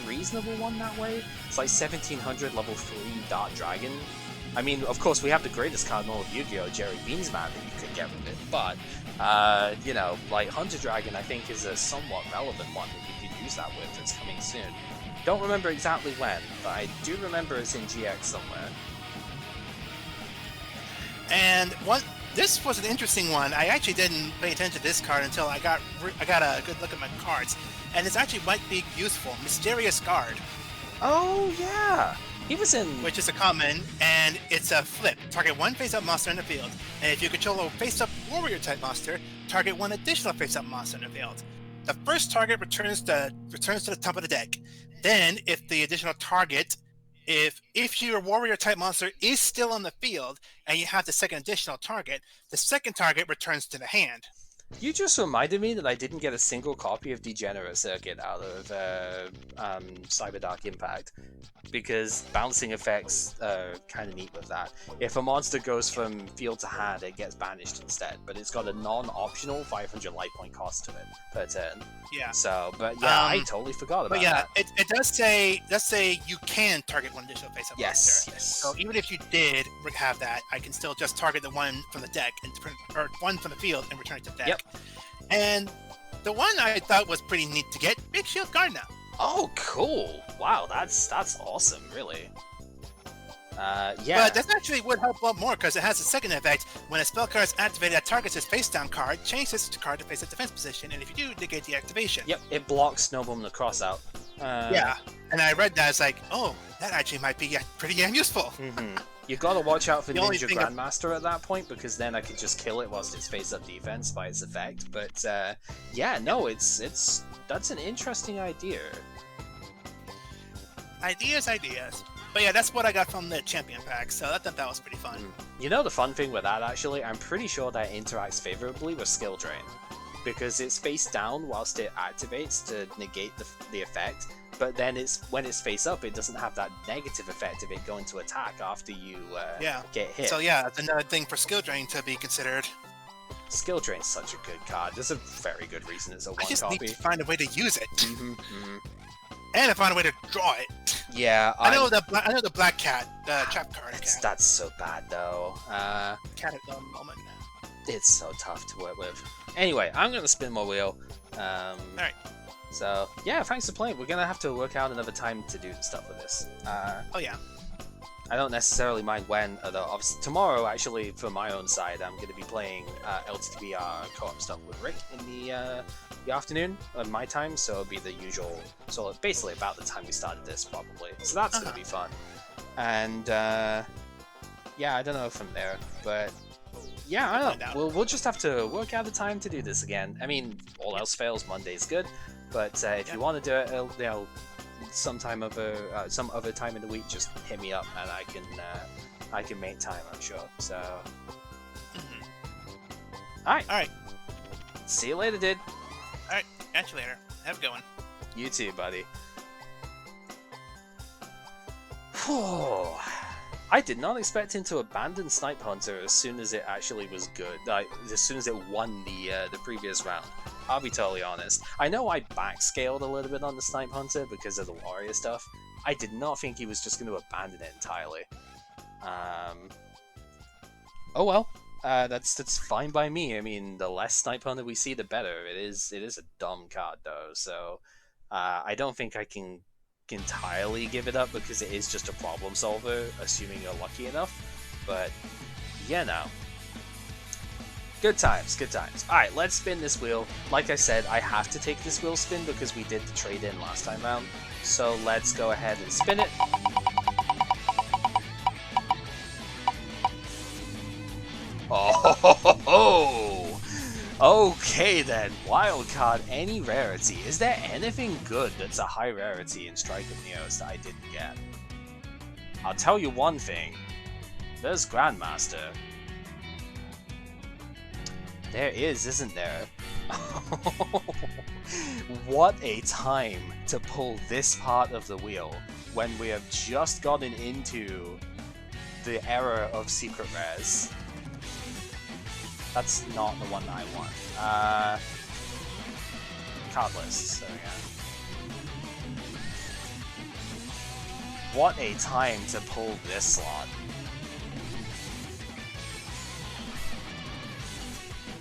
reasonable one that way. It's like 1700 level 3 Dark Dragon. I mean, of course, we have the greatest card in all of Yu-Gi-Oh! Jerry Beansman that you could get with it, but you know, like Hunter Dragon, I think is a somewhat relevant one that you could use that with. That's coming soon. Don't remember exactly when, but I do remember it's in GX somewhere. And this was an interesting one. I actually didn't pay attention to this card until I got a good look at my cards, and this actually might be useful. Mysterious Guard. Oh yeah, he was in. Which is a common, and it's a flip. Target 1 face-up monster in the field, and if you control a face-up warrior type monster, target 1 additional face-up monster in the field. The first target returns to the top of the deck. Then, if the additional target, if your warrior type monster is still on the field and you have the second additional target, the second target returns to the hand. You just reminded me that I didn't get a single copy of Degenerate Circuit out of Cyberdark Impact, because bouncing effects are kind of neat with that. If a monster goes from field to hand, it gets banished instead, but it's got a non-optional 500 life point cost to it per turn. Yeah. So, but yeah, I totally forgot about that. But yeah, it does say you can target 1 additional face-up monster. Yes. So even if you did have that, I can still just target the 1 from the deck or 1 from the field and return it to the deck. Yep. And the one I thought was pretty neat to get, Big Shield Guard now. Oh, cool! Wow, that's awesome, really. Yeah. But that actually would help a lot more because it has a second effect. When a spell card is activated that targets its face-down card, change this card to face its defense position, and if you do, negate the activation. Yep, it blocks Snowball the Crossout. Yeah, and I read that, it's like, oh, that actually might be pretty damn useful. Mm-hmm. You gotta watch out for Ninja Grandmaster at that point, because then I could just kill it whilst it's face-up defense by its effect. But yeah, no, that's an interesting idea. Ideas. But yeah, that's what I got from the champion pack, so I thought that was pretty fun. You know the fun thing with that, actually? I'm pretty sure that interacts favorably with Skill Drain, because it's face down whilst it activates to negate the effect, but then when it's face up, it doesn't have that negative effect of it going to attack after you get hit. So yeah, that's another thing for Skill Drain to be considered. Skill Drain's such a good card. There's a very good reason it's a 1 copy. I just need to find a way to use it. Mm-hmm. And I found a way to draw it. Yeah, I know the Black Cat, trap card. That's so bad though. Cat at the moment. It's so tough to work with. Anyway, I'm gonna spin my wheel. All right. So yeah, thanks for playing. We're gonna have to work out another time to do stuff with this. Oh yeah. I don't necessarily mind when, although obviously tomorrow, actually, for my own side, I'm going to be playing LTTBR co-op stuff with Rick in the afternoon on my time, so it'll be the usual, so basically about the time we started this, probably. So that's going to be fun. And, yeah, I don't know from there, but yeah, I don't know. We'll just have to work out the time to do this again. I mean, all else fails, Monday's good, but if you want to do it, you know, some other time in the week, just hit me up and I can make time, I'm sure. So, all right. See you later, dude. All right, catch you later. Have a good one. You too, buddy. I did not expect him to abandon Snipe Hunter as soon as it actually was good. Like, as soon as it won the previous round. I'll be totally honest. I know I backscaled a little bit on the Snipe Hunter because of the warrior stuff. I did not think he was just going to abandon it entirely. Oh well. That's fine by me. I mean, the less Snipe Hunter we see, the better. It is a dumb card though, so I don't think I can entirely give it up because it is just a problem solver, assuming you're lucky enough. But yeah, no. Good times, good times. Alright, let's spin this wheel. Like I said, I have to take this wheel spin because we did the trade-in last time round. So let's go ahead and spin it. Oh, okay then. Wildcard, any rarity. Is there anything good that's a high rarity in Strike of Neos that I didn't get? I'll tell you one thing. There's Grandmaster. There is, isn't there? What a time to pull this part of the wheel when we have just gotten into the era of secret rares. That's not the one that I want. Card lists, there we go. What a time to pull this slot.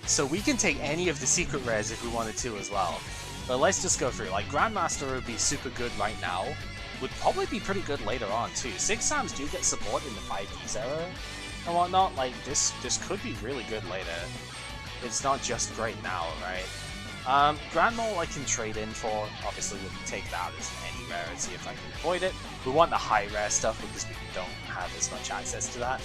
So we can take any of the secret rares if we wanted to as well. But let's just go through. Like, Grandmaster would be super good right now. Would probably be pretty good later on too. 6 Sams do get support in the 5Ds era and whatnot. Like, this could be really good later. It's not just great now, right? Grand Mole I can trade in for. Obviously wouldn't take that as any rarity if I can avoid it. We want the high rare stuff because we don't have as much access to that.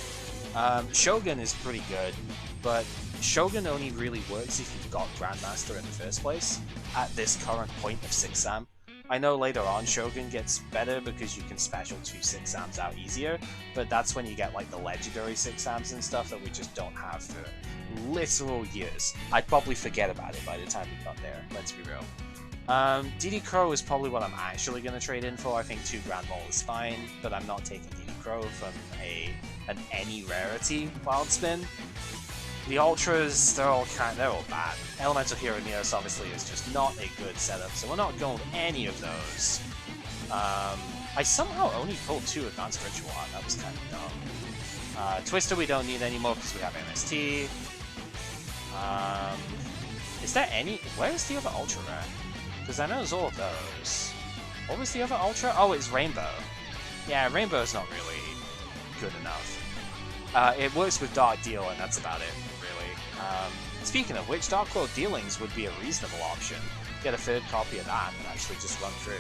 Shogun is pretty good, but Shogun only really works if you've got Grandmaster in the first place, at this current point of 6 Sam. I know later on Shogun gets better because you can special 2 6 Sams out easier, but that's when you get like the legendary 6 Sams and stuff that we just don't have for literal years. I'd probably forget about it by the time we got there, let's be real. DD Crow is probably what I'm actually going to trade in for. I think 2 Grand Mole is fine, but I'm not taking DD Crow from an any rarity wild spin. The Ultras, they're all bad. Elemental Hero Neos obviously is just not a good setup, so we're not going with any of those. I somehow only pulled 2 Advanced Ritual Art, that was kind of dumb. Twister we don't need anymore because we have MST. Is there any... Where is the other Ultra Rare? Because I know there's all of those. What was the other Ultra? Oh, it's Rainbow. Yeah, Rainbow's not really good enough. It works with Dark Deal, and that's about it, really. Speaking of which, Dark Claw Dealings would be a reasonable option. Get a 3rd copy of that and actually just run through.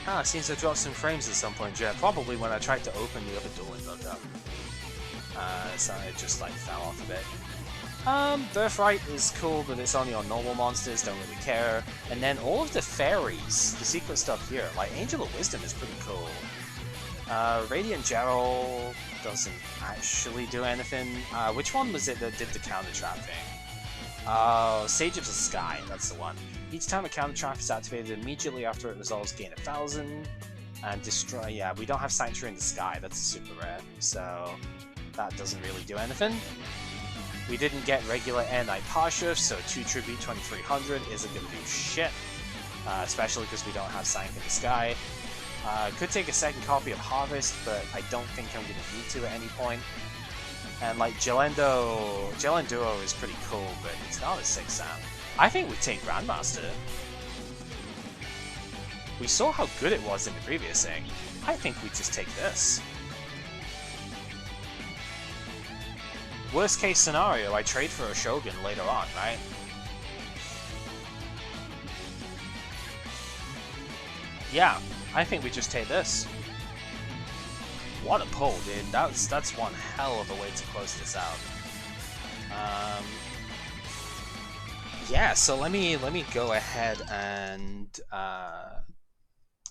It seems to drop some frames at some point, yeah. Probably when I tried to open the other dueling book up. So it just like fell off a bit. Birthright is cool, but it's only on normal monsters, don't really care. And then all of the fairies, the secret stuff here, like Angel of Wisdom is pretty cool. Radiant Gerald doesn't actually do anything. Which one was it that did the counter trap thing? Sage of the Sky, that's the one. Each time a counter trap is activated, immediately after it resolves, gain 1,000 and destroy. Yeah, we don't have Sanctuary in the Sky, that's super rare, so that doesn't really do anything. We didn't get regular Night Parshift, so 2 Tribute 2300 isn't gonna do shit, especially because we don't have Sank in the Sky. Could take a 2nd copy of Harvest, but I don't think I'm going to need to at any point. And like Gelenduo is pretty cool, but it's not a 6 Sam. I think we take Grandmaster. We saw how good it was in the previous thing. I think we just take this. Worst case scenario, I trade for a Shogun later on, right? Yeah, I think we just take this. What a pull, dude. That's one hell of a way to close this out. Yeah, so let me go ahead and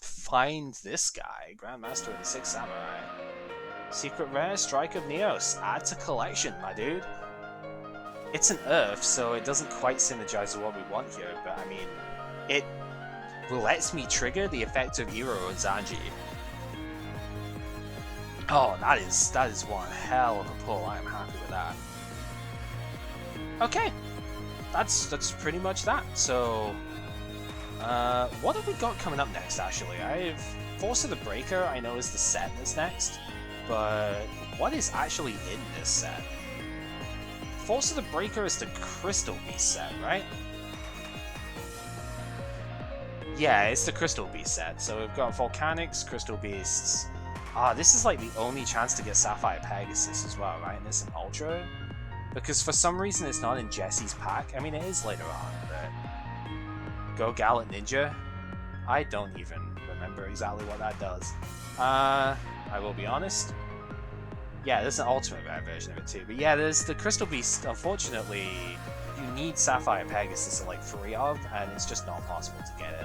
find this guy, Grandmaster of the Six Samurai. Secret rare, Strike of Neos. Add to collection, my dude. It's an Earth, so it doesn't quite synergize with what we want here, but I mean, it lets me trigger the effect of Iro and Zanji. Oh, that is one hell of a pull. I am happy with that. Okay, that's pretty much that. So, what have we got coming up next? Actually, I've Force of the Breaker. I know is the set that's next, but what is actually in this set? Force of the Breaker is the Crystal Beast set, right? Yeah, it's the Crystal Beast set. So we've got Volcanics, Crystal Beasts. Ah, this is like the only chance to get Sapphire Pegasus as well, right? And it's an Ultra. Because for some reason it's not in Jesse's pack. I mean, it is later on, but... Go Gallant Ninja? I don't even remember exactly what that does. I will be honest. Yeah, there's an Ultimate Rare version of it too. But yeah, there's the Crystal Beast. Unfortunately, you need Sapphire Pegasus to like 3 of, and it's just not possible to get it.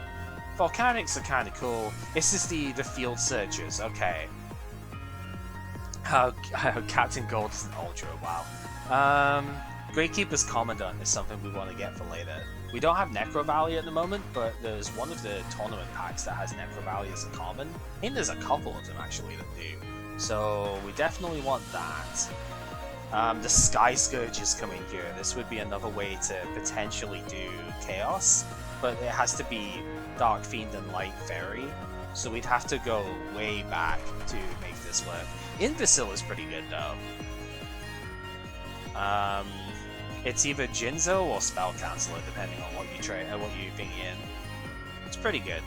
Volcanics are kind of cool. This is the Field Searchers. Okay. Captain Gold is an Ultra. Wow. Gravekeeper's Commandant is something we want to get for later. We don't have Necro Valley at the moment, but there's one of the tournament packs that has Necro Valley as a common. I think there's a couple of them actually that do. So we definitely want that. The Sky Scourge is coming here. This would be another way to potentially do Chaos, but it has to be Dark Fiend and Light Fairy, so we'd have to go way back to make this work. Imbecile is pretty good though. It's either Jinzo or Spell Canceller, depending on what you bring in. It's pretty good.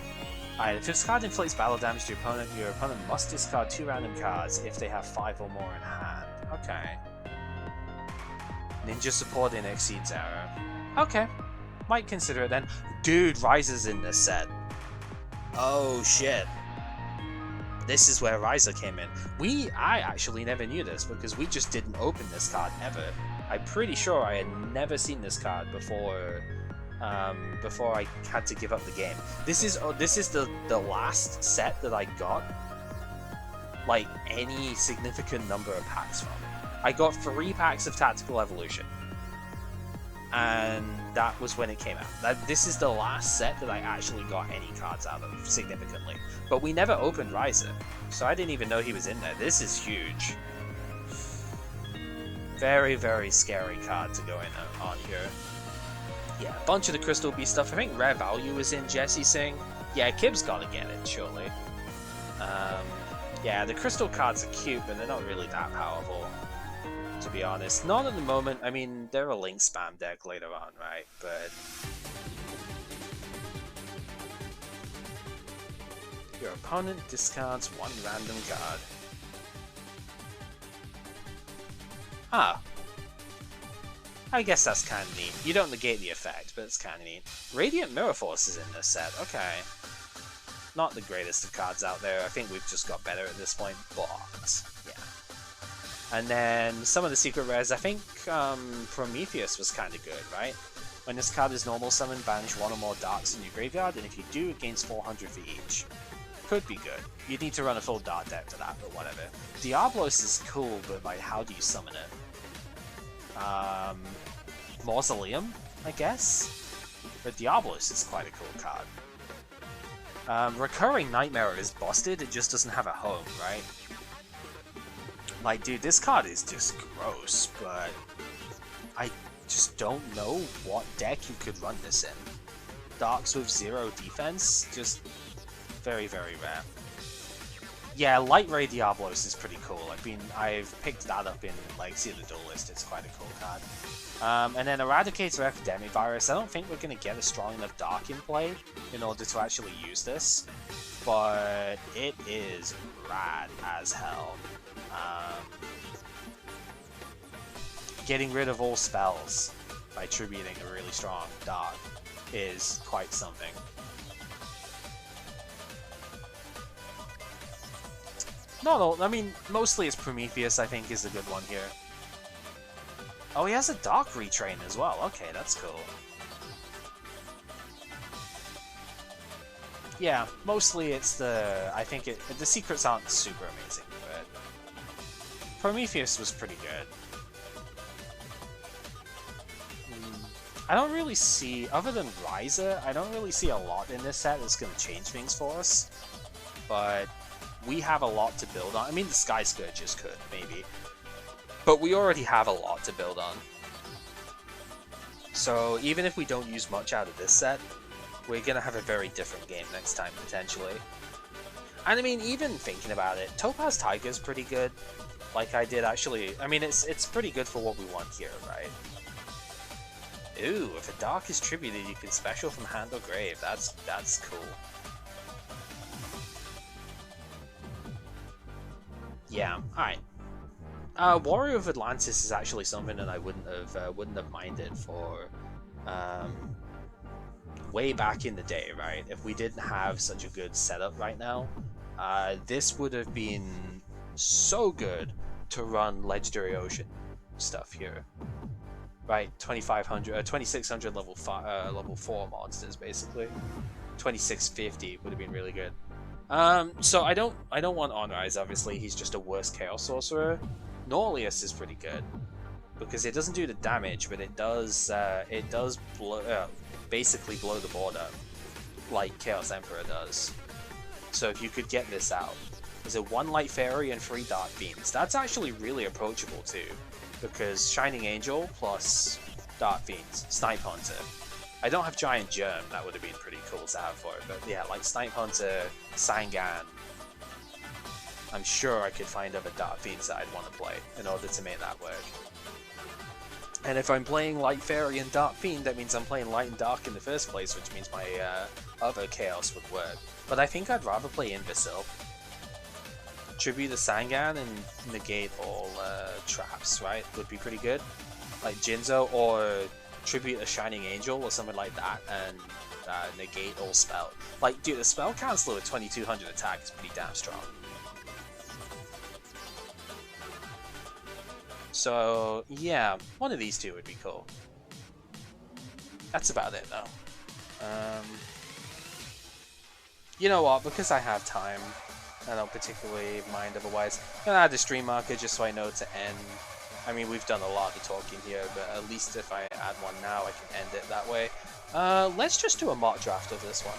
Alright, if this card inflicts battle damage to your opponent must discard 2 random cards if they have 5 or more in hand. Okay. Ninja support in Exceed's Arrow. Okay. Might consider it then. Dude, Riser's in this set. Oh shit. This is where Riser came in. I actually never knew this because we just didn't open this card ever. I'm pretty sure I had never seen this card before I had to give up the game. This is the last set that I got like any significant number of packs from. I got 3 packs of Tactical Evolution, and that was when it came out. This is the last set that I actually got any cards out of significantly. But we never opened Riser, so I didn't even know he was in there. This is huge. Very, very scary card to go in on here. Yeah, a bunch of the Crystal Beast stuff. I think Rare Value is in Jesse Singh. Yeah, Kib's gotta get it, surely. Yeah, the Crystal cards are cute, but they're not really that powerful, to be honest. Not at the moment. I mean, they're a Link spam deck later on, right? But... your opponent discards 1 random card. Ah. I guess that's kind of neat. You don't negate the effect, but it's kind of neat. Radiant Mirror Force is in this set. Okay. Not the greatest of cards out there. I think we've just got better at this point, but yeah. And then some of the secret rares, I think Prometheus was kind of good, right? When this card is normal summon, banish 1 or more darts in your graveyard, and if you do, it gains 400 for each. Could be good. You'd need to run a full dart deck for that, but whatever. Diablos is cool, but like, how do you summon it? Mausoleum, I guess? But Diablos is quite a cool card. Recurring Nightmare is busted, it just doesn't have a home, right? Like, dude, this card is just gross, but I just don't know what deck you could run this in. Darks with 0 defense, just very, very rare. Yeah, Light Ray Diablos is pretty cool. I've picked that up in like Seal the Duelist. It's quite a cool card. And then Eradicator Epidemic Virus. I don't think we're gonna get a strong enough Dark in play in order to actually use this, but it is rad as hell. Getting rid of all spells by tributing a really strong Dark is quite something. No, I mean, mostly it's Prometheus, I think, is a good one here. Oh, he has a Dark retrain as well. Okay, that's cool. Yeah, mostly it's the... I think the secrets aren't super amazing, but... Prometheus was pretty good. I don't really see... Other than Ryza, I don't really see a lot in this set that's going to change things for us. But... we have a lot to build on. I mean, the Sky Scourges could, maybe. But we already have a lot to build on. So, even if we don't use much out of this set, we're going to have a very different game next time, potentially. And I mean, even thinking about it, Topaz Tiger's pretty good. Like I did, actually. I mean, it's pretty good for what we want here, right? Ooh, if a Dark is tributed, you can special from hand or grave. That's cool. Yeah, alright. Warrior of Atlantis is actually something that I wouldn't have minded for way back in the day, right? If we didn't have such a good setup right now, this would have been so good to run Legendary Ocean stuff here. Right, 2600 level 4 monsters basically. 2650 would have been really good. So I don't want Onrise, obviously. He's just a worse Chaos Sorcerer. Norlius is pretty good because it doesn't do the damage, but it does basically blow the board up like Chaos Emperor does. So if you could get this out, there's a 1 Light Fairy and 3 Dark Fiends. That's actually really approachable too, because Shining Angel plus Dark Fiends, Snipe Hunter. I don't have Giant Germ, that would have been pretty cool to have for it, but yeah, like Snipe Hunter, Sangan, I'm sure I could find other Dark Fiends that I'd want to play in order to make that work. And if I'm playing Light Fairy and Dark Fiend, that means I'm playing Light and Dark in the first place, which means my other Chaos would work. But I think I'd rather play Imbecile. Tribute the Sangan and negate all traps, right? Would be pretty good. Like Jinzo, or tribute a Shining Angel or something like that and negate all spell. Like, dude, the spell canceller with 2200 attack is pretty damn strong. So, yeah, one of these two would be cool. That's about it, though. You know what, because I have time, I don't particularly mind otherwise, I'm gonna add a stream marker just so I know to end. I mean, we've done a lot of talking here, but at least if I add one now, I can end it that way. Let's just do a mock draft of this one.